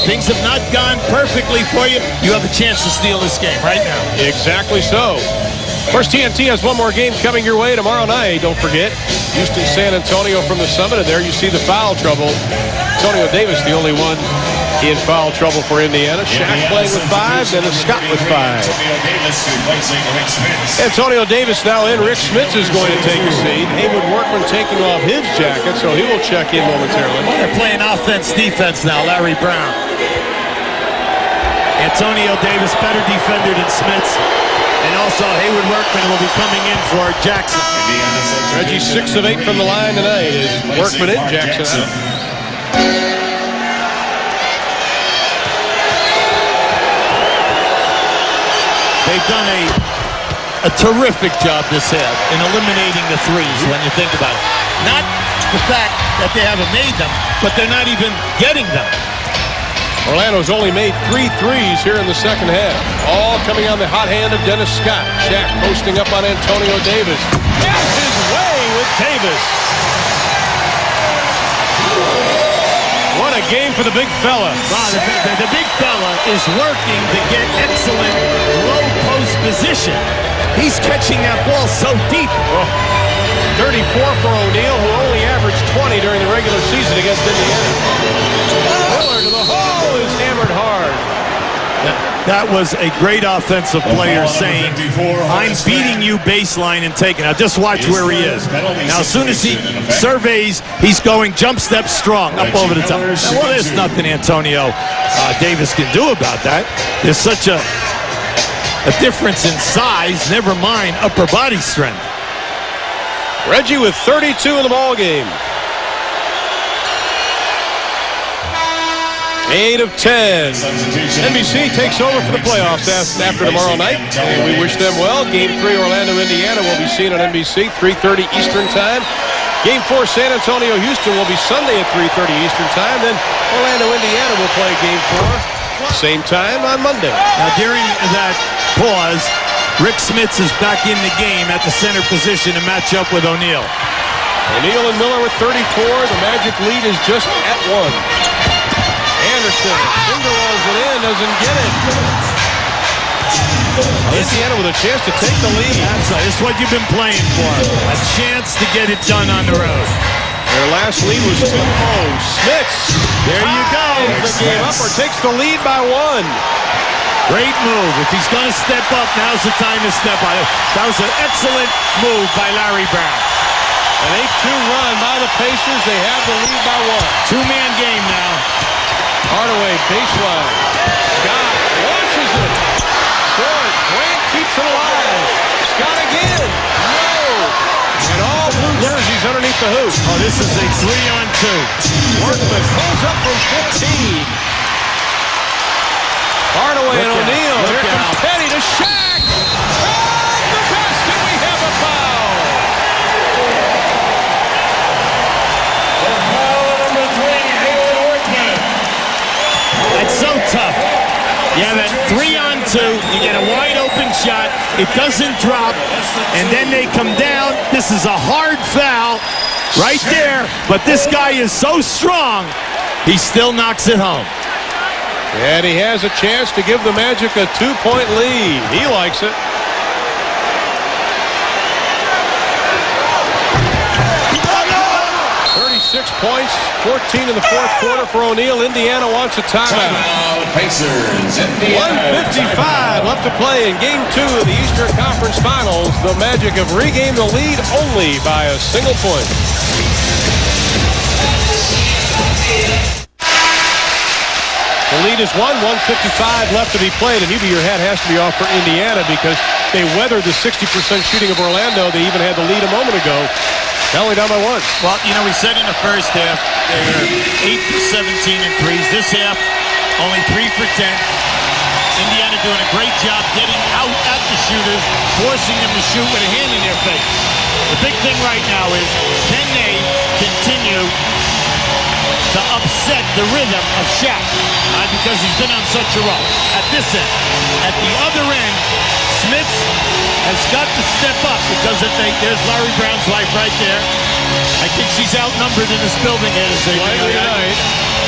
Things have not gone perfectly for you. You have a chance to steal this game right now. Exactly so. Of course, TNT has one more game coming your way tomorrow night. Don't forget, Houston, San Antonio from the Summit. And there you see the foul trouble. Antonio Davis, the only one in foul trouble for Indiana. Shaq playing with 5, then Scott with 5. Antonio Davis now in. Rick Smits is going to take a seat. Haywood Workman taking off his jacket, so he will check in momentarily. They're playing offense-defense now, Larry Brown. Antonio Davis, better defender than Smits. And also Haywood Workman will be coming in for Jackson. Reggie 6 of 8 from the line tonight is Workman in, Jackson out. They've done a terrific job this half in eliminating the threes when you think about it. Not the fact that they haven't made them, but they're not even getting them. Orlando's only made 3 threes here in the second half. All coming on the hot hand of Dennis Scott. Shaq posting up on Antonio Davis. Has his way with Davis. What a game for the big fella. Wow, the big fella is working to get excellent low post position. He's catching that ball so deep. 34 for O'Neal, who only averaged 20 during the regular season against Indiana. Miller to the hole is hammered hard. that was a great offensive player saying, I'm beating you baseline and taking. Now just watch where he is. Now as soon as he surveys, he's going jump step strong up over the top. Now, well, there's nothing Antonio Davis can do about that. There's such a difference in size, never mind upper body strength. Reggie with 32 in the ball game. 8 of 10. NBC takes over for the playoffs after tomorrow night, and we wish them well. Game 3, Orlando, Indiana, will be seen on NBC, 3:30 Eastern Time. Game 4, San Antonio, Houston, will be Sunday at 3:30 Eastern Time. Then Orlando, Indiana will play Game 4, same time on Monday. Now, during that pause, Rick Smits is back in the game at the center position to match up with O'Neal. O'Neal and Miller with 34. The Magic lead is just at 1. Anderson finger rolls it in, doesn't get it. Indiana with a chance to take the lead. That's what you've been playing for. A chance to get it done on the road. Their last lead was 2-0. Smits, there you go. The game up or takes the lead by 1. Great move. If he's going to step up, now's the time to step up. That was an excellent move by Larry Brown. An 8-2 run by the Pacers. They have the lead by 1. Two-man game now. Hardaway, baseline. Scott launches it. Short. Grant keeps it alive. Scott again. No. And all blue jerseys underneath the hoop. Oh, this is a 3-on-2. Workman pulls up from 15. Hardaway and O'Neal. Here comes Petty to Shaq. Oh, the basket. We have a foul. That's so tough. You have a 3-on-2. You get a wide open shot. It doesn't drop. And then they come down. This is a hard foul right there. But this guy is so strong, he still knocks it home. And he has a chance to give the Magic a 2-point lead. He likes it. Points, 14 in the fourth quarter for O'Neal. Indiana wants a timeout. Pacers. 1:55 left to play in Game 2 of the Eastern Conference Finals. The Magic have regained the lead only by a single point. The lead is 1:55 left to be played, and either your hat has to be off for Indiana because they weathered the 60% shooting of Orlando. They even had the lead a moment ago. Now only down by 1. Well, you know, we said in the first half they were 8 for 17 in threes. This half, only 3 for 10. Indiana doing a great job getting out at the shooters, forcing them to shoot with a hand in their face. The big thing right now is, can they continue to upset the rhythm of Shaq? Because he's been on such a roll. At this end. At the other end, Smits has got to step up because there's Larry Brown's wife right there. I think she's outnumbered in this building here this evening.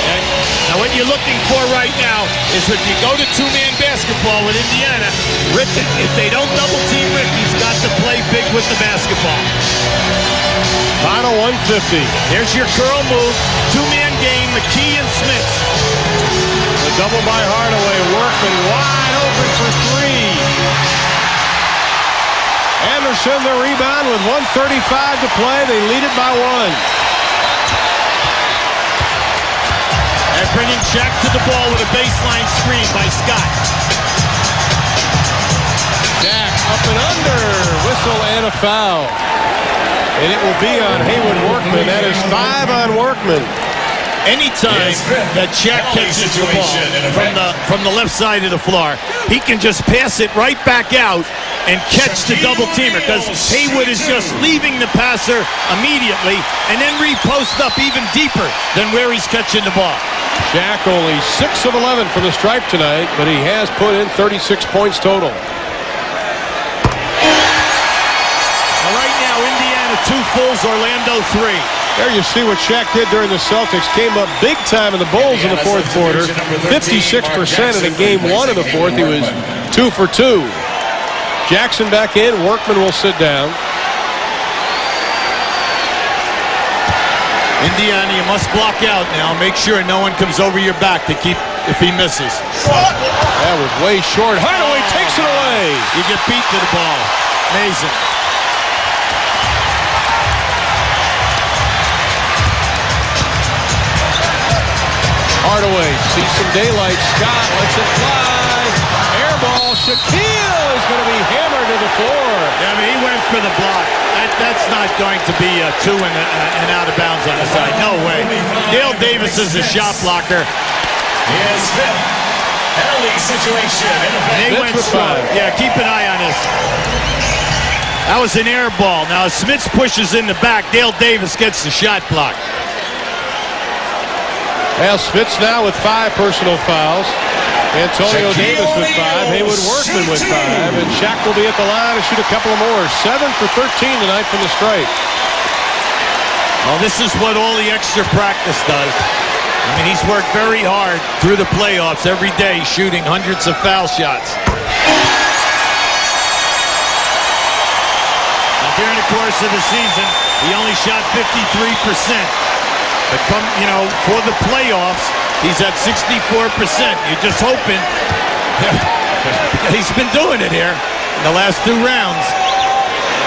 And now what you're looking for right now is if you go to two-man basketball with Indiana, Rick, if they don't double team Rick, he's got to play big with the basketball. Final 150. There's your curl move. Two-man game, McKee and Smits. The double by Hardaway. Workman wide open for 3. Anderson the rebound with 1:35 to play. They lead it by 1. And bringing Shaq to the ball with a baseline screen by Scott. Shaq up and under. Whistle and a foul. And it will be on Haywood Workman. That is 5 on Workman. Anytime that Shaq catches the ball from the left side of the floor, he can just pass it right back out and catch the double teamer because Haywood is just leaving the passer immediately and then repost up even deeper than where he's catching the ball. Shaq only 6 of 11 from the stripe tonight, but he has put in 36 points total. Now right now, Indiana 2 fulls, Orlando 3. There you see what Shaq did during the Celtics. Came up big time in the Bulls in the fourth quarter. 56%, and in Game 1 of the fourth, he was 2 for 2. Jackson back in. Workman will sit down. Indiana, you must block out now. Make sure no one comes over your back to keep if he misses. That was way short. Hardaway takes it away. You get beat to the ball. Amazing. Hardaway sees some daylight. Scott lets it fly. Air ball. Shaquille is going to be hammered to the floor. Yeah, I mean, he went for the block. That's not going to be a 2 and out of bounds on the side. No way. Dale Davis is a shot blocker. His fifth penalty situation. They went slow. Yeah, keep an eye on this. That was an air ball. Now, Smits pushes in the back. Dale Davis gets the shot block. Well, Smits now with 5 personal fouls. Antonio Davis with 5. Haywood Workman with 5. And Shaq will be at the line to shoot a couple of more. 7 for 13 tonight from the stripe. Well, this is what all the extra practice does. I mean, he's worked very hard through the playoffs every day, shooting hundreds of foul shots. Now, during the course of the season, he only shot 53%. But for the playoffs, he's at 64%. You're just hoping. He's been doing it here in the last 2 rounds.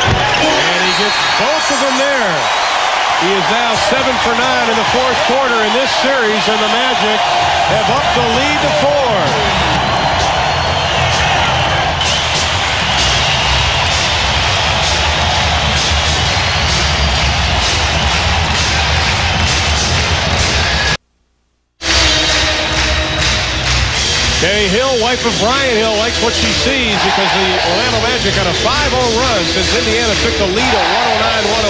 And he gets both of them there. He is now 7 for 9 in the 4th quarter in this series, and the Magic have upped the lead to 4. Kay Hill, wife of Brian Hill, likes what she sees because the Orlando Magic on a 5-0 run since Indiana took the lead at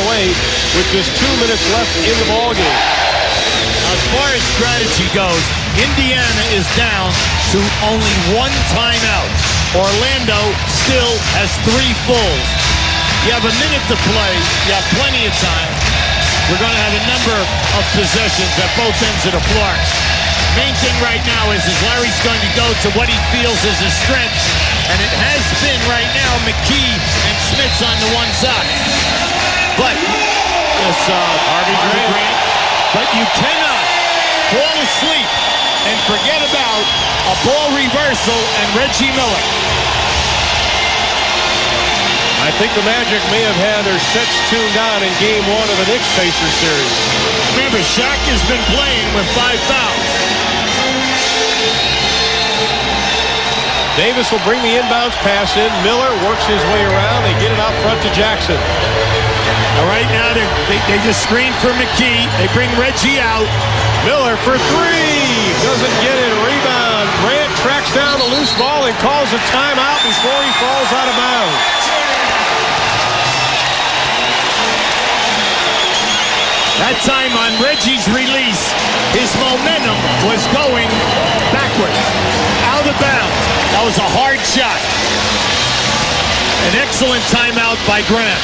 109-108 with just 2 minutes left in the ballgame. As far as strategy goes, Indiana is down to only 1 timeout. Orlando still has 3 fulls. You have a minute to play. You have plenty of time. We're going to have a number of possessions at both ends of the floor. Main thing right now is Larry's going to go to what he feels is his strength, and it has been right now McKee and Smits on the one side. But Harvey Grant. But you cannot fall asleep and forget about a ball reversal and Reggie Miller. I think the Magic may have had their sets tuned on in Game 1 of the Knicks-Pacers series. Remember, Shaq has been playing with 5 fouls. Davis will bring the inbounds pass in. Miller works his way around. They get it out front to Jackson. Now right now they just screen for McKee. They bring Reggie out. Miller for 3. Doesn't get it. Rebound. Grant tracks down the loose ball and calls a timeout before he falls out of bounds. That time on Reggie's release, his momentum was going backwards, out of bounds. That was a hard shot. An excellent timeout by Grant.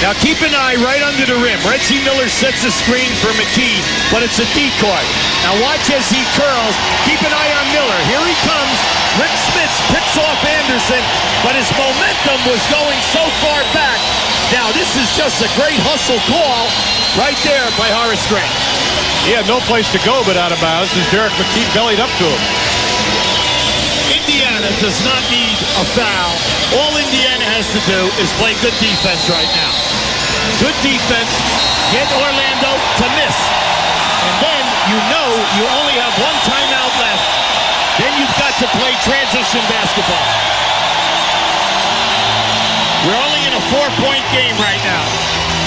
Now keep an eye right under the rim. Reggie Miller sets a screen for McKee, but it's a decoy. Now watch as he curls. Keep an eye on Miller. Here he comes. Rick Smits picks off Anderson, but his momentum was going so far back. Now this is just a great hustle call right there by Horace Grant. He had no place to go but out of bounds as Derek McKee bellied up to him. Indiana does not need a foul. All Indiana has to do is play good defense right now. Good defense, get Orlando to miss. And then you know you only have 1 timeout left. Then you've got to play transition basketball. We're only in a 4-point game right now.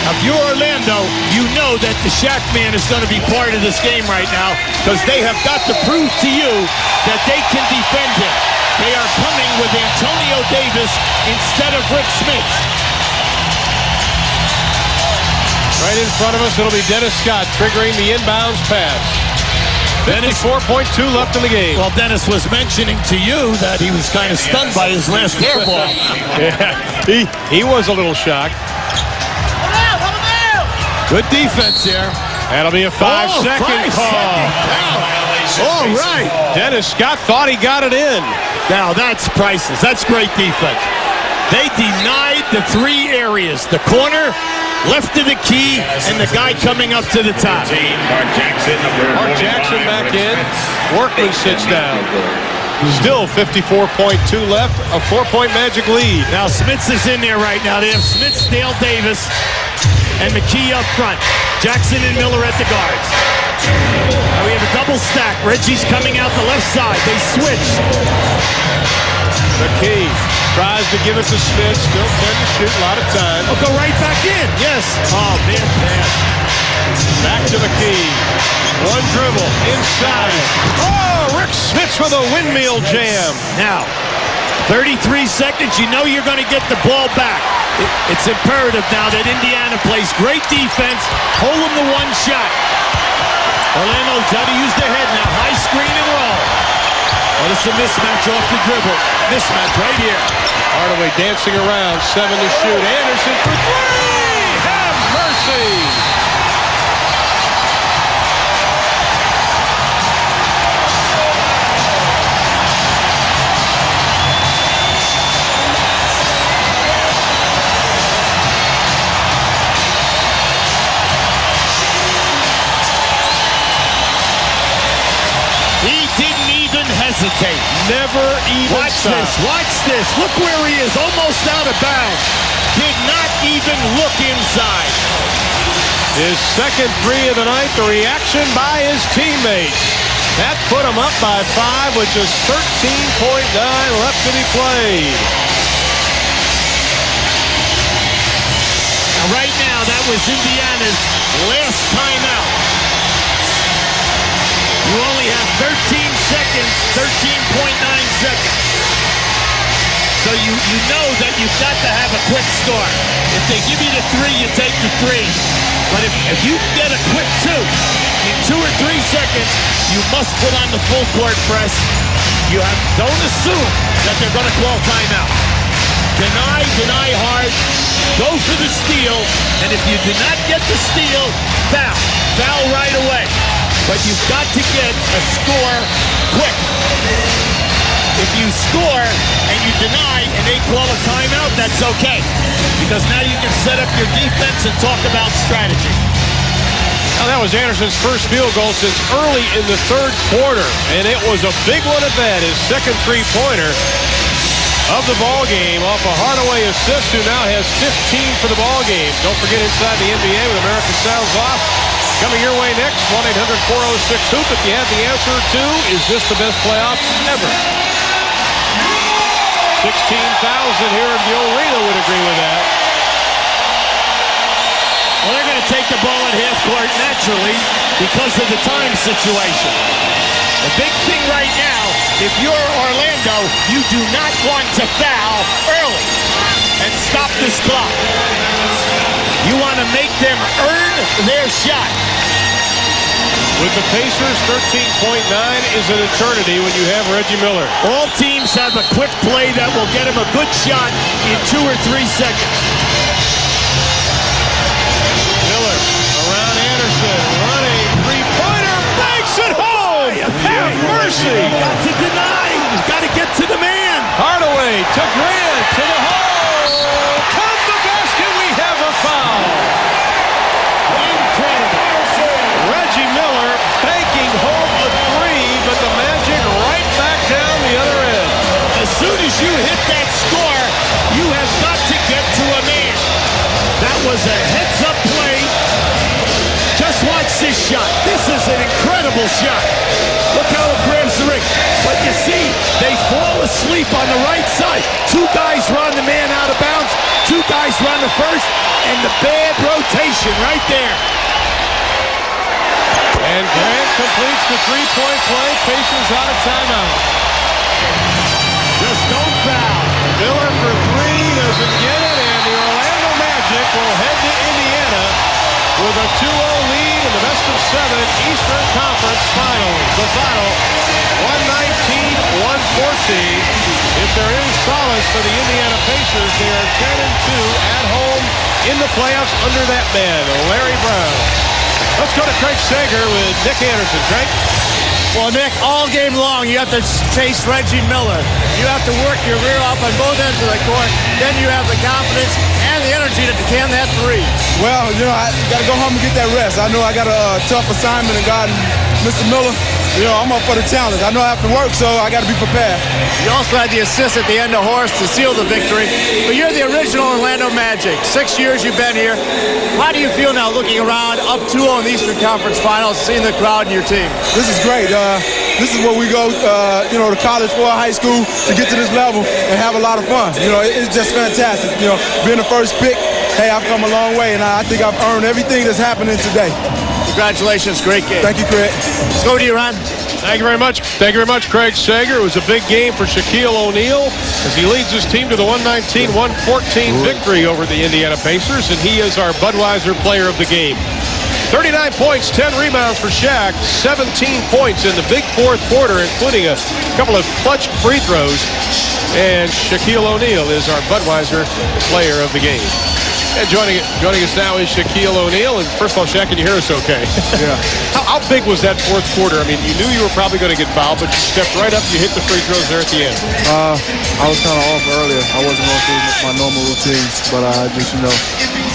Now, if you're Orlando, you know that the Shaq man is going to be part of this game right now because they have got to prove to you that they can defend him. They are coming with Antonio Davis instead of Rick Smits. Right in front of us, it'll be Dennis Scott triggering the inbounds pass. 54.2 left in the game. Well, Dennis was mentioning to you that he was kind of stunned by his last air ball. Yeah, he was a little shocked. Good defense here. That'll be a 5-second call. All right. Dennis Scott thought he got it in. Now, that's priceless. That's great defense. They denied the three areas: the corner, left of the key, and the guy coming up to the top. Mark Jackson back in. Workman sits down. Still 54.2 left, a 4-point Magic lead. Now Smits is in there right now. They have Smits, Dale Davis, and McKee up front. Jackson and Miller at the guards. Now we have a double stack. Reggie's coming out the left side. They switch. McKee tries to give it to Smith. Still 10 to shoot. A lot of time. Oh, go right back in. Yes. Oh, man, pass. Back to McKee. One dribble. Inside. Oh, Rick Smits with a windmill jam. Now, 33 seconds. You know you're going to get the ball back. It's imperative now that Indiana plays great defense. Hold them to one shot. Orlando try to use their head now. High screen and roll. Oh, this is a mismatch off the dribble. Mismatch right here. Hardaway dancing around. 7 to shoot. Anderson for 3. Have mercy. Hesitate. Never even watch stop. Watch this. Look where he is. Almost out of bounds. Did not even look inside. His second three of the night. The reaction by his teammates. That put him up by 5 with just 13.9 left to be played. Now right now, that was Indiana's last timeout. You only have 13 seconds, 13.9 seconds. So you know that you've got to have a quick start. If they give you the 3, you take the 3. But if you get a quick 2, in 2 or 3 seconds, you must put on the full court press. Don't assume that they're going to call timeout. Deny hard, go for the steal, and if you do not get the steal, foul right away. But you've got to get a score quick. If you score and you deny and they call a timeout, that's okay. Because now you can set up your defense and talk about strategy. Now that was Anderson's first field goal since early in the third quarter. And it was a big one at that, his second three-pointer of the ball game off a Hardaway assist, who now has 15 for the ball game. Don't forget Inside the NBA with American Sounds Off. Coming your way next, 1-800-406-HOOP. If you have the answer to, is this the best playoffs ever? 16,000 here in the arena would agree with that. Well, they're going to take the ball at half court naturally because of the time situation. The big thing right now, if you're Orlando, you do not want to foul early and stop this clock. You want to make them earn their shot. With the Pacers, 13.9 is an eternity when you have Reggie Miller. All teams have a quick play that will get him a good shot in 2 or 3 seconds. Miller around Anderson, running, three-pointer, banks it home! Have mercy! Got to deny. He's got to get to the man. Hardaway to Grant, to the hole. Count the basket, we have a foul. Incredible. Reggie Miller banking home a 3, but the Magic right back down the other end. As soon as you hit that score, you have got to get to a man. That was a heads-up play. Just watch this shot. This is an incredible shot. Look how it grabs the ring. But you see, they fall asleep on the right side. 2 guys run the man out of bounds. 2 guys run the first. And the bad rotation right there. And Grant completes the three-point play. Pacers out of timeout. Just don't foul. Miller for 3, doesn't get it, and the Orlando Magic will head to Indiana with a 2-0 lead in the best-of-7 Eastern Conference Finals. The final, 119-114. If there is solace for the Indiana Pacers, they are 10-2 at home in the playoffs under that man, Larry Brown. Let's go to Craig Sager with Nick Anderson. Craig? Well, Nick, all game long, you have to chase Reggie Miller. You have to work your rear off on both ends of the court. Then you have the confidence and the energy to can that three. Well, I got to go home and get that rest. I know I got a tough assignment and God, Mr. Miller, I'm up for the challenge. I know I have to work, so I got to be prepared. You also had the assist at the end of Horace to seal the victory. But you're the original Orlando Magic. 6 years you've been here. How do you feel now looking around up 2-0 in the Eastern Conference Finals, seeing the crowd and your team? This is great. This is where we go, to college for high school to get to this level and have a lot of fun. It's just fantastic. Being the first pick, hey, I've come a long way, and I think I've earned everything that's happening today. Congratulations, great game. Thank you, Craig. Let's go to you, Ron. Thank you very much. Thank you very much, Craig Sager. It was a big game for Shaquille O'Neal as he leads his team to the 119-114 victory over the Indiana Pacers, and he is our Budweiser player of the game. 39 points, 10 rebounds for Shaq, 17 points in the big fourth quarter, including a couple of clutch free throws. And Shaquille O'Neal is our Budweiser player of the game. And joining us now is Shaquille O'Neal. And first of all, Shaq, can you hear us okay? Yeah. How big was that fourth quarter? I mean, you knew you were probably going to get fouled, but you stepped right up, you hit the free throws there at the end. I was kind of off earlier. I wasn't going through my normal routines, but I just,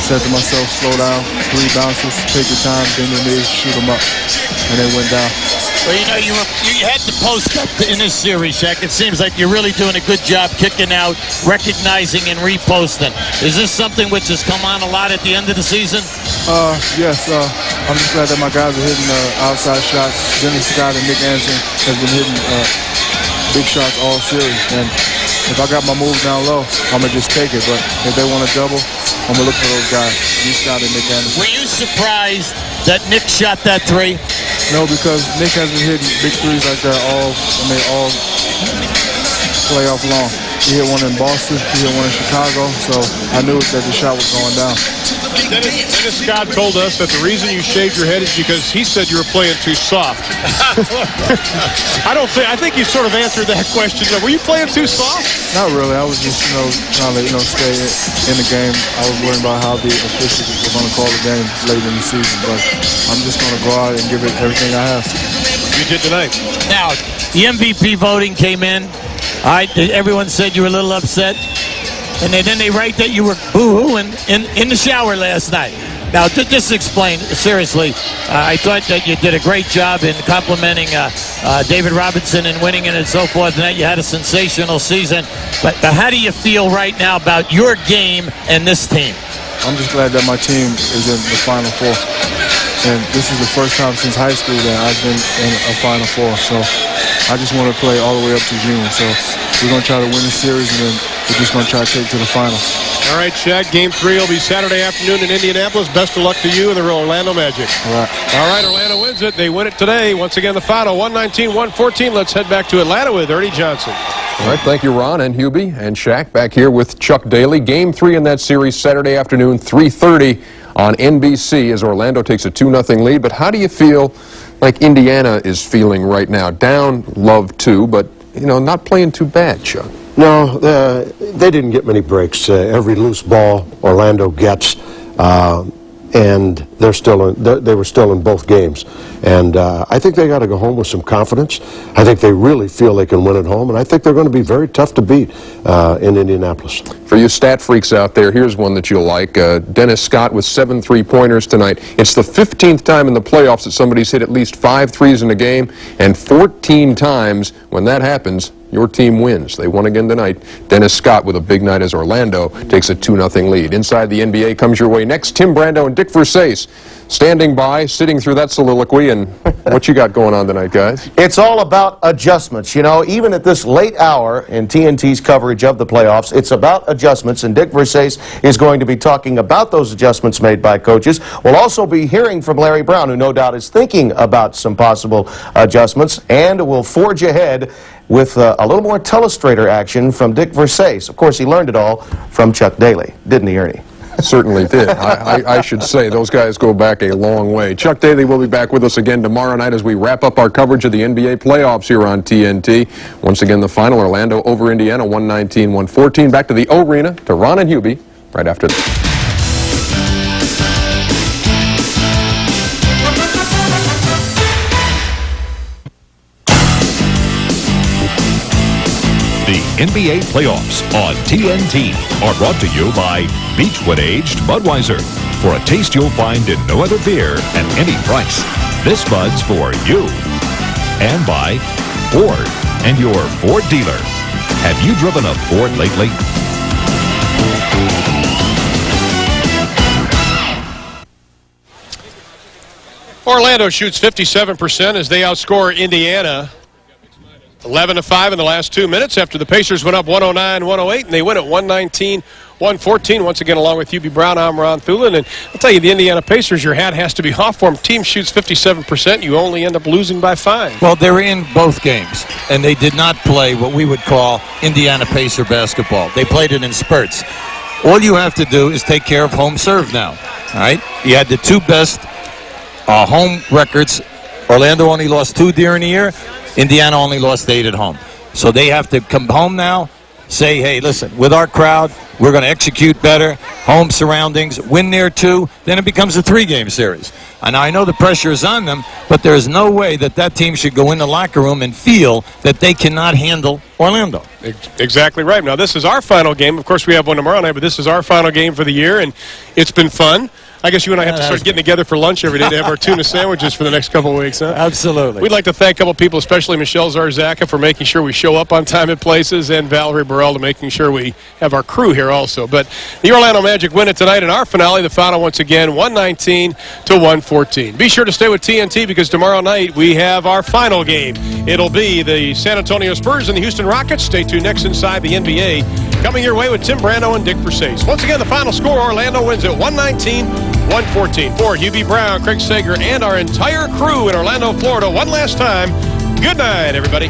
said to myself, slow down, 3 bounces, take your time, bend your knees, shoot them up. And they went down. Well, you had to post up in this series, Shaq. It seems like you're really doing a good job kicking out, recognizing, and reposting. Is this something which has come on a lot at the end of the season? Yes. I'm just glad that my guys are hitting outside shots. Dennis Scott and Nick Anderson has been hitting big shots all series. And if I got my moves down low, I'm going to just take it. But if they want to double, I'm going to look for those guys. Dennis Scott and Nick Anderson. Were you surprised that Nick shot that three? No, because Nick has been hitting big threes like that all playoff long. He hit one in Boston, he hit one in Chicago, so I knew that the shot was going down. Dennis Scott told us that the reason you shaved your head is because he said you were playing too soft. I think you sort of answered that question. Were you playing too soft? Not really. I was just, trying to, stay in the game. I was worried about how the officials were going to call the game late in the season, but I'm just going to go out and give it everything I have. You did tonight. Now, the MVP voting came in. Everyone said you were a little upset. And then they write that you were boo-hooing in the shower last night. Now, just explain, seriously, I thought that you did a great job in complimenting David Robinson and winning it and so forth, and that you had a sensational season. But how do you feel right now about your game and this team? I'm just glad that my team is in the Final Four. And this is the first time since high school that I've been in a Final Four. So I just want to play all the way up to June. So we're going to try to win the series, and then we're just going to try to take it to the finals. All right, Shaq, Game 3 will be Saturday afternoon in Indianapolis. Best of luck to you and the Orlando Magic. All right, Orlando wins it. They win it today. Once again, the final, 119-114. Let's head back to Atlanta with Ernie Johnson. All right, thank you, Ron and Hubie and Shaq. Back here with Chuck Daly. Game 3 in that series Saturday afternoon, 3:30 on NBC as Orlando takes a 2-0 lead. But how do you feel like Indiana is feeling right now? Down, love too, but, not playing too bad, Chuck. No, they didn't get many breaks. Every loose ball Orlando gets, and they were still in both games. And I think they got to go home with some confidence. I think they really feel they can win at home, and I think they're going to be very tough to beat in Indianapolis. For you stat freaks out there, here's one that you'll like. Dennis Scott with 7 3-pointers tonight. It's the 15th time in the playoffs that somebody's hit at least 5 threes in a game, and 14 times when that happens, your team wins. They won again tonight. Dennis Scott with a big night as Orlando takes a 2-0 lead. Inside the NBA comes your way next. Tim Brando and Dick Versace standing by, sitting through that soliloquy. And what you got going on tonight, guys? It's all about adjustments. Even at this late hour in TNT's coverage of the playoffs, it's about adjustments. And Dick Versace is going to be talking about those adjustments made by coaches. We'll also be hearing from Larry Brown, who no doubt is thinking about some possible adjustments. And we'll forge ahead with a little more telestrator action from Dick Versace. Of course, he learned it all from Chuck Daly, didn't he, Ernie? Certainly did. I should say those guys go back a long way. Chuck Daly will be back with us again tomorrow night as we wrap up our coverage of the NBA playoffs here on TNT. Once again, the final, Orlando over Indiana, 119-114. Back to the O-Arena to Ron and Hubie right after this. The NBA playoffs on TNT are brought to you by Beechwood Aged Budweiser. For a taste you'll find in no other beer at any price. This Bud's for you. And by Ford and your Ford dealer. Have you driven a Ford lately? Orlando shoots 57% as they outscore Indiana 11-5 in the last 2 minutes after the Pacers went up 109-108, and they win at 119-114. Once again, along with UB Brown, I'm Ron Thulin. And I'll tell you, the Indiana Pacers, your hat has to be off for them. Team shoots 57%. You only end up losing by 5. Well, they were in both games, and they did not play what we would call Indiana Pacer basketball. They played it in spurts. All you have to do is take care of home serve now. All right? You had the two best home records. Orlando only lost 2 during the year. Indiana only lost 8 at home. So they have to come home now, say, hey, listen, with our crowd, we're going to execute better, home surroundings, win there too, then it becomes a 3-game series. And I know the pressure is on them, but there is no way that that team should go in the locker room and feel that they cannot handle Orlando. Exactly right. Now, this is our final game. Of course, we have one tomorrow night, but this is our final game for the year, and it's been fun. I guess you and I have to start getting together for lunch every day to have our tuna sandwiches for the next couple of weeks, huh? Absolutely. We'd like to thank a couple people, especially Michelle Zarzaka, for making sure we show up on time at places, and Valerie Burrell to making sure we have our crew here also. But the Orlando Magic win it tonight in our finale, the final once again, 119-114. Be sure to stay with TNT because tomorrow night we have our final game. It'll be the San Antonio Spurs and the Houston Rockets. Stay tuned next inside the NBA. Coming your way with Tim Brando and Dick Versace. Once again, the final score, Orlando wins at 119-114. For UB Brown, Craig Sager, and our entire crew in Orlando, Florida, one last time, good night, everybody.